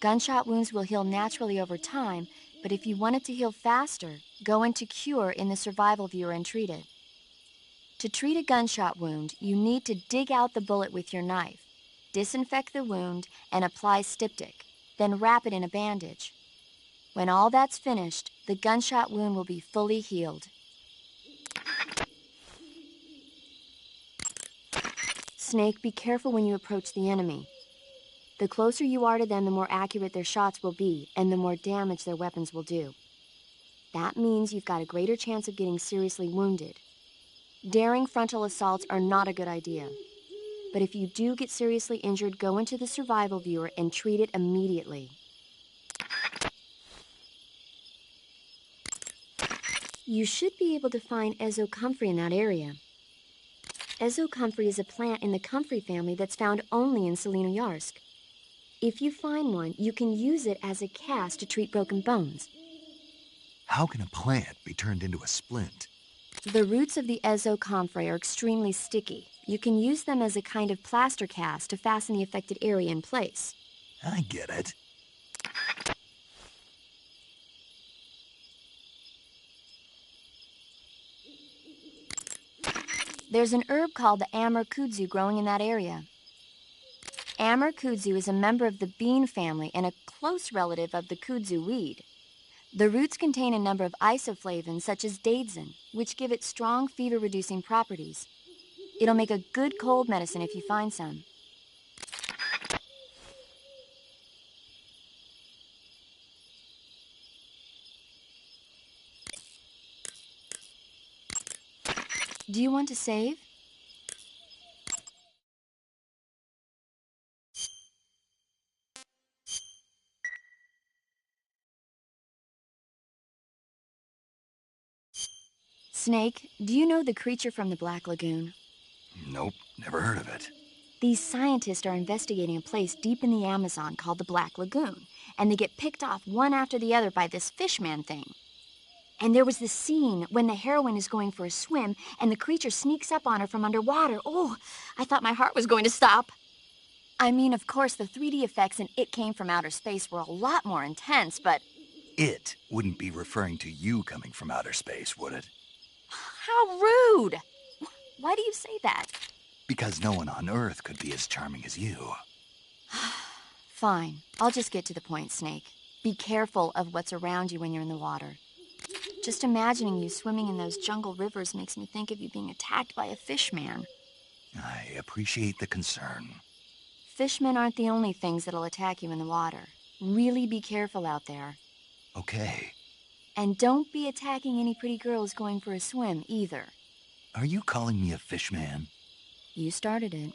Gunshot wounds will heal naturally over time, but if you want it to heal faster, go into Cure in the survival viewer and treat it. To treat a gunshot wound, you need to dig out the bullet with your knife, disinfect the wound, and apply styptic, then wrap it in a bandage. When all that's finished, the gunshot wound will be fully healed. Snake, be careful when you approach the enemy. The closer you are to them, the more accurate their shots will be, and the more damage their weapons will do. That means you've got a greater chance of getting seriously wounded. Daring frontal assaults are not a good idea. But if you do get seriously injured, go into the survival viewer and treat it immediately. You should be able to find ezocomfrey in that area. Ezocomfrey is a plant in the comfrey family that's found only in Selinoyarsk. If you find one, you can use it as a cast to treat broken bones. How can a plant be turned into a splint? The roots of the ezocomfrey are extremely sticky. You can use them as a kind of plaster cast to fasten the affected area in place. I get it. There's an herb called the Amur kudzu growing in that area. Amur kudzu is a member of the bean family and a close relative of the kudzu weed. The roots contain a number of isoflavones such as daidzein, which give it strong fever-reducing properties. It'll make a good cold medicine if you find some. Do you want to save? Snake, do you know the creature from the Black Lagoon? Nope, never heard of it. These scientists are investigating a place deep in the Amazon called the Black Lagoon, and they get picked off one after the other by this fishman thing. And there was this scene when the heroine is going for a swim, and the creature sneaks up on her from underwater. Oh, I thought my heart was going to stop. I mean, of course, the 3D effects in It Came from Outer Space were a lot more intense, but... It wouldn't be referring to you coming from outer space, would it? How rude! Why do you say that? Because no one on Earth could be as charming as you. Fine. I'll just get to the point, Snake. Be careful of what's around you when you're in the water. Just imagining you swimming in those jungle rivers makes me think of you being attacked by a fishman. I appreciate the concern. Fishmen aren't the only things that'll attack you in the water. Really be careful out there. Okay. And don't be attacking any pretty girls going for a swim, either. Are you calling me a fishman? You started it.